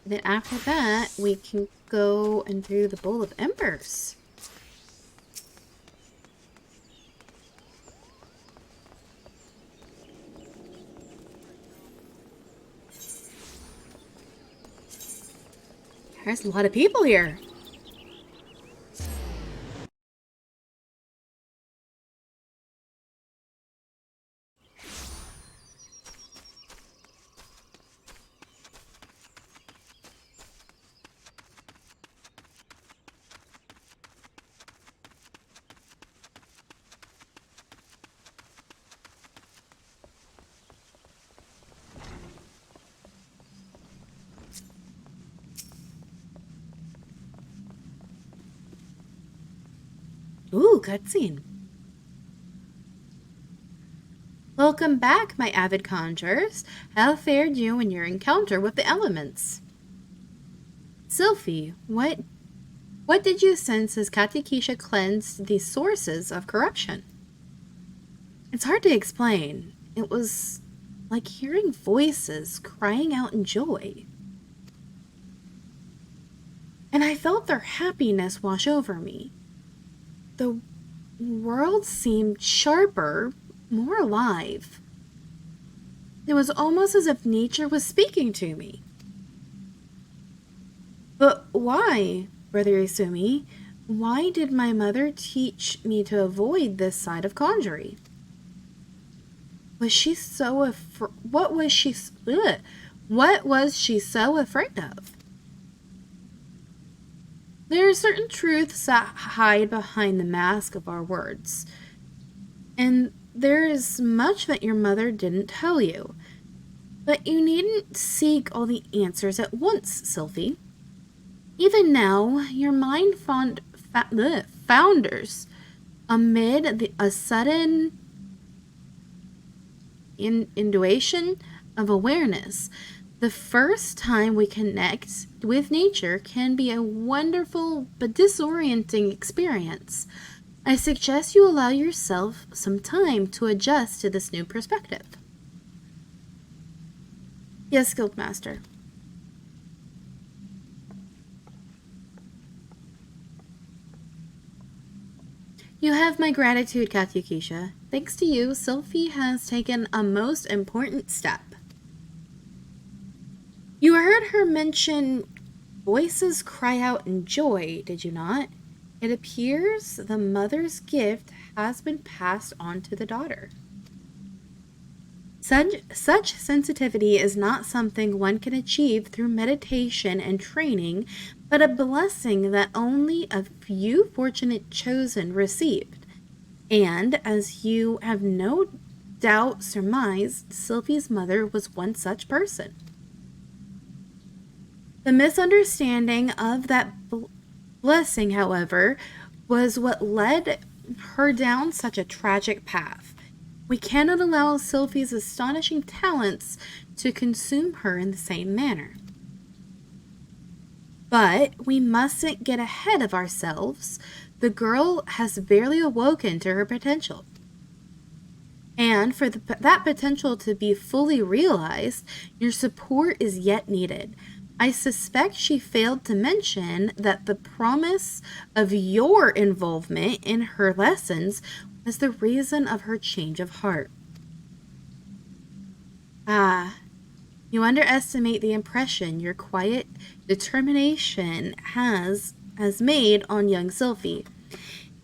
[SPEAKER 1] Then after that, we can go and do the Bowl of Embers. There's a lot of people here. Ooh, cutscene. Welcome back, my avid conjurers. How fared you in your encounter with the elements? Sylphie, what did you sense as Katikisha cleansed the sources of corruption? It's hard to explain. It was like hearing voices crying out in joy. And I felt their happiness wash over me. The world seemed sharper, more alive. It was almost as if nature was speaking to me. But why, Brother Isumi? Why did my mother teach me to avoid this side of conjuring? Was she so what was she so afraid of? There are certain truths that hide behind the mask of our words. And there is much that your mother didn't tell you. But you needn't seek all the answers at once, Sylphie. Even now, your mind founders amid a sudden intuition of awareness. The first time we connect with nature can be a wonderful but disorienting experience. I suggest you allow yourself some time to adjust to this new perspective. Yes, Guildmaster. You have my gratitude, Katyukisha. Thanks to you, Sylphie has taken a most important step. You heard her mention voices cry out in joy, did you not? It appears the mother's gift has been passed on to the daughter. Such sensitivity is not something one can achieve through meditation and training, but a blessing that only a few fortunate chosen received. And, as you have no doubt surmised, Sylphie's mother was one such person. The misunderstanding of that blessing, however, was what led her down such a tragic path. We cannot allow Sylphie's astonishing talents to consume her in the same manner. But we mustn't get ahead of ourselves. The girl has barely awoken to her potential. And for that potential to be fully realized, your support is yet needed. I suspect she failed to mention that the promise of your involvement in her lessons was the reason of her change of heart. You underestimate the impression your quiet determination has made on young Sylphie.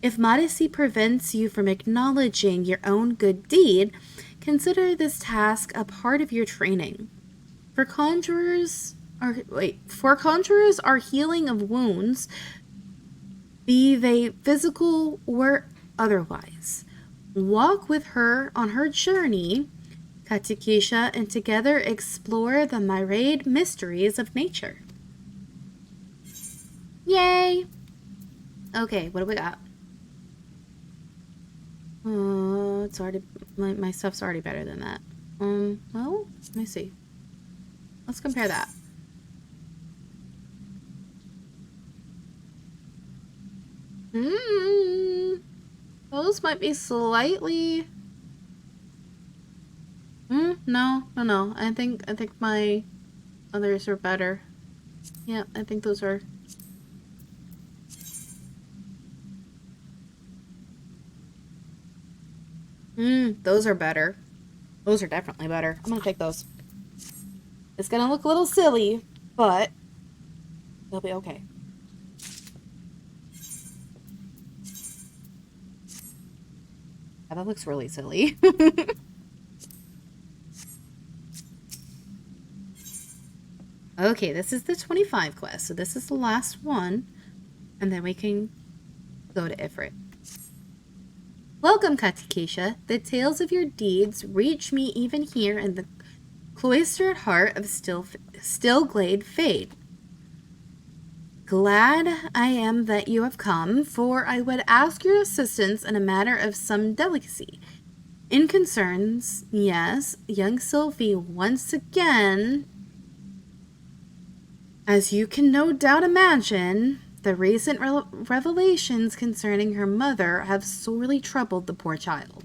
[SPEAKER 1] If modesty prevents you from acknowledging your own good deed, consider this task a part of your training. For conjurers are healing of wounds, be they physical or otherwise. Walk with her on her journey, Katikisha, and together explore the myriad mysteries of nature. Yay! Okay, what do we got? It's already my stuff's already better than that. Well, let me see. Let's compare that. Those might be slightly. No. I think my others are better. Yeah, I think those are. Those are better. Those are definitely better. I'm gonna take those. It's gonna look a little silly, but they'll be okay. Yeah, that looks really silly. Okay, this is the 25 quest, so this is the last one, and then we can go to Ifrit. Welcome, Katikisha. The tales of your deeds reach me even here in the cloistered heart of Stillglade Fade. Glad I am that you have come, for I would ask your assistance in a matter of some delicacy. In concerns, yes, young Sylvie once again, as you can no doubt imagine, the recent revelations concerning her mother have sorely troubled the poor child.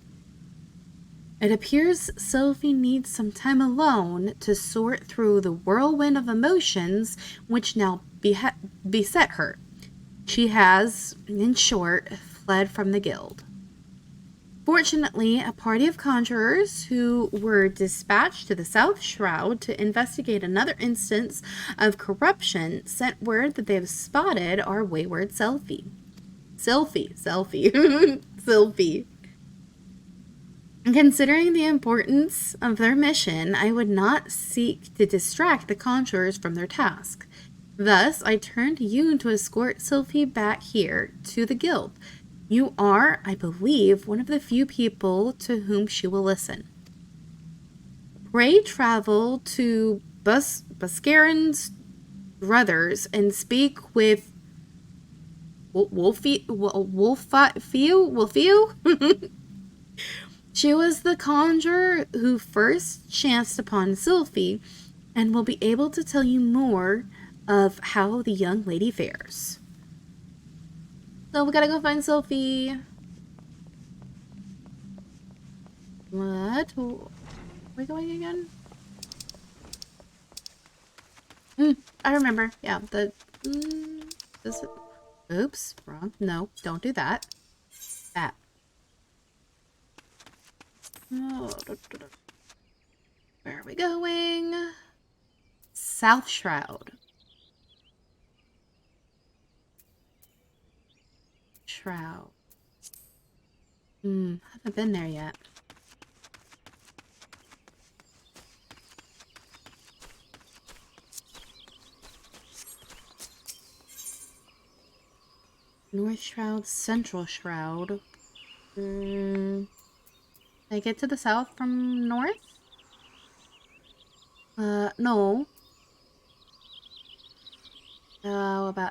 [SPEAKER 1] It appears Sylvie needs some time alone to sort through the whirlwind of emotions which now beset her. She has, in short, fled from the guild. Fortunately, a party of conjurers who were dispatched to the South Shroud to investigate another instance of corruption sent word that they have spotted our wayward Sylvie. Sylvie. Sylvie. Considering the importance of their mission, I would not seek to distract the conjurers from their task. Thus, I turn to you to escort Sylvie back here to the guild. You are, I believe, one of the few people to whom she will listen. Pray travel to Buscarin's brothers and speak with Wolfie. She was the conjurer who first chanced upon Sylvie, and will be able to tell you more of how the young lady fares. So we gotta go find Sylvie. What? Where are we going again? I remember. Yeah, this. Oops, wrong. No, don't do that. That. Oh, where are we going? South Shroud. Haven't been there yet. North Shroud, Central Shroud. Did I get to the south from north? No.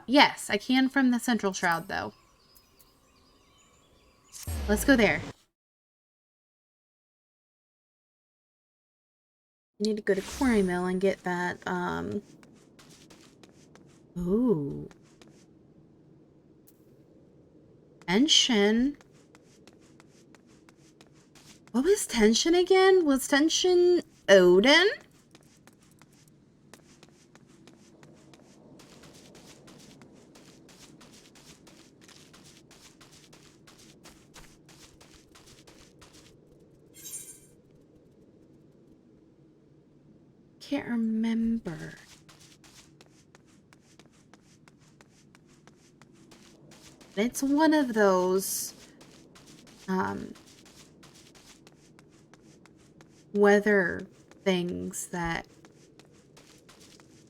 [SPEAKER 1] Yes, I can from the Central Shroud, though. Let's go there. I need to go to Quarry Mill and get that, Ooh. Tension. What was Tension again? Was Tension Odin? Can't remember. It's one of those weather things that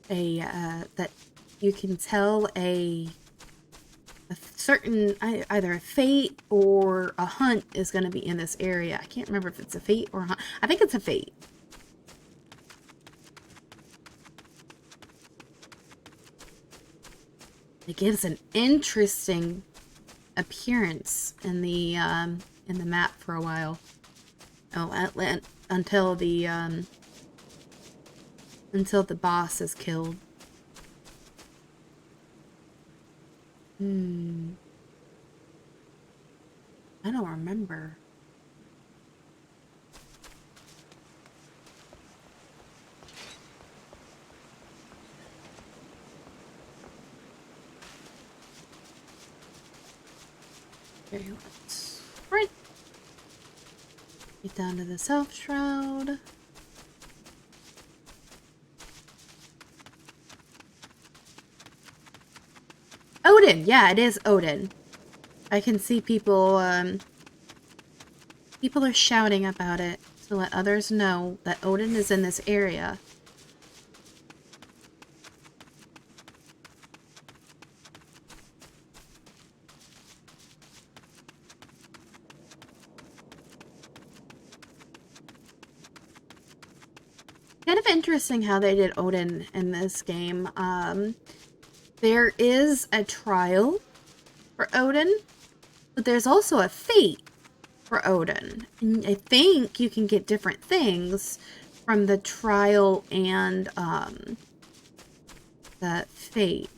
[SPEAKER 1] that you can tell a certain either a fate or a hunt is going to be in this area. I can't remember if it's a fate or a hunt. I think it's a fate. It gives an interesting appearance in the map for a while. Oh, until the boss is killed. I don't remember. Okay, let's right. Get down to the South Shroud. Odin! Yeah, it is Odin. I can see people, people are shouting about it to let others know that Odin is in this area. Kind of interesting how they did Odin in this game. There is a trial for Odin, but there's also a fate for Odin. And I think you can get different things from the trial and the fate.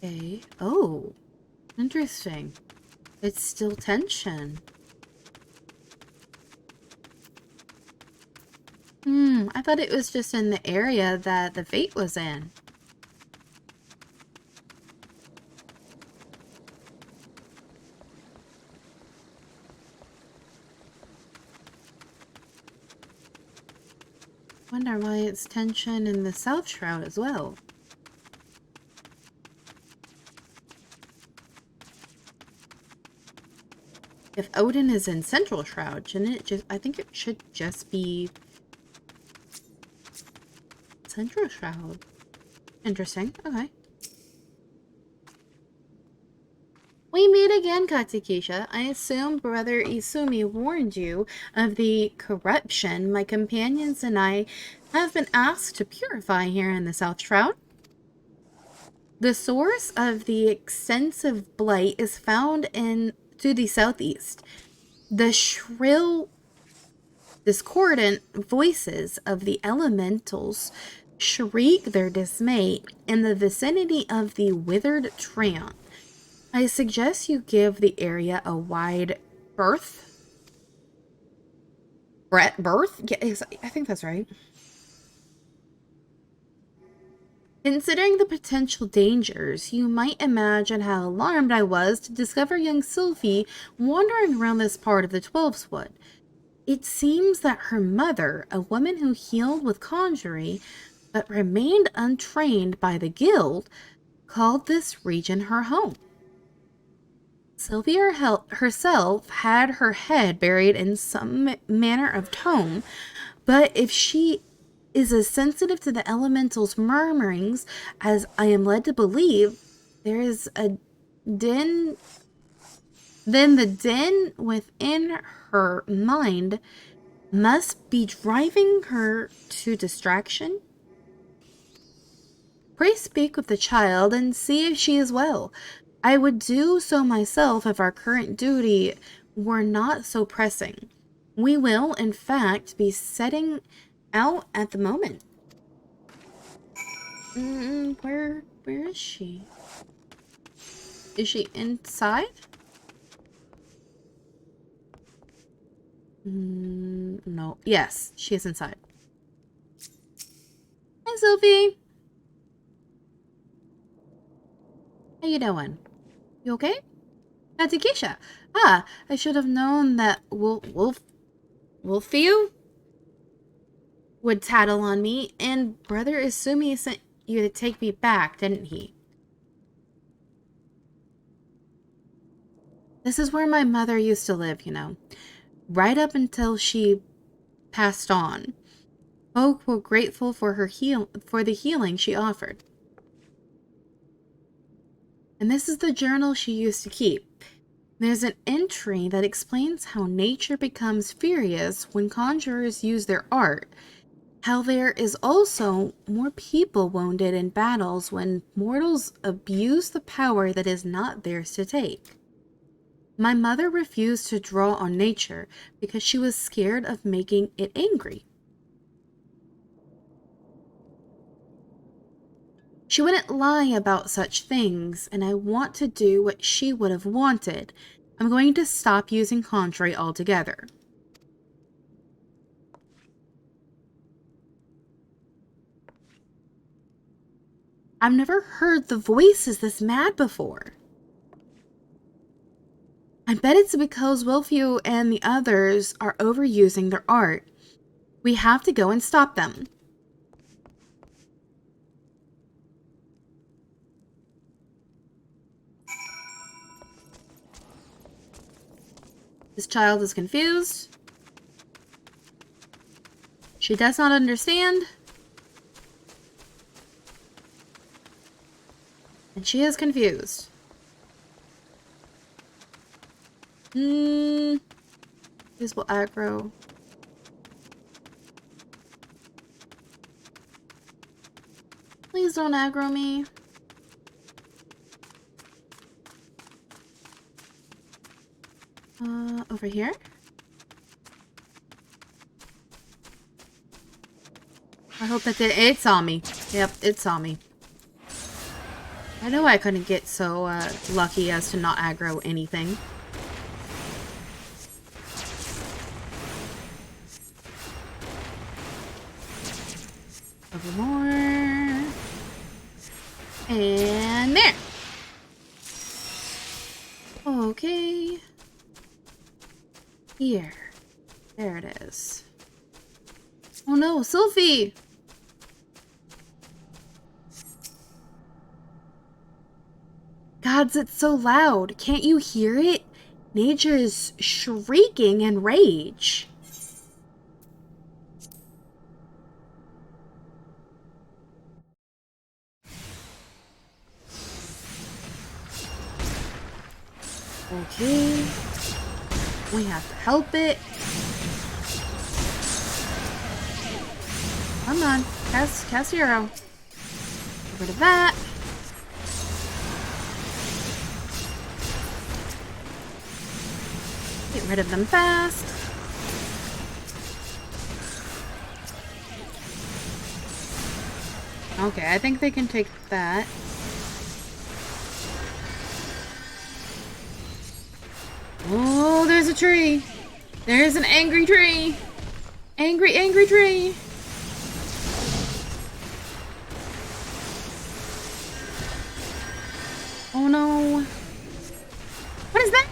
[SPEAKER 1] Okay. Oh, interesting. It's still tension. I thought it was just in the area that the fate was in. Wonder why it's tension in the South Shroud as well. If Odin is in Central Shroud, shouldn't it just... I think it should just be... Central Shroud. Interesting. Okay. We meet again, Katsukiisha. I assume Brother Isumi warned you of the corruption my companions and I have been asked to purify here in the South Shroud. The source of the extensive blight is found to the southeast. The shrill, discordant voices of the elementals shriek their dismay in the vicinity of the withered Treant. I suggest you give the area a wide berth. Berth? Yeah, I think that's right. Considering the potential dangers, you might imagine how alarmed I was to discover young Sylvie wandering around this part of the Twelves Wood. It seems that her mother, a woman who healed with conjuring, but remained untrained by the guild, called this region her home. Sylvia herself had her head buried in some manner of tome, but if she is as sensitive to the elemental's murmurings as I am led to believe, there is a din. Then the din within her mind must be driving her to distraction. Pray speak with the child and see if she is well. I would do so myself if our current duty were not so pressing. We will, in fact, be setting out at the moment. Where is she? Is she inside? No. Yes, she is inside. Hi, Sophie. How you doing? You okay? Katsukiisha. Ah, I should have known that Wolfie would tattle on me, and Brother Isumi sent you to take me back, didn't he? This is where my mother used to live, you know. Right up until she passed on. Folk were grateful for for the healing she offered. And this is the journal she used to keep. There's an entry that explains how nature becomes furious when conjurers use their art, how there is also more people wounded in battles when mortals abuse the power that is not theirs to take. My mother refused to draw on nature because she was scared of making it angry. She wouldn't lie about such things, and I want to do what she would have wanted. I'm going to stop using conjuring altogether. I've never heard the voices this mad before. I bet it's because Wilfew and the others are overusing their art. We have to go and stop them. This child is confused. She does not understand. And she is confused. This will aggro. Please don't aggro me. Over here? I hope that it saw me. Yep, it saw me. I know I couldn't get so lucky as to not aggro anything. Over more. And there. Okay. Here. There it is. Oh no, Sophie! Gods, it's so loud. Can't you hear it? Nature is shrieking in rage. Okay. We have to help it. Come on. Cast hero. Get rid of that. Get rid of them fast. Okay, I think they can take that. Oh, there's a tree. There's an angry tree. Angry, angry tree. Oh no. What is that?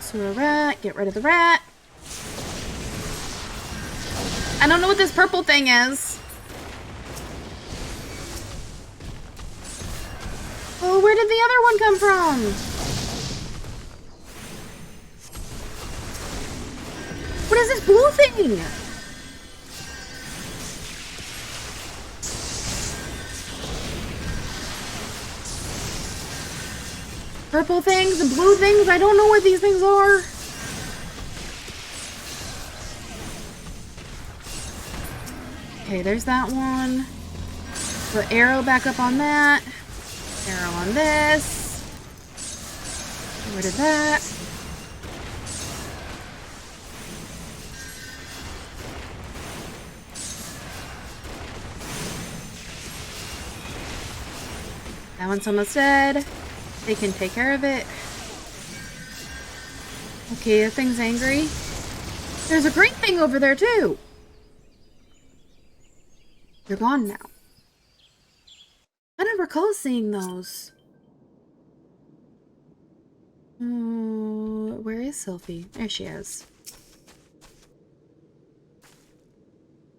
[SPEAKER 1] Sewer rat. Get rid of the rat. I don't know what this purple thing is. Oh, where did the other one come from? What is this blue thing? Purple things and blue things? I don't know what these things are. Okay, there's that one. Put arrow back up on that. Arrow on this. Get rid of that. That one's almost dead. They can take care of it. Okay, that thing's angry. There's a green thing over there too. They're gone now. I don't recall seeing those. Where is Sophie? There she is.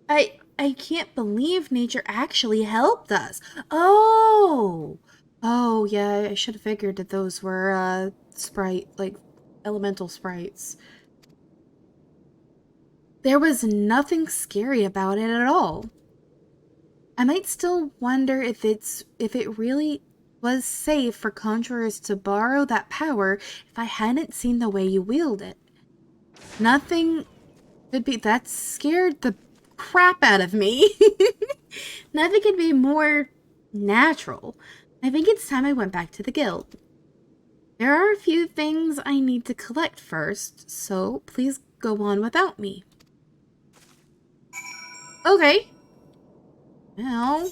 [SPEAKER 1] I can't believe nature actually helped us. Oh! Oh, yeah, I should have figured that those were, elemental sprites. There was nothing scary about it at all. I might still wonder if it really was safe for conjurers to borrow that power if I hadn't seen the way you wield it. Nothing could be... That scared the crap out of me. Nothing could be more natural. I think it's time I went back to the guild. There are a few things I need to collect first, so please go on without me. Okay. Now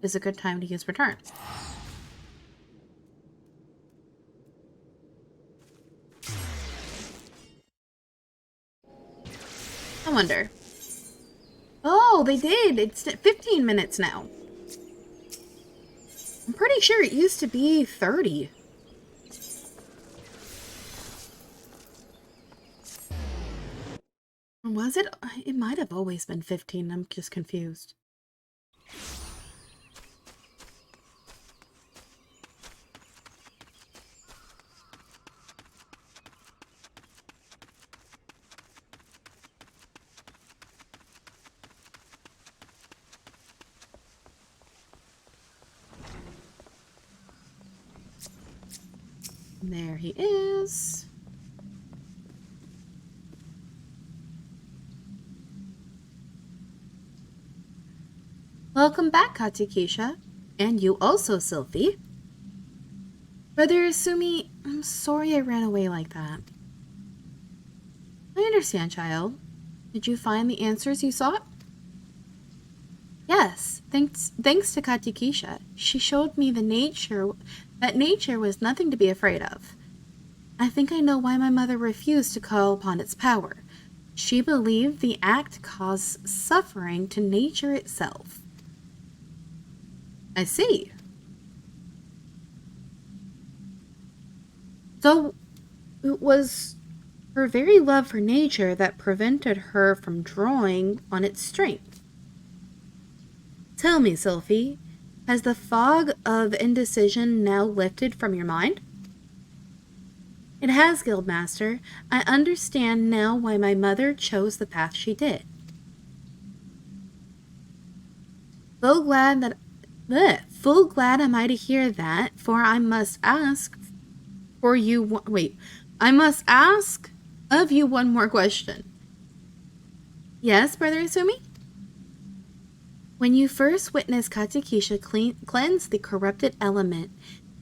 [SPEAKER 1] is a good time to use return. I wonder. Oh, they did. It's 15 minutes now. I'm pretty sure it used to be 30. Or was it? It might have always been 15. I'm just confused. There he is. Welcome back, Katikisha. And you also, Sylphie. Brother Asumi, I'm sorry I ran away like that. I understand, child. Did you find the answers you sought? Yes, thanks to Katikisha. She showed me that nature was nothing to be afraid of. I think I know why my mother refused to call upon its power. She believed the act caused suffering to nature itself. I see. So it was her very love for nature that prevented her from drawing on its strength. Tell me, Sylphie, has the fog of indecision now lifted from your mind? It has, Guildmaster. I understand now why my mother chose the path she did. Full glad am I to hear that, for I must ask for you. I must ask of you one more question. Yes, Brother Asumi? When you first witnessed Katakisha cleanse the corrupted element,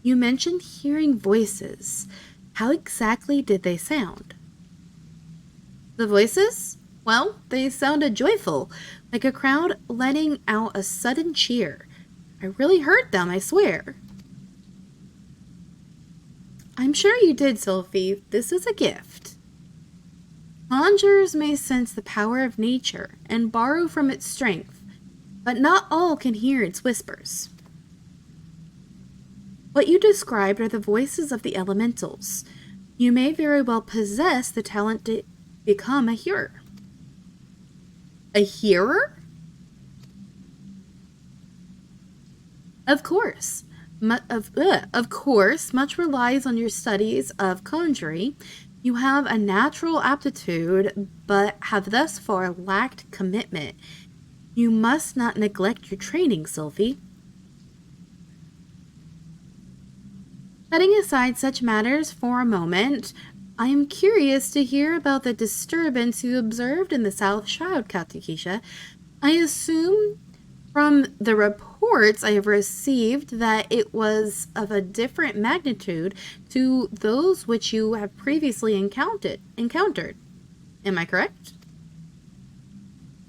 [SPEAKER 1] you mentioned hearing voices. How exactly did they sound? The voices? Well, they sounded joyful, like a crowd letting out a sudden cheer. I really heard them, I swear. I'm sure you did, Sylphie. This is a gift. Conjurers may sense the power of nature and borrow from its strength, but not all can hear its whispers. What you described are the voices of the elementals. You may very well possess the talent to become a hearer. A hearer? Of course. Of course, much relies on your studies of conjuring. You have a natural aptitude, but have thus far lacked commitment. You must not neglect your training, Sylphie. Setting aside such matters for a moment, I am curious to hear about the disturbance you observed in the South Shroud, Katakisha. I assume from the reports I have received that it was of a different magnitude to those which you have previously encountered. Am I correct?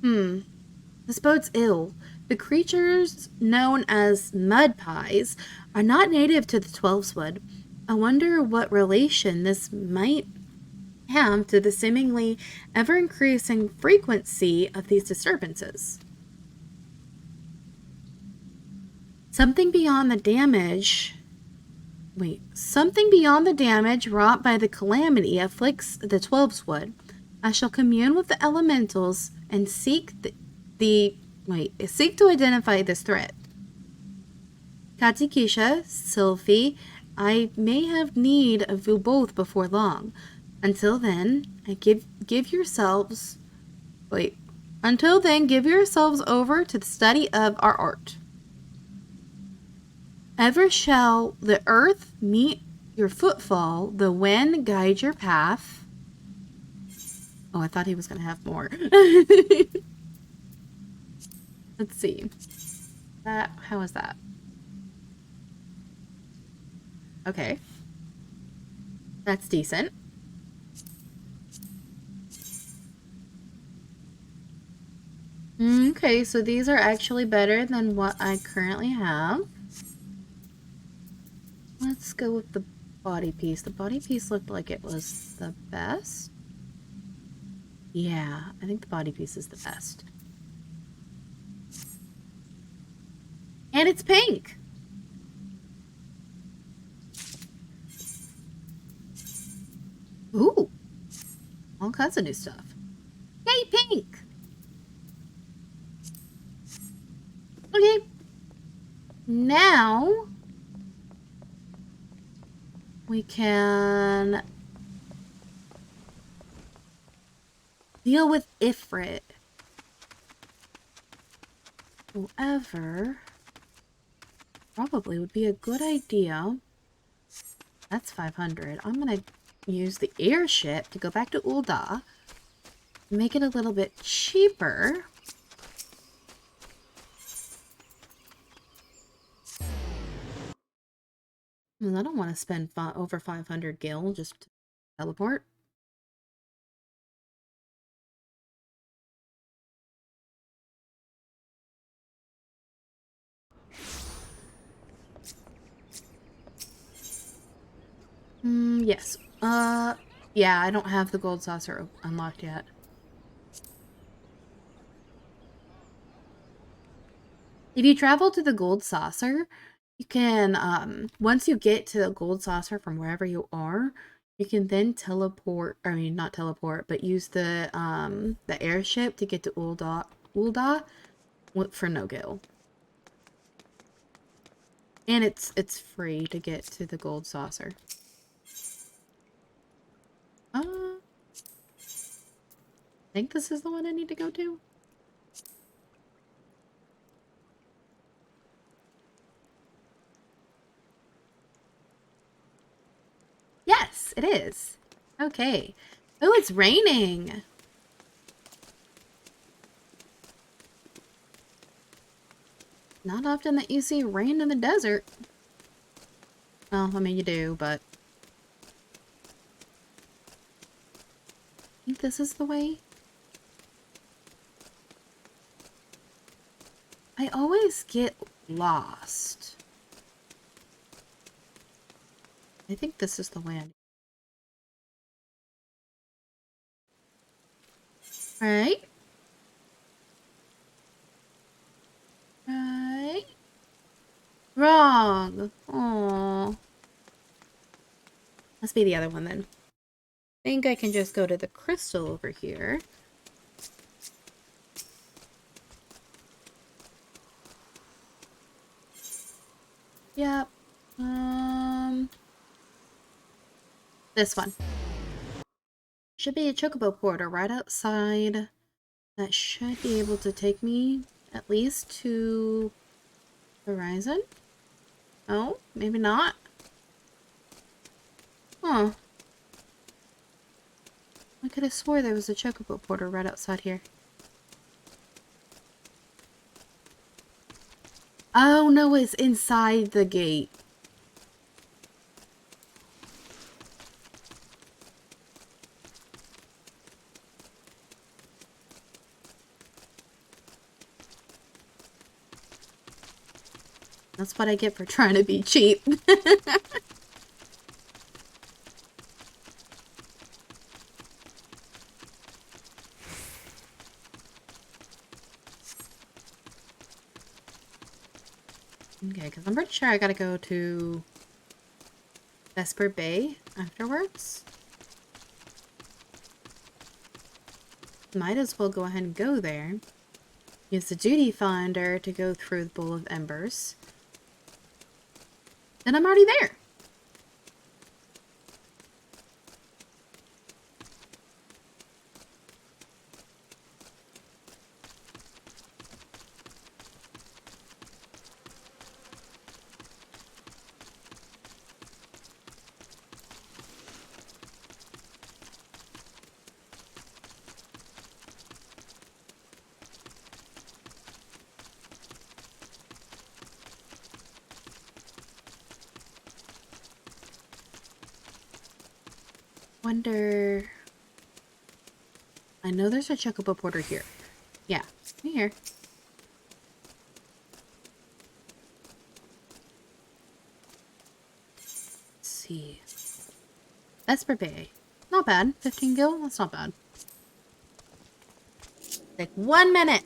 [SPEAKER 1] This bodes ill. The creatures known as mud pies are not native to the Twelveswood. I wonder what relation this might have to the seemingly ever-increasing frequency of these disturbances. Something beyond the damage wrought by the calamity afflicts the Twelveswood. I shall commune with the elementals and seek to identify this threat. Katikisha, Sylphie, I may have need of you both before long. Until then, give yourselves over to the study of our art. Ever shall the earth meet your footfall, the wind guide your path. Oh, I thought he was going to have more. Let's see. How is that? Okay. That's decent. Okay, so these are actually better than what I currently have. Let's go with the body piece. The body piece looked like it was the best. Yeah, I think the body piece is the best. And it's pink! Ooh! All kinds of new stuff. Yay! pink. Okay. Now we can deal with Ifrit. However, probably would be a good idea. That's 500. I'm gonna use the airship to go back to Ul'dah. Make it a little bit cheaper. And I don't want to spend over 500 gil just to teleport. Yes. Yeah, I don't have the gold saucer unlocked yet. If you travel to the gold saucer, you can, once you get to the gold saucer from wherever you are, you can then teleport, I mean, not teleport, but use the airship to get to Ul'dah for no gil. And it's free to get to the gold saucer. I think this is the one I need to go to. Yes, it is. Okay. Oh, it's raining. Not often that you see rain in the desert. Well, I mean, you do, but I think this is the way. I always get lost. I think this is the way. Right? Right? Wrong. Aww. Must be the other one then. I think I can just go to the crystal over here. Yep. This one. Should be a chocobo porter right outside. That should be able to take me at least to Horizon. Oh, maybe not. Huh. I could have swore there was a chocobo porter right outside here. Oh no, it's inside the gate. That's what I get for trying to be cheap. Okay, because I'm pretty sure I gotta go to Vesper Bay afterwards. Might as well go ahead and go there. Use the duty finder to go through the Bowl of Embers. Then I'm already there. Wonder... I know there's a chocobo porter here. Yeah, here. Let's see. Vesper Bay. Not bad. 15 gil? That's not bad. Like 1 minute.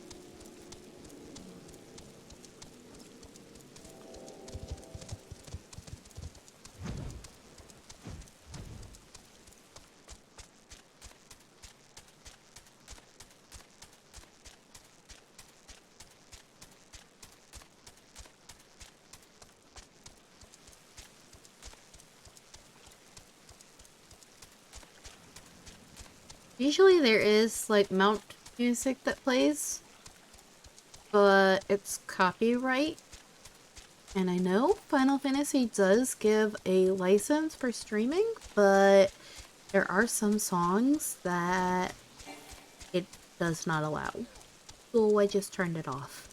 [SPEAKER 1] Usually there is, like, mount music that plays, but it's copyright. And I know Final Fantasy does give a license for streaming, but there are some songs that it does not allow. So I just turned it off.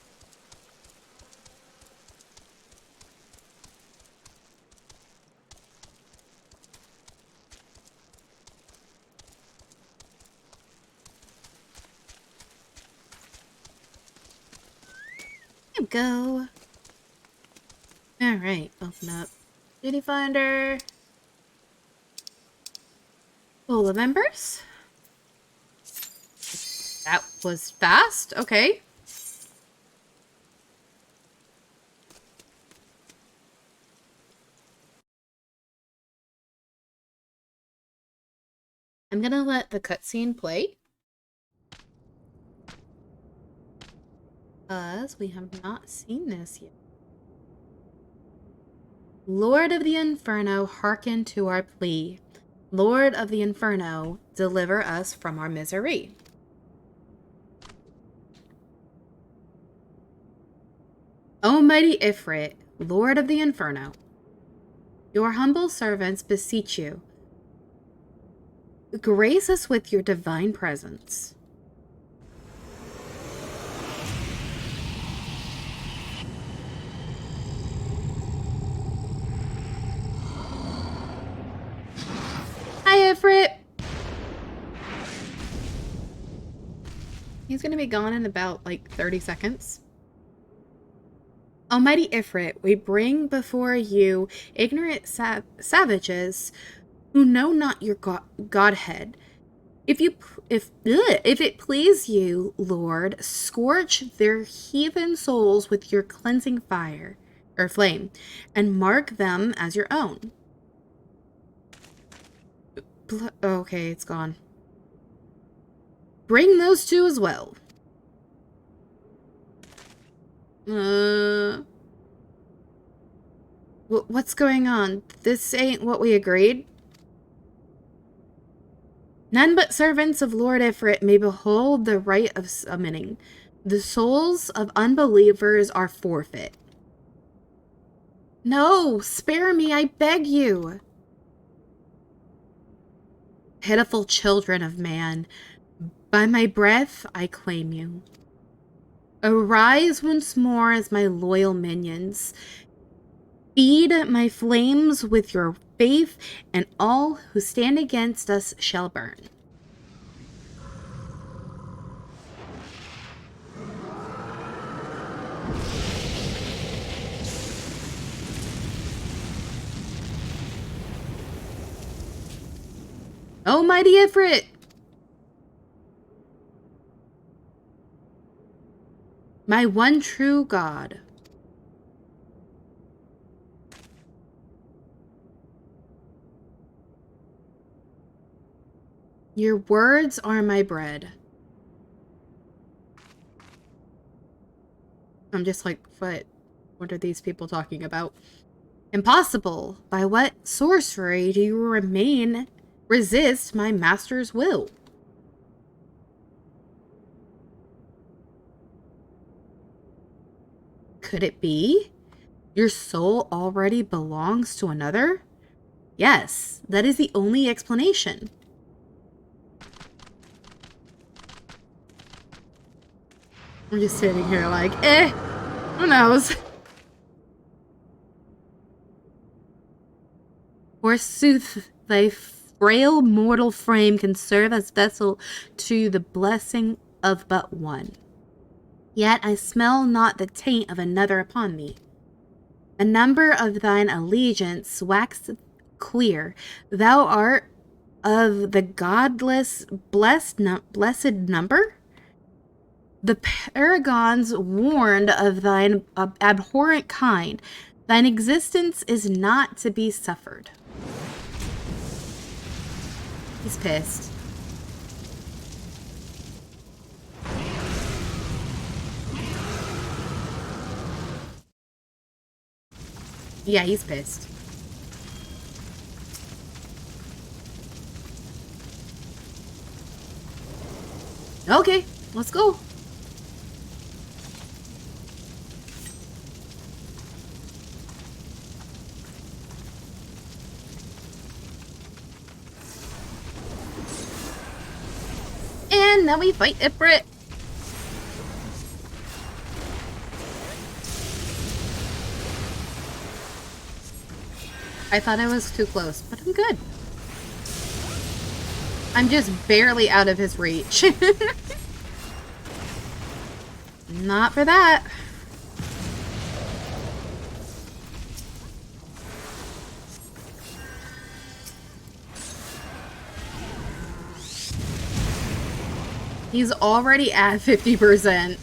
[SPEAKER 1] There we go. Alright, open up Duty Finder. Bowl of Embers. That was fast. Okay. I'm gonna let the cutscene play. Because we have not seen this yet. Lord of the Inferno, hearken to our plea. Lord of the Inferno, deliver us from our misery. O mighty Ifrit, Lord of the Inferno, your humble servants beseech you. Grace us with your divine presence. Hi, Ifrit. He's gonna be gone in about, like, 30 seconds. Almighty Ifrit, we bring before you ignorant savages who know not your godhead. If it please you, Lord, scorch their heathen souls with your cleansing fire or flame, and mark them as your own. Okay, it's gone. Bring those two as well. What's going on? This ain't what we agreed. None but servants of Lord Ifrit may behold the rite of summoning. The souls of unbelievers are forfeit. No, spare me, I beg you. Pitiful children of man, by my breath I claim you. Arise once more as my loyal minions. Feed my flames with your faith, and all who stand against us shall burn. Oh, mighty Ifrit! My one true God. Your words are my bread. I'm just like, what are these people talking about? Impossible! By what sorcery do you resist my master's will? Could it be? Your soul already belongs to another? Yes, that is the only explanation. I'm just sitting here like, who knows? Forsooth, thy frail mortal frame can serve as vessel to the blessing of but one. Yet I smell not the taint of another upon me. The number of thine allegiance waxeth clear. Thou art of the godless blessed number? The paragons warned of thine abhorrent kind. Thine existence is not to be suffered. He's pissed. Yeah, he's pissed. Okay, let's go. And now we fight Ifrit. I thought I was too close, but I'm good. I'm just barely out of his reach. Not for that. He's already at 50%.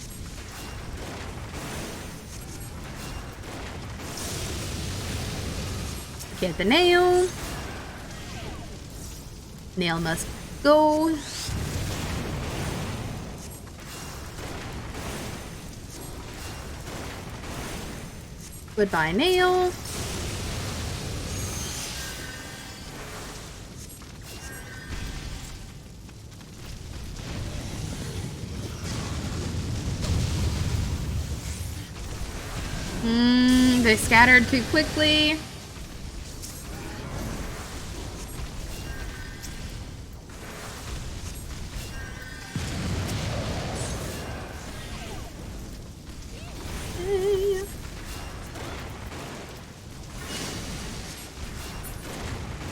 [SPEAKER 1] Get the nail. Nail must go. Goodbye, nail. They scattered too quickly.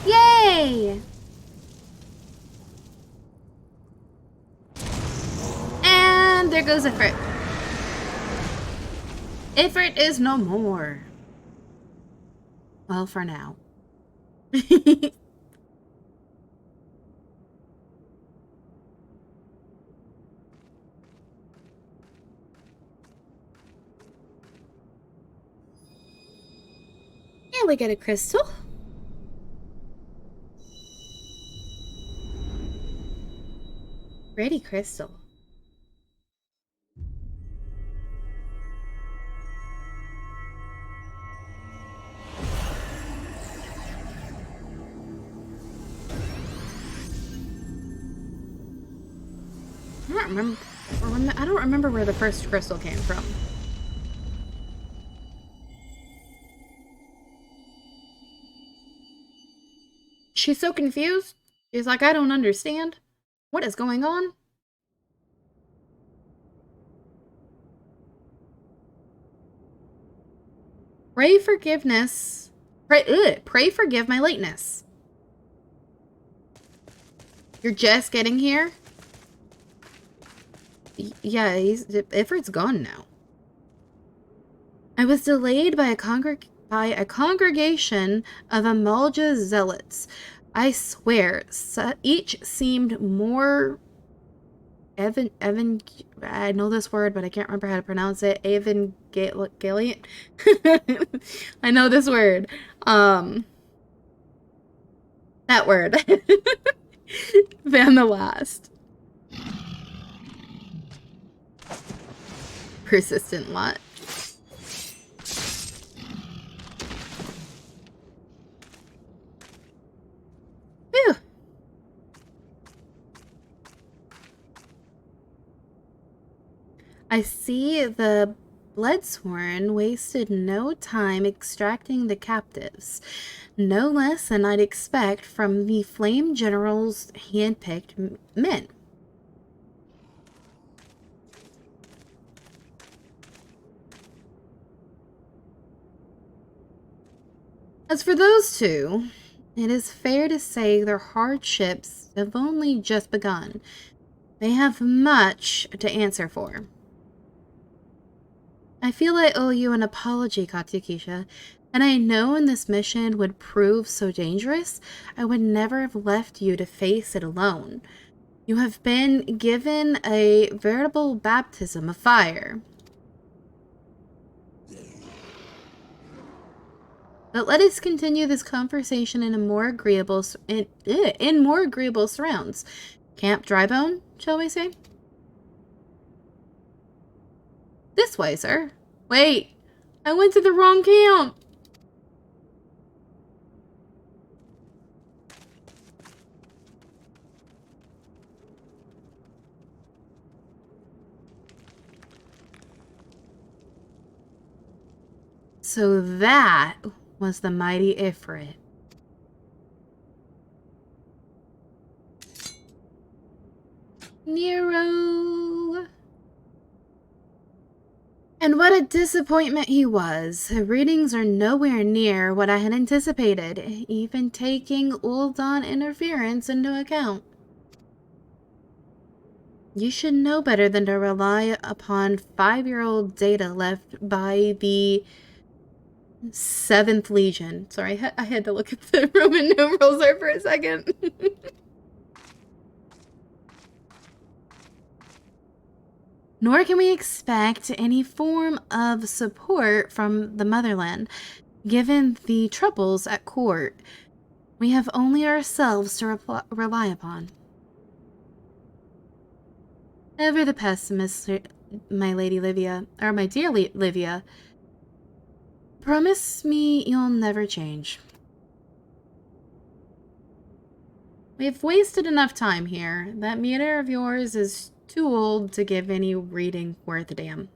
[SPEAKER 1] Yay! And there goes Ifrit. Ifrit is no more. Well, for now. Yeah, we get a crystal. Pretty crystal. I don't remember where the first crystal came from. She's so confused. She's like, I don't understand. What is going on? Pray forgiveness. Pray forgive my lateness. You're just getting here? Yeah, Ifrit's gone now. I was delayed by a congregation of Amalja zealots. I swear, each seemed more I know this word, but I can't remember how to pronounce it. Evangelion. I know this word. That word. Than the last. Persistent lot. Phew. I see the Bloodsworn wasted no time extracting the captives. No less than I'd expect from the Flame General's hand-picked men. As for those two, it is fair to say their hardships have only just begun. They have much to answer for. I feel I owe you an apology, Katsukisha. Had I known this mission would prove so dangerous, I would never have left you to face it alone. You have been given a veritable baptism of fire. But let us continue this conversation in more agreeable surrounds. Camp Drybone, shall we say? This way, sir. Wait, I went to the wrong camp. So that was the mighty Ifrit. Nero! And what a disappointment he was. The readings are nowhere near what I had anticipated, even taking Uldan interference into account. You should know better than to rely upon 5-year-old data left by the 7th Legion. Sorry, I had to look at the Roman numerals there for a second. Nor can we expect any form of support from the motherland, given the troubles at court. We have only ourselves to rely upon. Ever the pessimist, my lady Livia, or my dear Livia. Promise me you'll never change. We've wasted enough time here. That meter of yours is too old to give any reading worth a damn.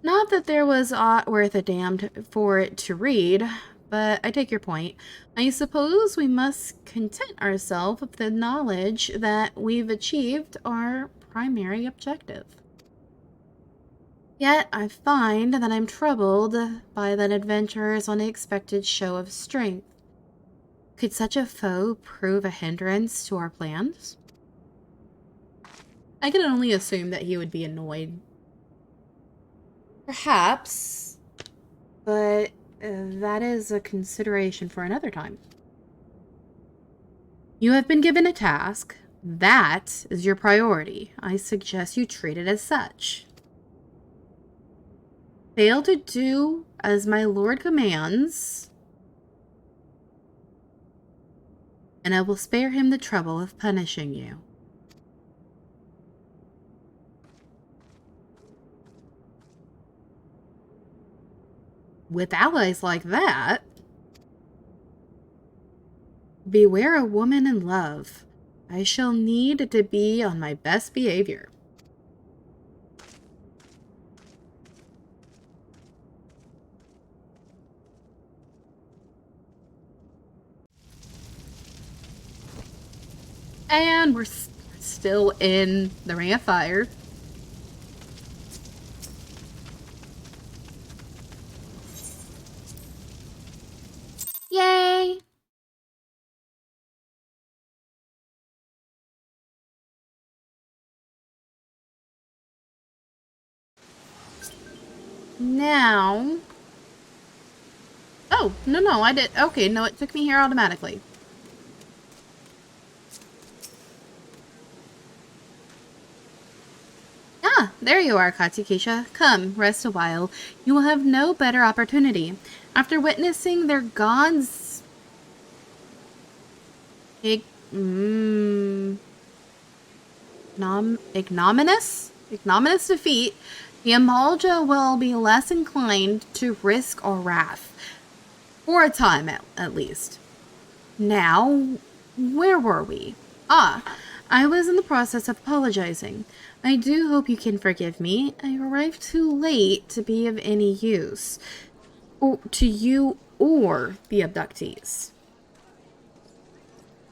[SPEAKER 1] Not that there was aught worth a damn for it to read, but I take your point. I suppose we must content ourselves with the knowledge that we've achieved our primary objective. Yet I find that I'm troubled by that adventurer's unexpected show of strength. Could such a foe prove a hindrance to our plans? I can only assume that he would be annoyed. Perhaps, but that is a consideration for another time. You have been given a task. That is your priority. I suggest you treat it as such. Fail to do as my lord commands, and I will spare him the trouble of punishing you. With allies like that, beware a woman in love. I shall need to be on my best behavior. And we're still in the Ring of Fire. Yay! Now... Oh, no, I did. Okay, no, it took me here automatically. Ah, there you are, Katikisha. Come, rest a while. You will have no better opportunity. After witnessing their gods... ignominious defeat, the Amalja will be less inclined to risk our wrath. For a time, at least. Now, where were we? Ah, I was in the process of apologizing. I do hope you can forgive me. I arrived too late to be of any use. To you or the abductees.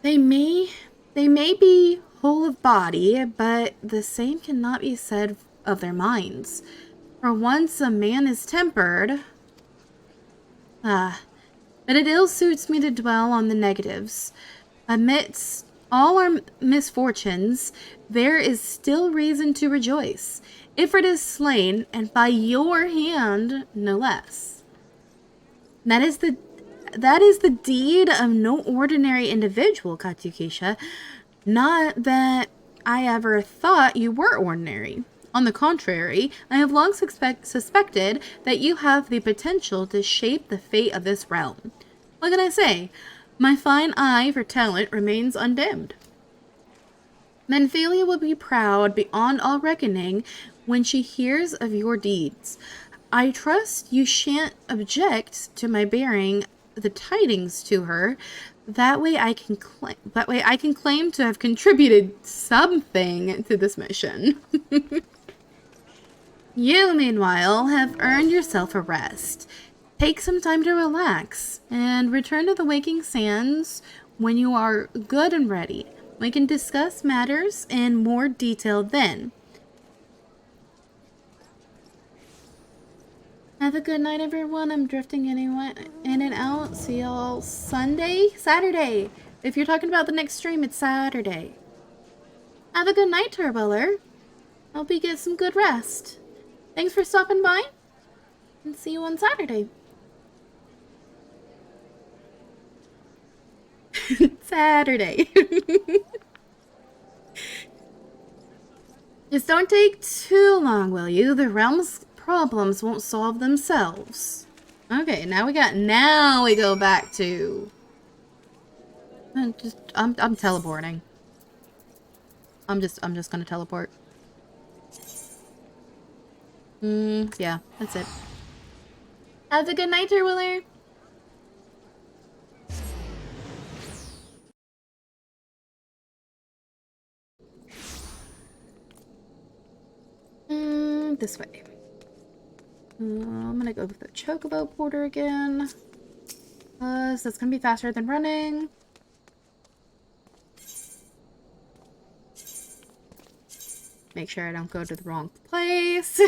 [SPEAKER 1] They may be whole of body, but the same cannot be said of their minds. For once a man is tempered... but it ill suits me to dwell on the negatives. Amidst all our misfortunes, there is still reason to rejoice. Ifrit is slain, and by your hand, no less. That is the deed of no ordinary individual, Katukisha. Not that I ever thought you were ordinary. On the contrary, I have long suspected that you have the potential to shape the fate of this realm. What can I say? My fine eye for talent remains undimmed. Menphalia will be proud beyond all reckoning when she hears of your deeds. I trust you shan't object to my bearing the tidings to her. That way I can claim to have contributed something to this mission. You, meanwhile, have earned yourself a rest. Take some time to relax and return to the waking sands when you are good and ready. We can discuss matters in more detail then. Have a good night, everyone. I'm drifting anyway, in and out. See y'all Saturday. If you're talking about the next stream, it's Saturday. Have a good night, Turbular. Hope you get some good rest. Thanks for stopping by, and see you on Saturday. Saturday. Just don't take too long, will you? The realm's problems won't solve themselves. Okay, now we go back to... I'm teleporting. I'm just gonna teleport. Yeah, that's it. Have a good night, Terwiller. This way. I'm gonna go with the Chocobo Porter again. So it's gonna be faster than running. Make sure I don't go to the wrong place.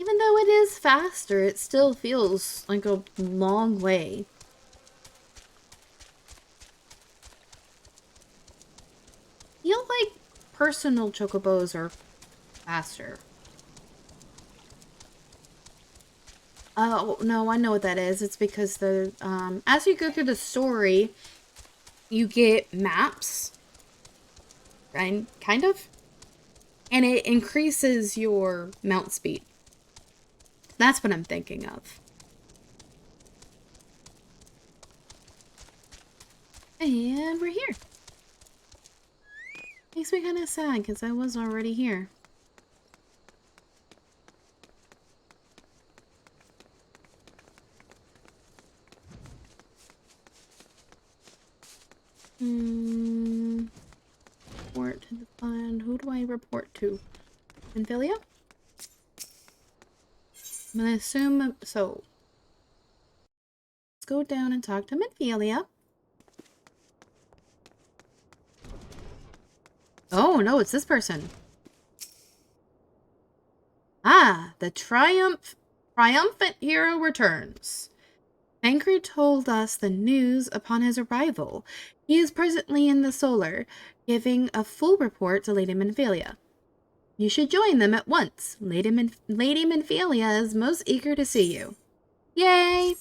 [SPEAKER 1] Even though it is faster, it still feels like a long way. I feel like personal chocobos are faster. Oh, no, I know what that is. It's because the, as you go through the story, you get maps. Kind of. And it increases your mount speed. That's what I'm thinking of. And we're here. Makes me kind of sad because I was already here. Report to the fund. Who do I report to? Anvilia? I'm gonna assume so. Let's go down and talk to Anvilia. Oh no, it's this person. Ah, the triumphant hero returns. Tancred told us the news upon his arrival. He is presently in the Solar, giving a full report to Lady Manphalia. You should join them at once. Lady Manphalia is most eager to see you. Yay!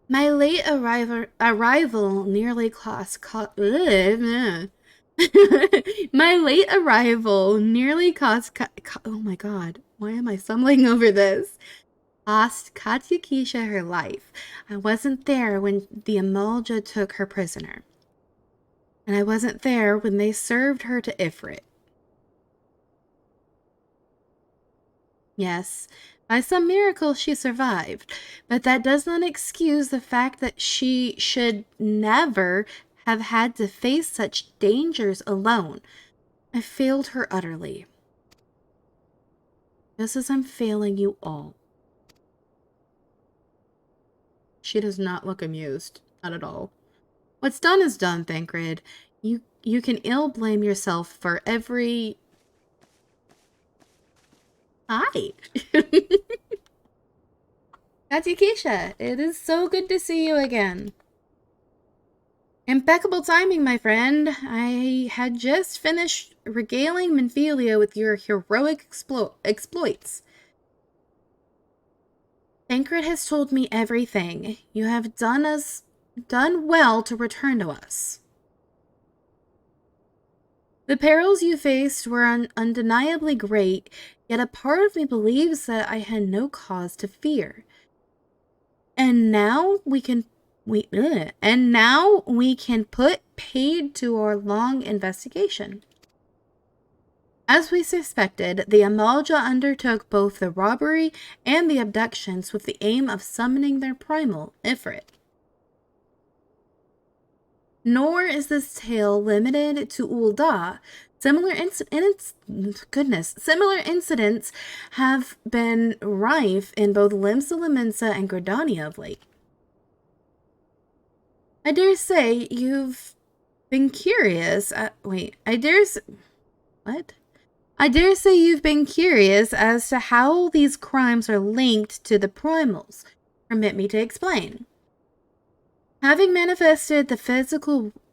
[SPEAKER 1] My late arrival nearly cost My late arrival nearly cost oh my god, why am I stumbling over this? Cost Katya Keisha her life. I wasn't there when the Amalja took her prisoner. And I wasn't there when they served her to Ifrit. Yes, by some miracle she survived, but that does not excuse the fact that she should never have had to face such dangers alone. I failed her utterly. Just as I'm failing you all. She does not look amused. Not at all. What's done is done, Thancred. You can ill blame yourself for every... Hi! Katikisha, it is so good to see you again. Impeccable timing, my friend. I had just finished regaling Manphalia with your heroic exploits. Thancred has told me everything. You have done well to return to us. The perils you faced were undeniably great, yet a part of me believes that I had no cause to fear. And now we can put paid to our long investigation. As we suspected, the Amalja undertook both the robbery and the abductions with the aim of summoning their primal, Ifrit. Nor is this tale limited to Ul'dah. Similar incidents have been rife in both Limsa Lominsa and Gridania of late. I dare say you've been curious. I dare say you've been curious as to how these crimes are linked to the primals. Permit me to explain. Having manifested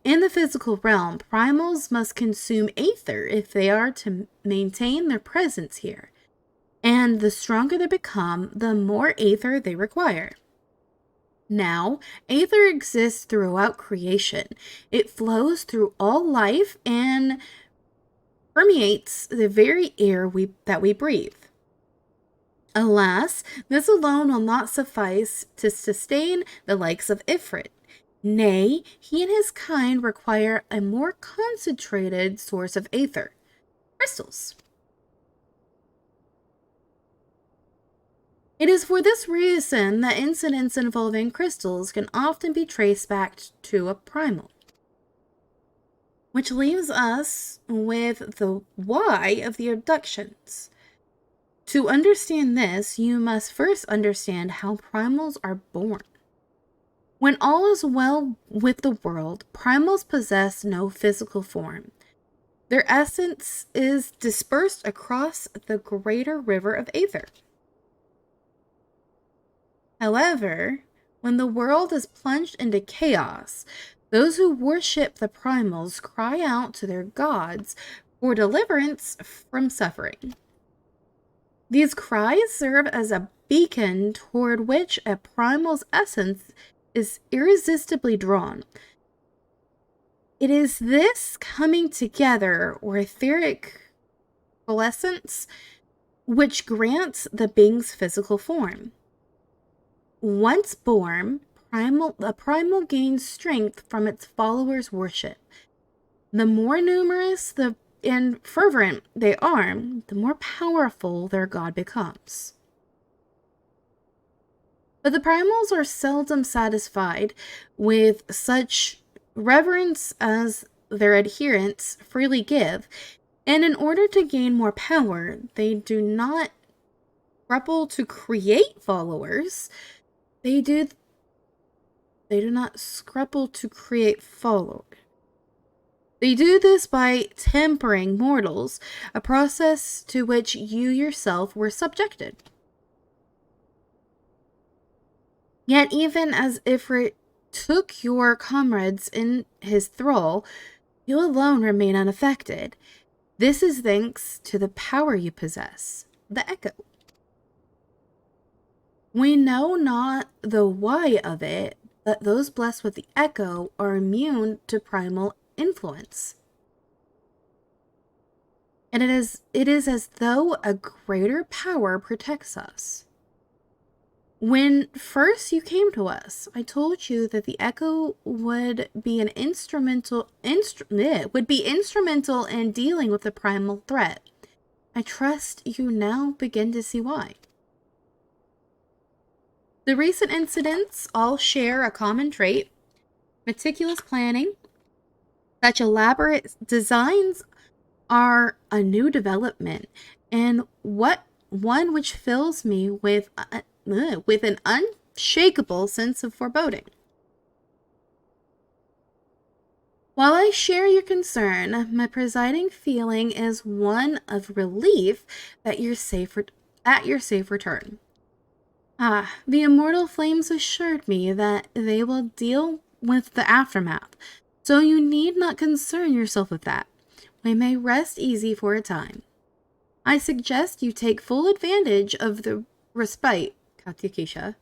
[SPEAKER 1] in the physical realm, primals must consume aether if they are to maintain their presence here. And the stronger they become, the more aether they require. Now, aether exists throughout creation. It flows through all life and permeates the very air that we breathe. Alas, this alone will not suffice to sustain the likes of Ifrit. Nay, he and his kind require a more concentrated source of aether, crystals. It is for this reason that incidents involving crystals can often be traced back to a primal. Which leaves us with the why of the abductions. To understand this, you must first understand how primals are born. When all is well with the world, primals possess no physical form. Their essence is dispersed across the greater river of aether. However, when the world is plunged into chaos, those who worship the primals cry out to their gods for deliverance from suffering. These cries serve as a beacon toward which a primal's essence is irresistibly drawn. It is this coming together, or etheric coalescence, which grants the being's physical form. Once born, a primal gains strength from its followers' worship. The more numerous and fervent they are, the more powerful their god becomes. But the primals are seldom satisfied with such reverence as their adherents freely give, and in order to gain more power, they do not scruple to create followers. They do not scruple to create followers. They do this by tempering mortals, a process to which you yourself were subjected. Yet even as Ifrit took your comrades in his thrall, you alone remain unaffected. This is thanks to the power you possess, the echo. We know not the why of it, but those blessed with the echo are immune to primal influence. And it is as though a greater power protects us. When first you came to us, I told you that the echo would be instrumental in dealing with the primal threat. I trust you now begin to see why. The recent incidents all share a common trait: meticulous planning. Such elaborate designs are a new development, and one which fills me with an unshakable sense of foreboding. While I share your concern, my presiding feeling is one of relief at your safe return. The immortal flames assured me that they will deal with the aftermath, so you need not concern yourself with that. We may rest easy for a time. I suggest you take full advantage of the respite, Katyakisha.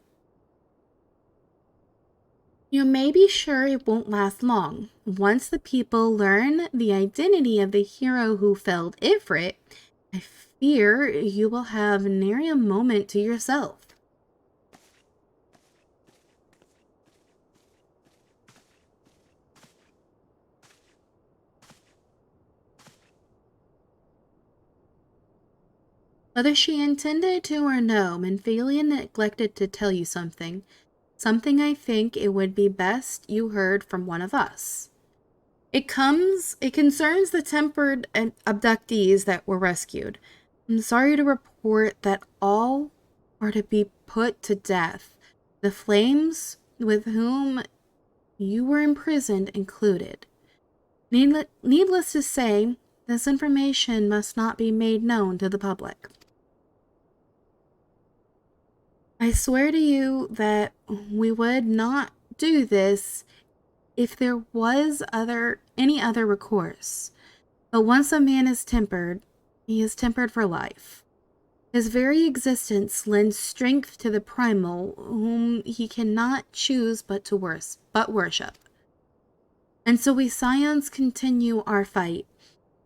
[SPEAKER 1] You may be sure it won't last long. Once the people learn the identity of the hero who felled Ifrit, I fear you will have nary a moment to yourself. Whether she intended to or no, Menphalia neglected to tell you something. Something I think it would be best you heard from one of us. It concerns the tempered abductees that were rescued. I'm sorry to report that all are to be put to death. The flames with whom you were imprisoned included. Needless to say, this information must not be made known to the public. I swear to you that we would not do this if there was any other recourse. But once a man is tempered, he is tempered for life. His very existence lends strength to the primal whom he cannot choose but worship. And so we scions continue our fight,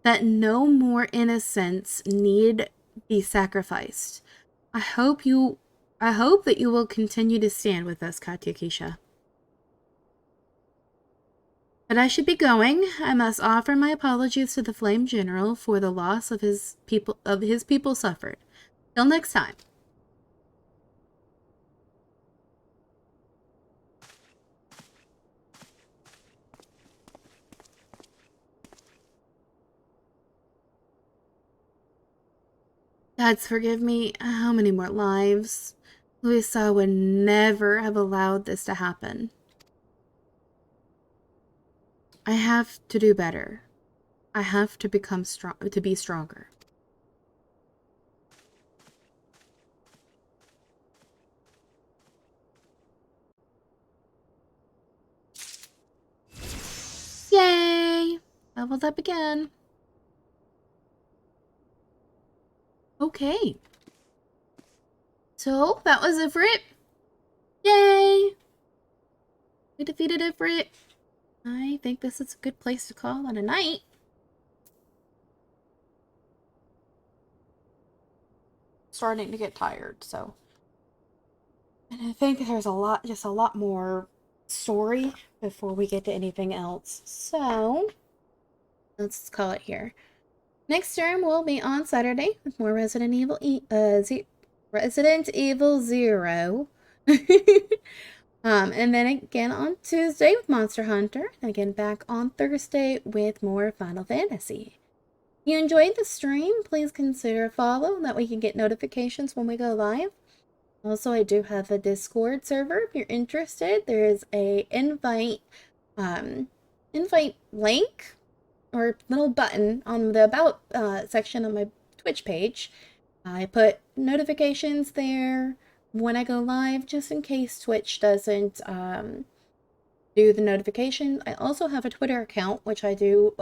[SPEAKER 1] that no more innocents need be sacrificed. I hope that you will continue to stand with us, Katyakisha. But I should be going. I must offer my apologies to the Flame General for the loss of his people suffered. Till next time. Gods forgive me, how many more lives? Louisa would never have allowed this to happen. I have to do better. I have to be stronger. Yay! Leveled up again. Okay. So, that was Ifrit. Yay! We defeated Ifrit. I think this is a good place to call it a night. Starting to get tired, so. And I think there's just a lot more story before we get to anything else. So, let's call it here. Next term will be on Saturday with more Resident Evil 0. And then again on Tuesday with Monster Hunter, and again back on Thursday with more Final Fantasy. If you enjoyed the stream, please consider a follow, that we can get notifications when we go live. Also, I do have a Discord server if you're interested. There is a invite link or little button on the about section of my Twitch page. I put notifications there when I go live, just in case Twitch doesn't do the notification. I also have a Twitter account, which I do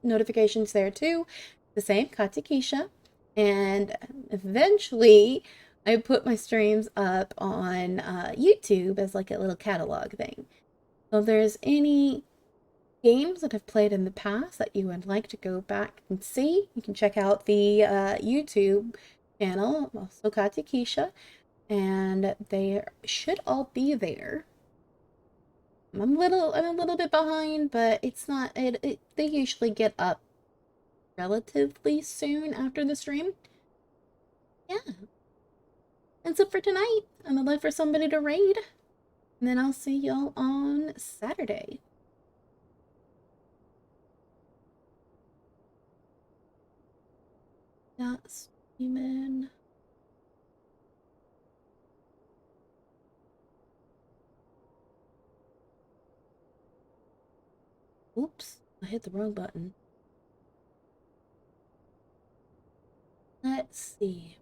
[SPEAKER 1] notifications there too. The same, Katakisha. And eventually, I put my streams up on YouTube as like a little catalog thing. So if there's any games that I've played in the past that you would like to go back and see, you can check out the YouTube channel, also Katakisha, and they should all be there. I'm a little bit behind, but it's not. They usually get up relatively soon after the stream. Yeah, that's it for tonight. I'm gonna look for somebody to raid, and then I'll see y'all on Saturday. Not streaming. Oops, I hit the wrong button. Let's see.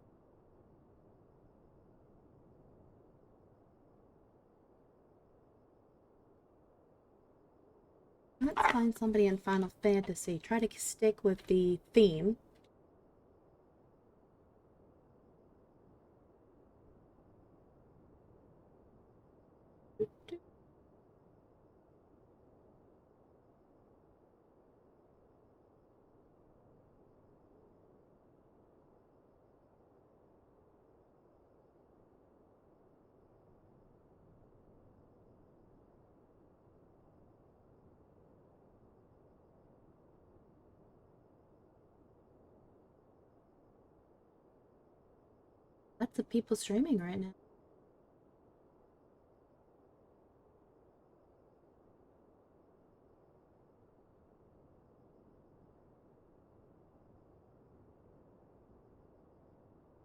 [SPEAKER 1] Let's find somebody in Final Fantasy. Try to stick with the theme. Lots of people streaming right now.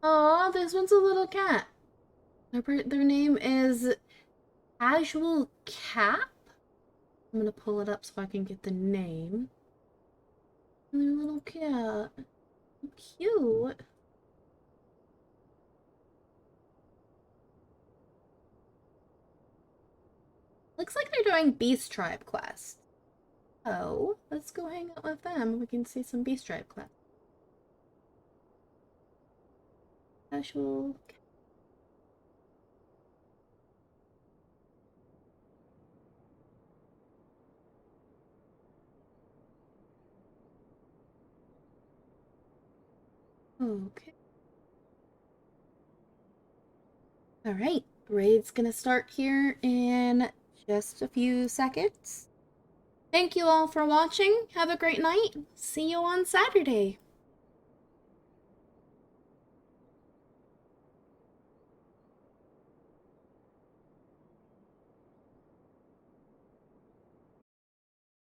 [SPEAKER 1] Oh, this one's a little cat. Their name is Casual Cap. I'm gonna pull it up so I can get the name. Their little cat. Cute. Looks like they're doing Beast Tribe quests. Oh, let's go hang out with them. We can see some Beast Tribe quests. Casual. Okay. All right. Raid's gonna start here in just a few seconds. Thank you all for watching. Have a great night. See you on Saturday.